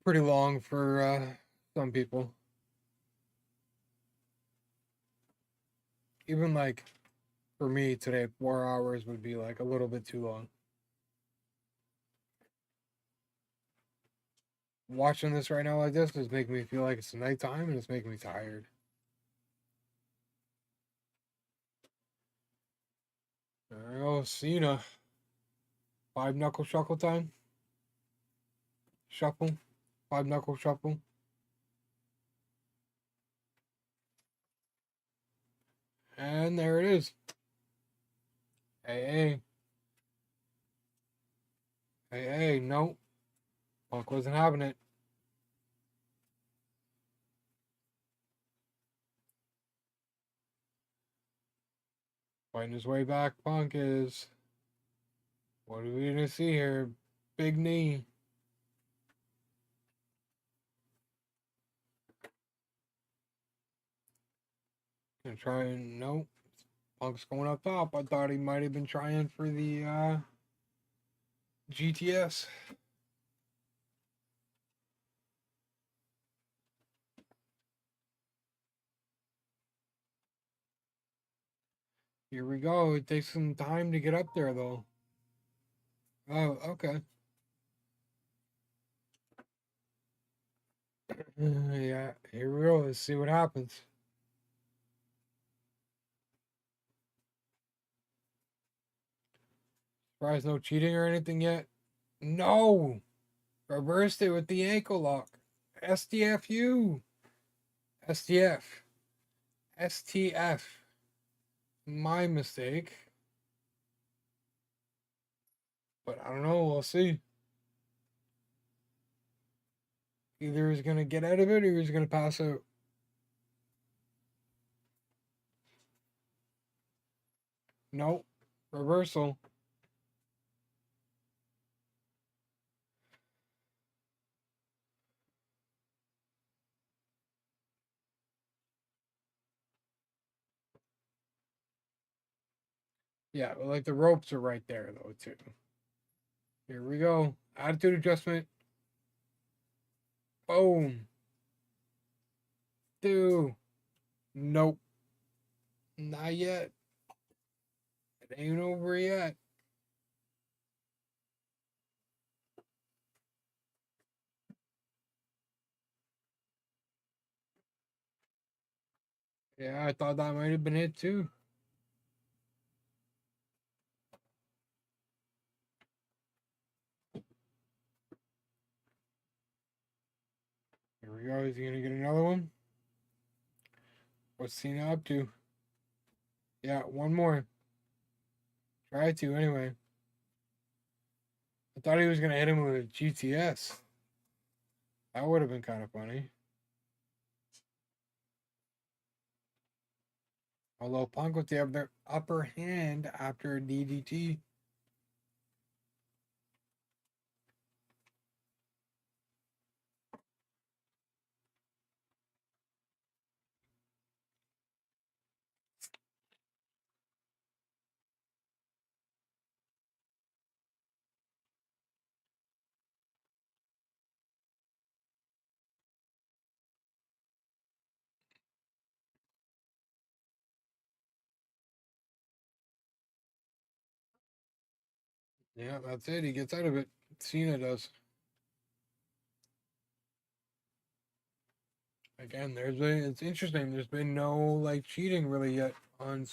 pretty long for some people. Even like for me today, 4 hours would be like a little bit too long. Watching this right now like this is making me feel like it's nighttime and it's making me tired. There we go, Cena. 5 knuckle shuffle time. Shuffle. 5 knuckle shuffle. And there it is. Hey, hey. Hey, hey, no. Punk wasn't having it. Fighting his way back, Punk is. What are we gonna see here? Big knee. Gonna try and nope. Punk's going up top. I thought he might have been trying for the GTS. Here we go. It takes some time to get up there though. Oh, okay. Yeah, here we go. Let's see what happens. Surprised no cheating or anything yet. No! Reversed it with the ankle lock. STFU. STF. STF. My mistake. But I don't know. We'll see. Either he's going to get out of it or he's going to pass out. Nope. Reversal. Yeah, but like the ropes are right there though too. Here we go. Attitude adjustment. Boom. Two. Nope. Not yet. It ain't over yet. Yeah, I thought that might have been it too. Here we go. Is he gonna get another one? What's Cena up to? Yeah, one more. Try to anyway. I thought he was gonna hit him with a GTS. That would have been kind of funny. Although Punk with the upper hand after DDT. Yeah, that's it. He gets out of it. Cena does. Again, it's interesting. There's been no like cheating really yet on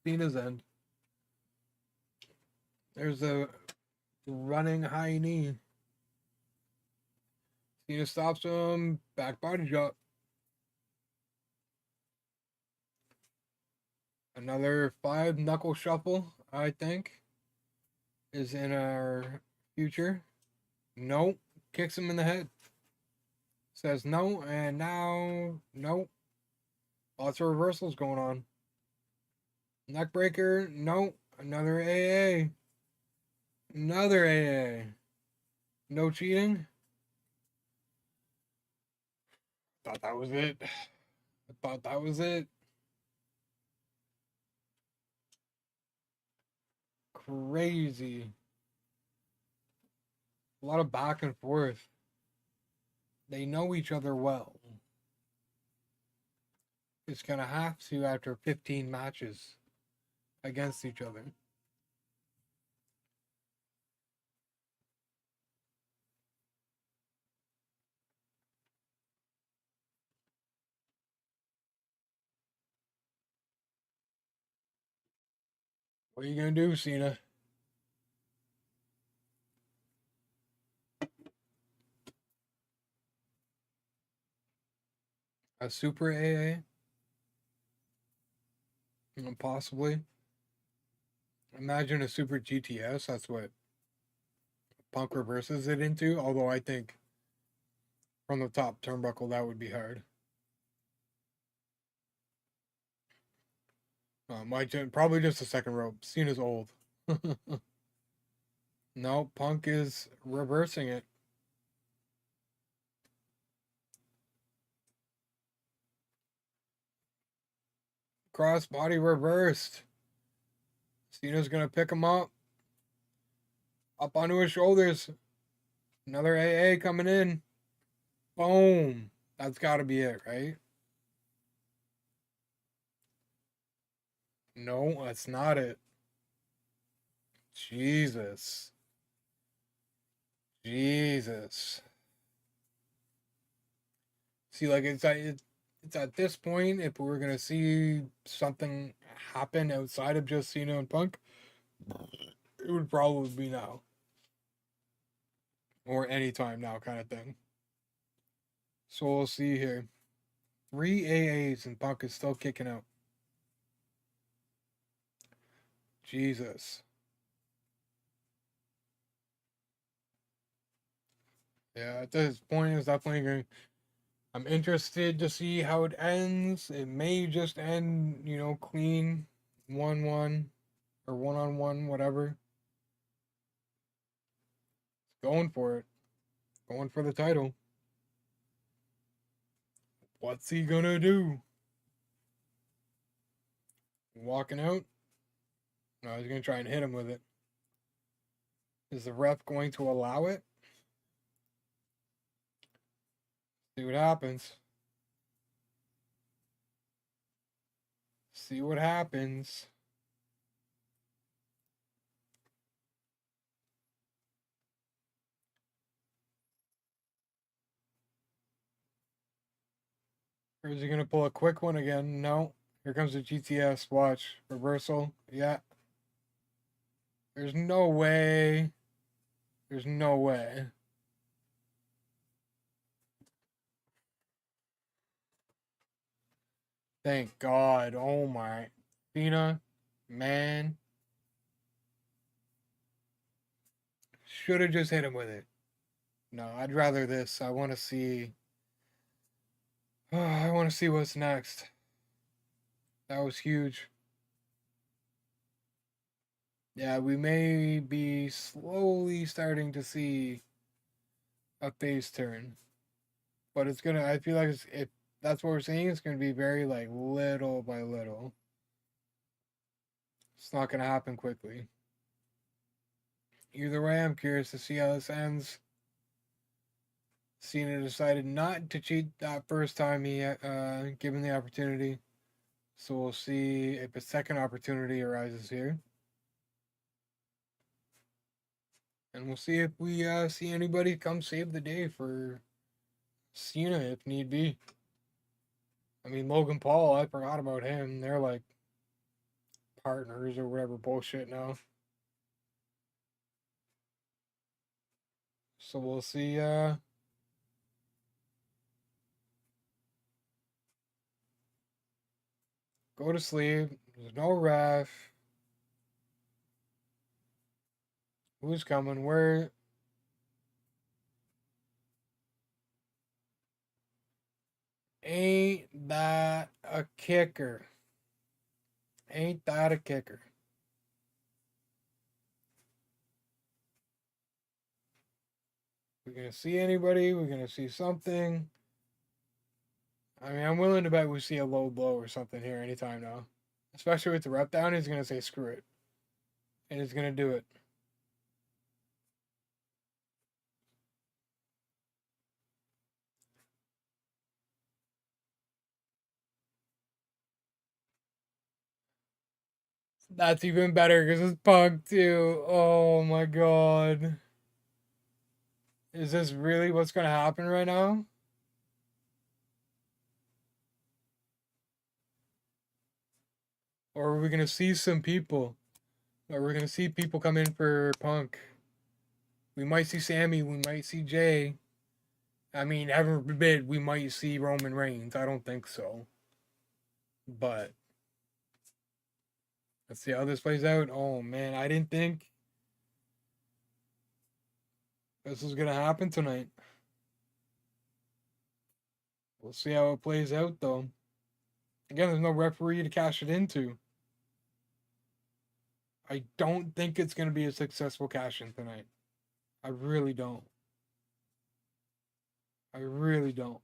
Cena's end. There's a running high knee. Cena stops him. Back body drop. Another 5 knuckle shuffle, I think, is in our future. Nope. Kicks him in the head. Says no, and now, nope. Lots of reversals going on. Neck breaker, nope. Another AA. Another AA. No cheating. Thought that was it. I thought that was it. Crazy. A lot of back and forth. They know each other well. It's going to have to after 15 matches against each other. What are you going to do, Cena? A super AA? Possibly. Imagine a super GTS. That's what Punk reverses it into. Although I think from the top turnbuckle, that would be hard. Probably just the second rope. Cena's old. No, Punk is reversing it. Cross body reversed. Cena's gonna pick him up. Up onto his shoulders. Another AA coming in. Boom. That's gotta be it, right? No, that's not it. Jesus. Jesus. See, like it's at this point, if we're gonna see something happen outside of just Cena and Punk, it would probably be now. Or anytime now kind of thing. So we'll see here. 3 AAs and Punk is still kicking out. Jesus. Yeah, at this point, it's definitely going. I'm interested to see how it ends. It may just end, clean 1-1. or one-on-one, whatever. Going for it. Going for the title. What's he gonna do? Walking out? No, he's gonna try and hit him with it. Is the ref going to allow it? See what happens. See what happens. Or is he going to pull a quick one again? No. Here comes the GTS. Watch. Reversal. Yeah. There's no way. There's no way. Thank God. Oh my. Cena. Man. Should have just hit him with it. No, I'd rather this. I want to see. I want to see what's next. That was huge. Yeah, we may be slowly starting to see a face turn. But it's gonna, I feel like if that's what we're seeing, it's gonna be very like little by little. It's not gonna happen quickly. Either way, I'm curious to see how this ends. Cena decided not to cheat that first time he given the opportunity. So we'll see if a second opportunity arises here. And we'll see if we see anybody come save the day for Cena if need be. I mean, Logan Paul, I forgot about him. They're like partners or whatever bullshit now. So we'll see. Go to sleep. There's no ref. Who's coming? Where? Ain't that a kicker? Ain't that a kicker? We're gonna see anybody? We're gonna see something. I mean, I'm willing to bet we see a low blow or something here anytime now. Especially with the rep down, he's gonna say screw it. And he's gonna do it. That's even better because it's Punk too. Oh my god. Is this really what's gonna happen right now? Or are we gonna see some people? Or we're gonna see people come in for Punk. We might see Sammy, we might see Jay. I mean, heaven forbid we might see Roman Reigns. I don't think so. But let's see how this plays out. Oh man, I didn't think this was gonna happen tonight. We'll see how it plays out though. Again, there's no referee to cash it into. I don't think it's gonna be a successful cash in tonight. I really don't. I really don't.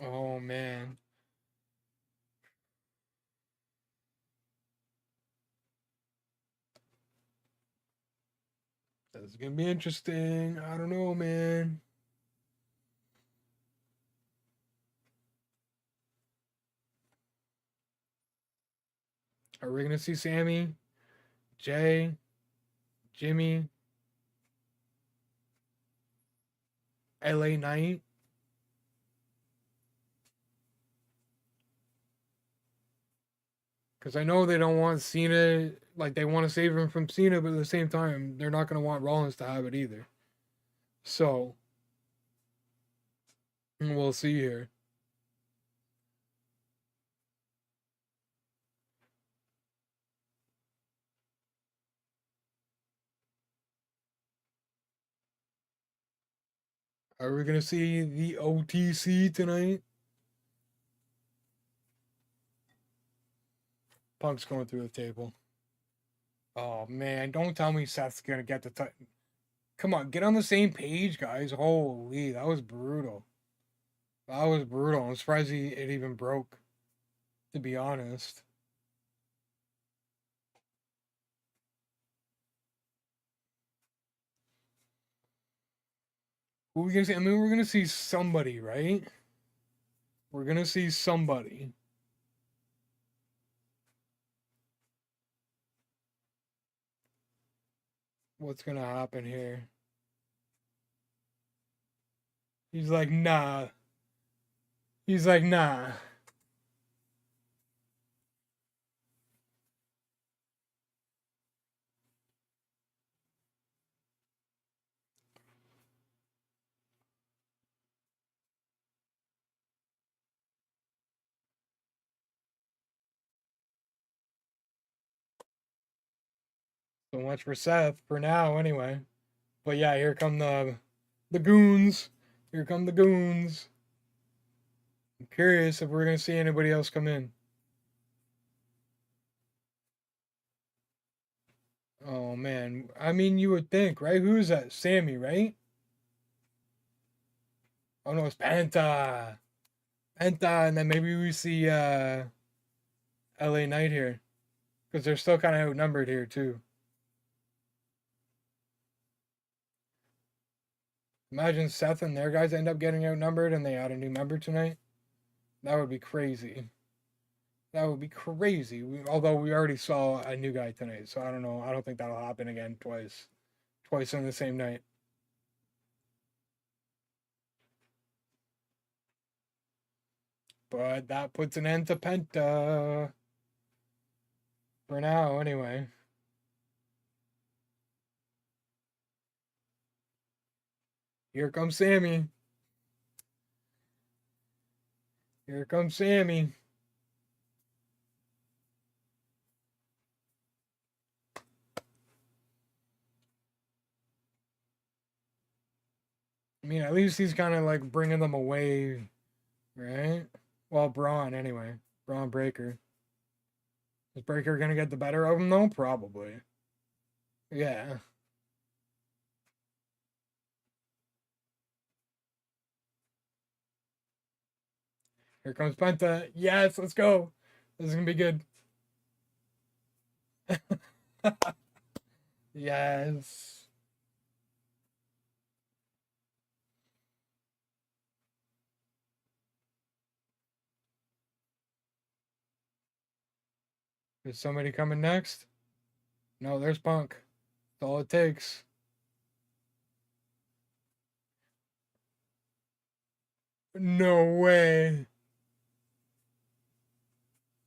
Oh man. This is gonna be interesting. I don't know, man. Are we gonna see Sammy, Jay, Jimmy, LA Knight? Because I know they don't want Cena, like they want to save him from Cena, but at the same time, they're not gonna want Rollins to have it either. So we'll see here. Are we gonna see the OTC tonight? Punk's going through the table. Oh man, don't tell me Seth's gonna get the Come on, get on the same page, guys. Holy, that was brutal. That was brutal. I'm surprised it even broke, to be honest. Who we gonna see? I mean, we're gonna see somebody, right? We're gonna see somebody. What's gonna happen here? He's like, nah. He's like, nah. So much for Seth for now, anyway. But yeah, here come the goons. Here come the goons. I'm curious if we're gonna see anybody else come in. Oh man, I mean, you would think, right? Who's that? Sammy, right? Oh no, it's Penta. Penta, and then maybe we see LA Knight here, because they're still kind of outnumbered here too. Imagine Seth and their guys end up getting outnumbered, and they add a new member tonight. That would be crazy. That would be crazy. Although we already saw a new guy tonight, so I don't know. I don't think that'll happen again twice on the same night. But that puts an end to Penta. For now, anyway. Here comes Sammy. Here comes Sammy. I mean, at least he's kind of like bringing them away, right? Well, Braun, anyway. Braun Breaker. Is Breaker going to get the better of him, though? Probably. Yeah. Here comes Penta. Yes, let's go. This is going to be good. Yes. Is somebody coming next? No, there's Punk. That's all it takes. No way.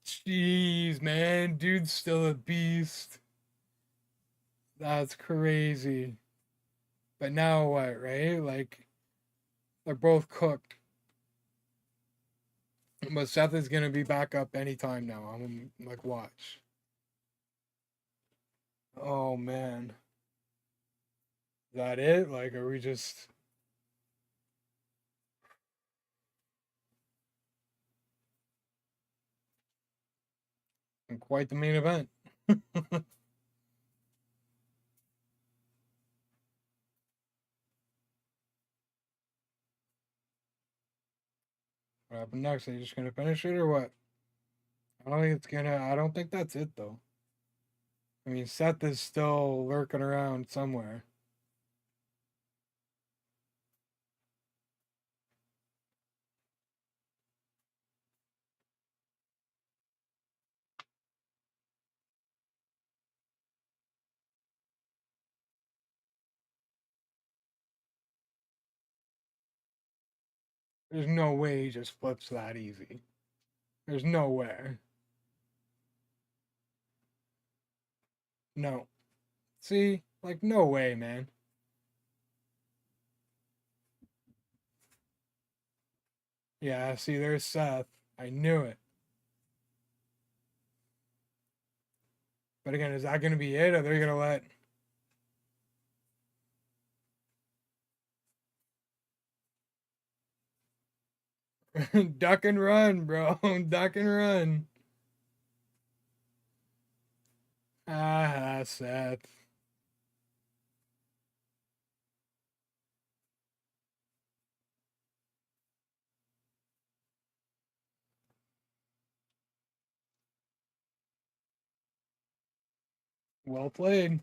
Jeez, man. Dude's still a beast. That's crazy. But now what, right? Like, they're both cooked. But Seth is going to be back up anytime now. I'm like, watch. Oh, man. Is that it? Like, are we just. Quite the main event. What happened next? Are you just gonna finish it or what? I don't think it's gonna. I don't think that's it though. I mean, Seth is still lurking around somewhere. There's no way he just flips that easy. There's no way. No. See, like no way, man. Yeah. See, there's Seth. I knew it. But again, is that gonna be it? Or are they gonna let? Duck and run, bro. Duck and run. Ah, Seth. Well played.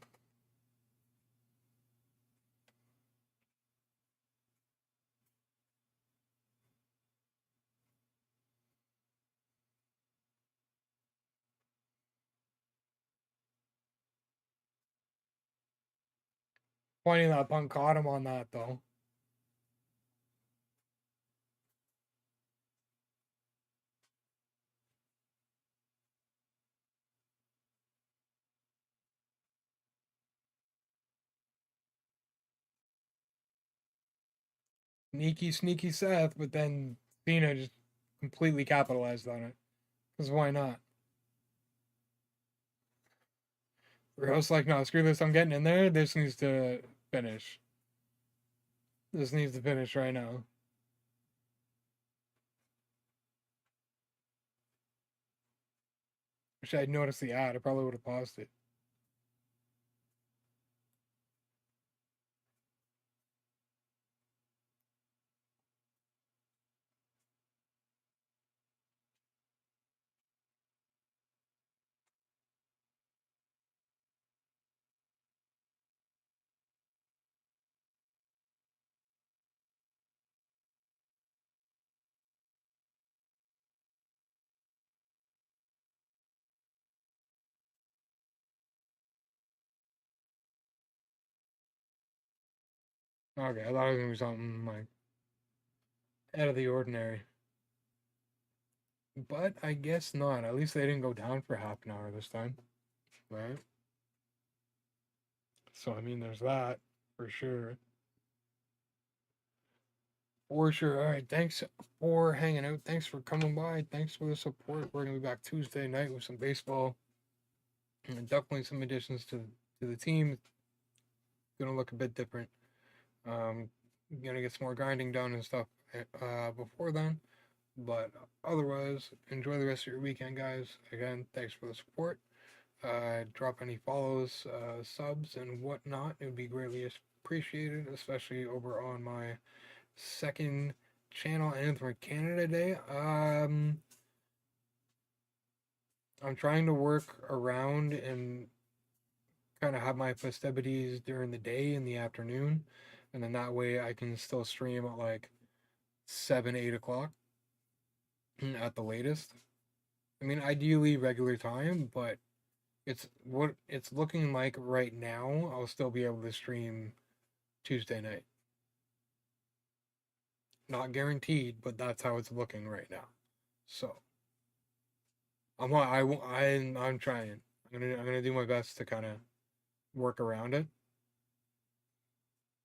Funny that punk caught him on that though. Sneaky Seth, but then Cena just completely capitalized on it. Because why not? Rose like, no, screw this. I'm getting in there. This needs to finish. This needs to finish right now. Wish I'd noticed the ad. I probably would have paused it. Okay, I thought it was gonna be something like out of the ordinary. But I guess not. At least they didn't go down for half an hour this time. Right? So I mean there's that for sure. For sure. All right. Thanks for hanging out. Thanks for coming by. Thanks for the support. We're gonna be back Tuesday night with some baseball and definitely some additions to the team. Gonna look a bit different. Um, gonna get some more grinding done and stuff before then. But otherwise, enjoy the rest of your weekend, guys. Again, thanks for the support. Drop any follows, subs, and whatnot. It would be greatly appreciated, especially over on my second channel, Anthem Canada Day. I'm trying to work around and kind of have my festivities during the day in the afternoon, and then that way I can still stream at like 7, 8 o'clock at the latest. I mean, ideally regular time, but it's what it's looking like right now. I'll still be able to stream Tuesday night. Not guaranteed, but that's how it's looking right now. So I'm trying. I'm gonna do my best to kind of work around it.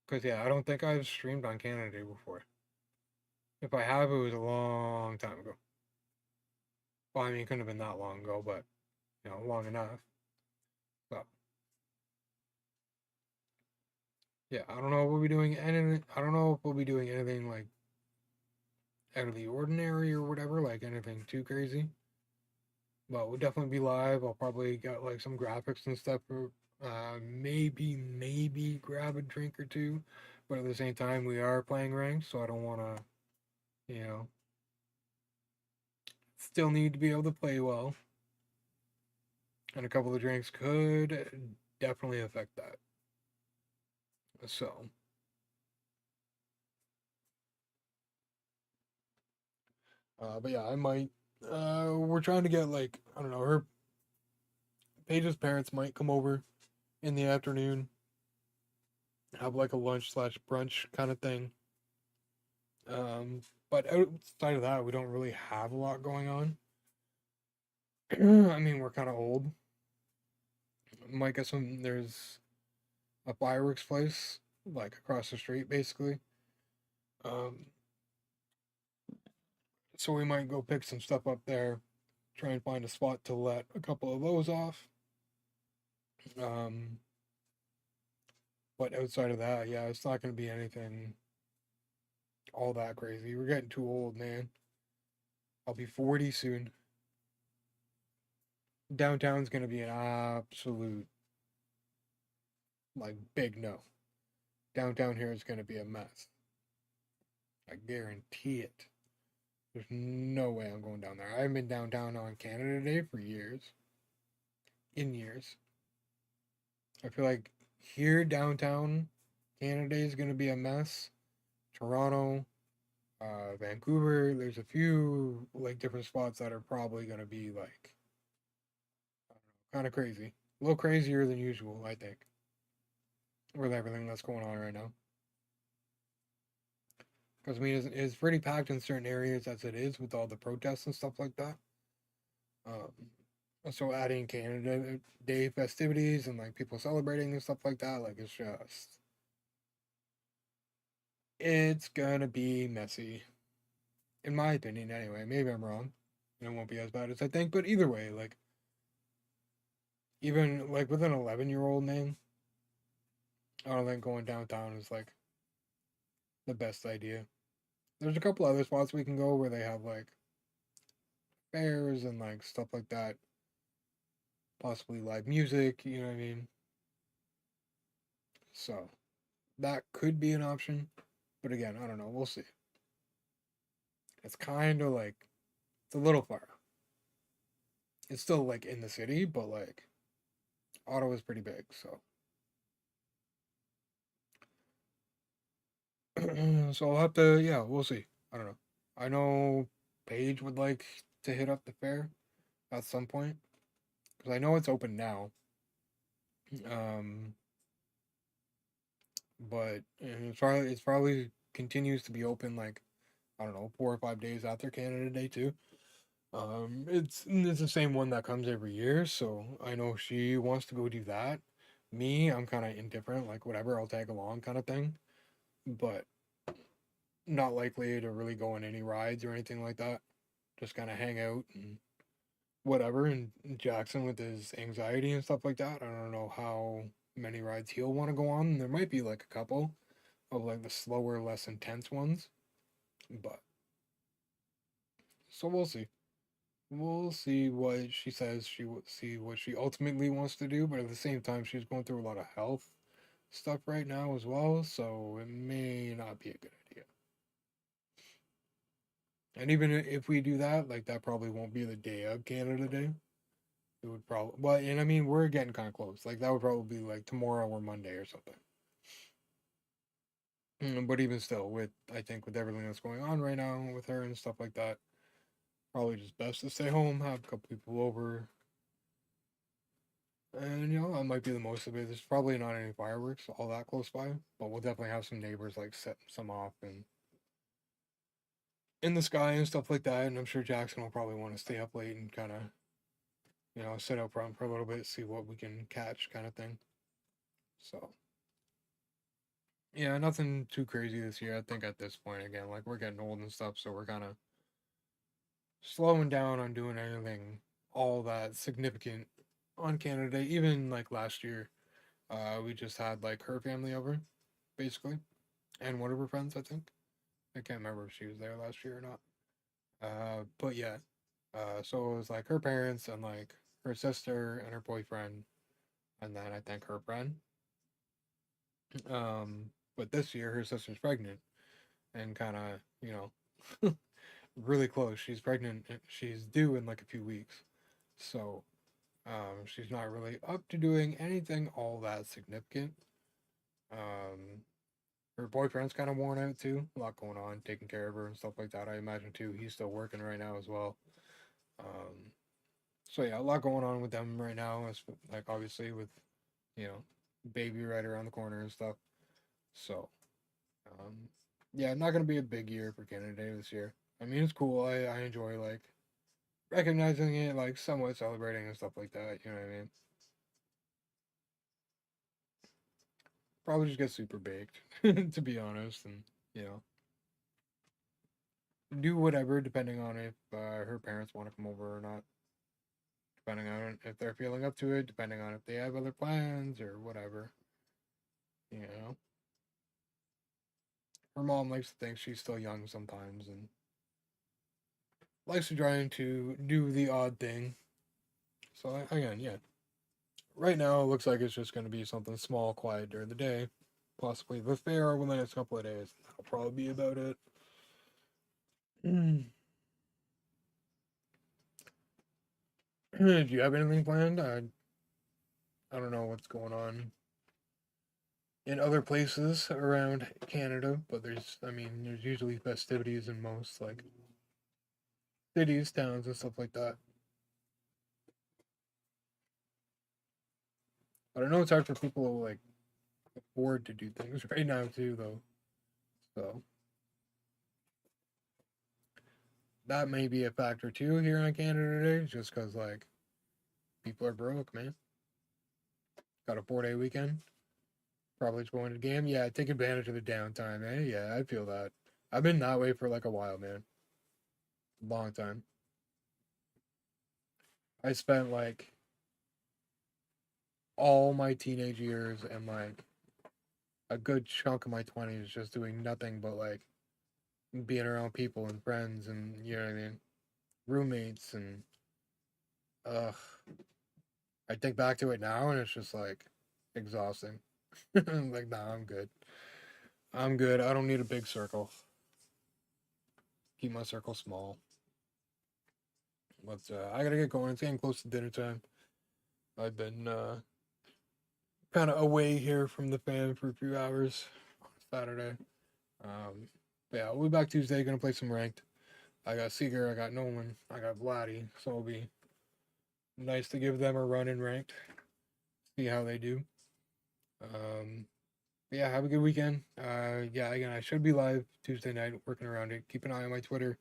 Cause yeah, I don't think I've streamed on Canada Day before. If I have, it was a long time ago. Well, I mean, it couldn't have been that long ago, but long enough. So yeah, I don't know if we'll be doing anything. I don't know if we'll be doing anything like out of the ordinary or whatever, like anything too crazy. But we'll definitely be live. I'll probably get like some graphics and stuff. Maybe grab a drink or two. But at the same time, we are playing ranked, so I don't want to, you know, still need to be able to play well. And a couple of drinks could definitely affect that. So, but yeah, I might. We're trying to get like I don't know. Her Paige's parents might come over in the afternoon, have like a lunch slash brunch kind of thing. Um, but outside of that, we don't really have a lot going on. I mean, we're kind of old. Might get some. There's a fireworks place like across the street, basically. Um, so we might go pick some stuff up there, try and find a spot to let a couple of those off. Um, but outside of that, yeah, it's not going to be anything all that crazy. We're getting too old, man. I'll be 40 soon. Downtown's gonna be an absolute like big no. Downtown here is gonna be a mess. I guarantee it. There's no way I'm going down there. I haven't been downtown on Canada Day for years. In years. I feel like here downtown Canada Day is gonna be a mess. Toronto, Vancouver, there's a few like different spots that are probably gonna be like kind of crazy. A little crazier than usual, I think, with everything that's going on right now. Because I mean, it's pretty packed in certain areas as it is with all the protests and stuff like that. So adding Canada Day festivities and like people celebrating and stuff like that, like it's gonna be messy, in my opinion. Anyway, maybe I'm wrong. And it won't be as bad as I think, but either way, like even like with an 11-year-old man, I don't think going downtown is like the best idea. There's a couple other spots we can go where they have like fairs and like stuff like that, possibly live music, you know what I mean? So that could be an option. But again, I don't know. We'll see. It's kind of like, it's a little far. It's still like in the city, but like Ottawa's pretty big. So, so I'll have to, yeah, we'll see. I don't know. I know Paige would like to hit up the fair at some point because I know it's open now. Um, but it's probably continues to be open like I don't know 4 or 5 days after Canada Day too. It's the same one that comes every year, so I know she wants to go do that. Me, I'm kind of indifferent, like whatever, I'll tag along kind of thing, but not likely to really go on any rides or anything like that. Just kind of hang out and whatever. And Jackson with his anxiety and stuff like that, I don't know how many rides he'll want to go on. There might be like a couple of like the slower, less intense ones, but so we'll see. We'll see what she says. She will see what she ultimately wants to do, but at the same time, she's going through a lot of health stuff right now as well, so it may not be a good idea. And even if we do that, like that probably won't be the day of Canada Day. It would probably, well, and I mean, we're getting kind of close. Like that would probably be like tomorrow or Monday or something. But even still, with I think with everything that's going on right now with her and stuff like that, probably just best to stay home, have a couple people over, and that might be the most of it. There's probably not any fireworks all that close by, but we'll definitely have some neighbors like set some off and in the sky and stuff like that. And I'm sure Jackson will probably want to stay up late and kind of sit out front for a little bit, see what we can catch, kind of thing. So yeah, nothing too crazy this year. I think at this point, again, like we're getting old and stuff, so we're kind of slowing down on doing anything all that significant on Canada Day. Even like last year, we just had like her family over, basically, and one of her friends, I think. I can't remember if she was there last year or not. But yeah, so it was like her parents and like her sister and her boyfriend, and then I think her friend. But this year her sister's pregnant and kind of really close. She's pregnant. She's due in like a few weeks, so she's not really up to doing anything all that significant. Um, Her boyfriend's kind of worn out too. A lot going on, taking care of her and stuff like that. I imagine too. He's still working right now as well. Um, so yeah, a lot going on with them right now. It's like obviously with you know baby right around the corner and stuff. So um, yeah, not gonna be a big year for Canada Day this year. I mean, it's cool. I enjoy like recognizing it, like somewhat celebrating and stuff like that. You know what I mean? Probably just get super baked, to be honest, and you know do whatever depending on if her parents want to come over or not. Depending on if they're feeling up to it, depending on if they have other plans or whatever. You know, her mom likes to think she's still young sometimes and likes to try to do the odd thing. So again, yeah. Right now, it looks like it's just going to be something small, quiet during the day. Possibly the fair over the next couple of days. That'll probably be about it. Do you have anything planned? I don't know what's going on in other places around Canada, but there's usually festivities in most like cities, towns, and stuff like that. But I know it's hard for people to like afford to do things right now too, though. So that may be a factor too here in Canada today, just because like people are broke, man. Got a 4-day weekend. Probably just going to the game. Yeah, take advantage of the downtime, eh? Yeah, I feel that. I've been that way for like a while, man. Long time. I spent like all my teenage years and like a good chunk of my 20s just doing nothing but like being around people and friends and you know what I mean, roommates and ugh. I think back to it now and it's just like exhausting. Like, nah, I'm good. I'm good. I don't need a big circle. Keep my circle small. But I gotta get going. It's getting close to dinner time. I've been kind of away here from the fam for a few hours on Saturday. But yeah, we'll be back Tuesday. Gonna play some ranked. I got Seeger, I got Nolan, I got Vladdy, so it'll be nice to give them a run in ranked. See how they do. Yeah, have a good weekend. Yeah, again, I should be live Tuesday night, working around it. Keep an eye on my Twitter,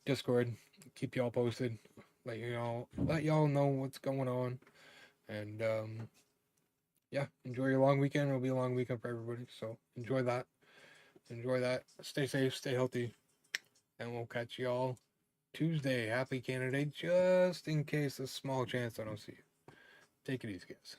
Discord. Keep y'all posted. Let y'all know what's going on. And yeah, enjoy your long weekend. It'll be a long weekend for everybody. So enjoy that. Enjoy that. Stay safe, stay healthy, and we'll catch y'all Tuesday. Happy Canada Day, just in case a small chance I don't see you. Take it easy, guys.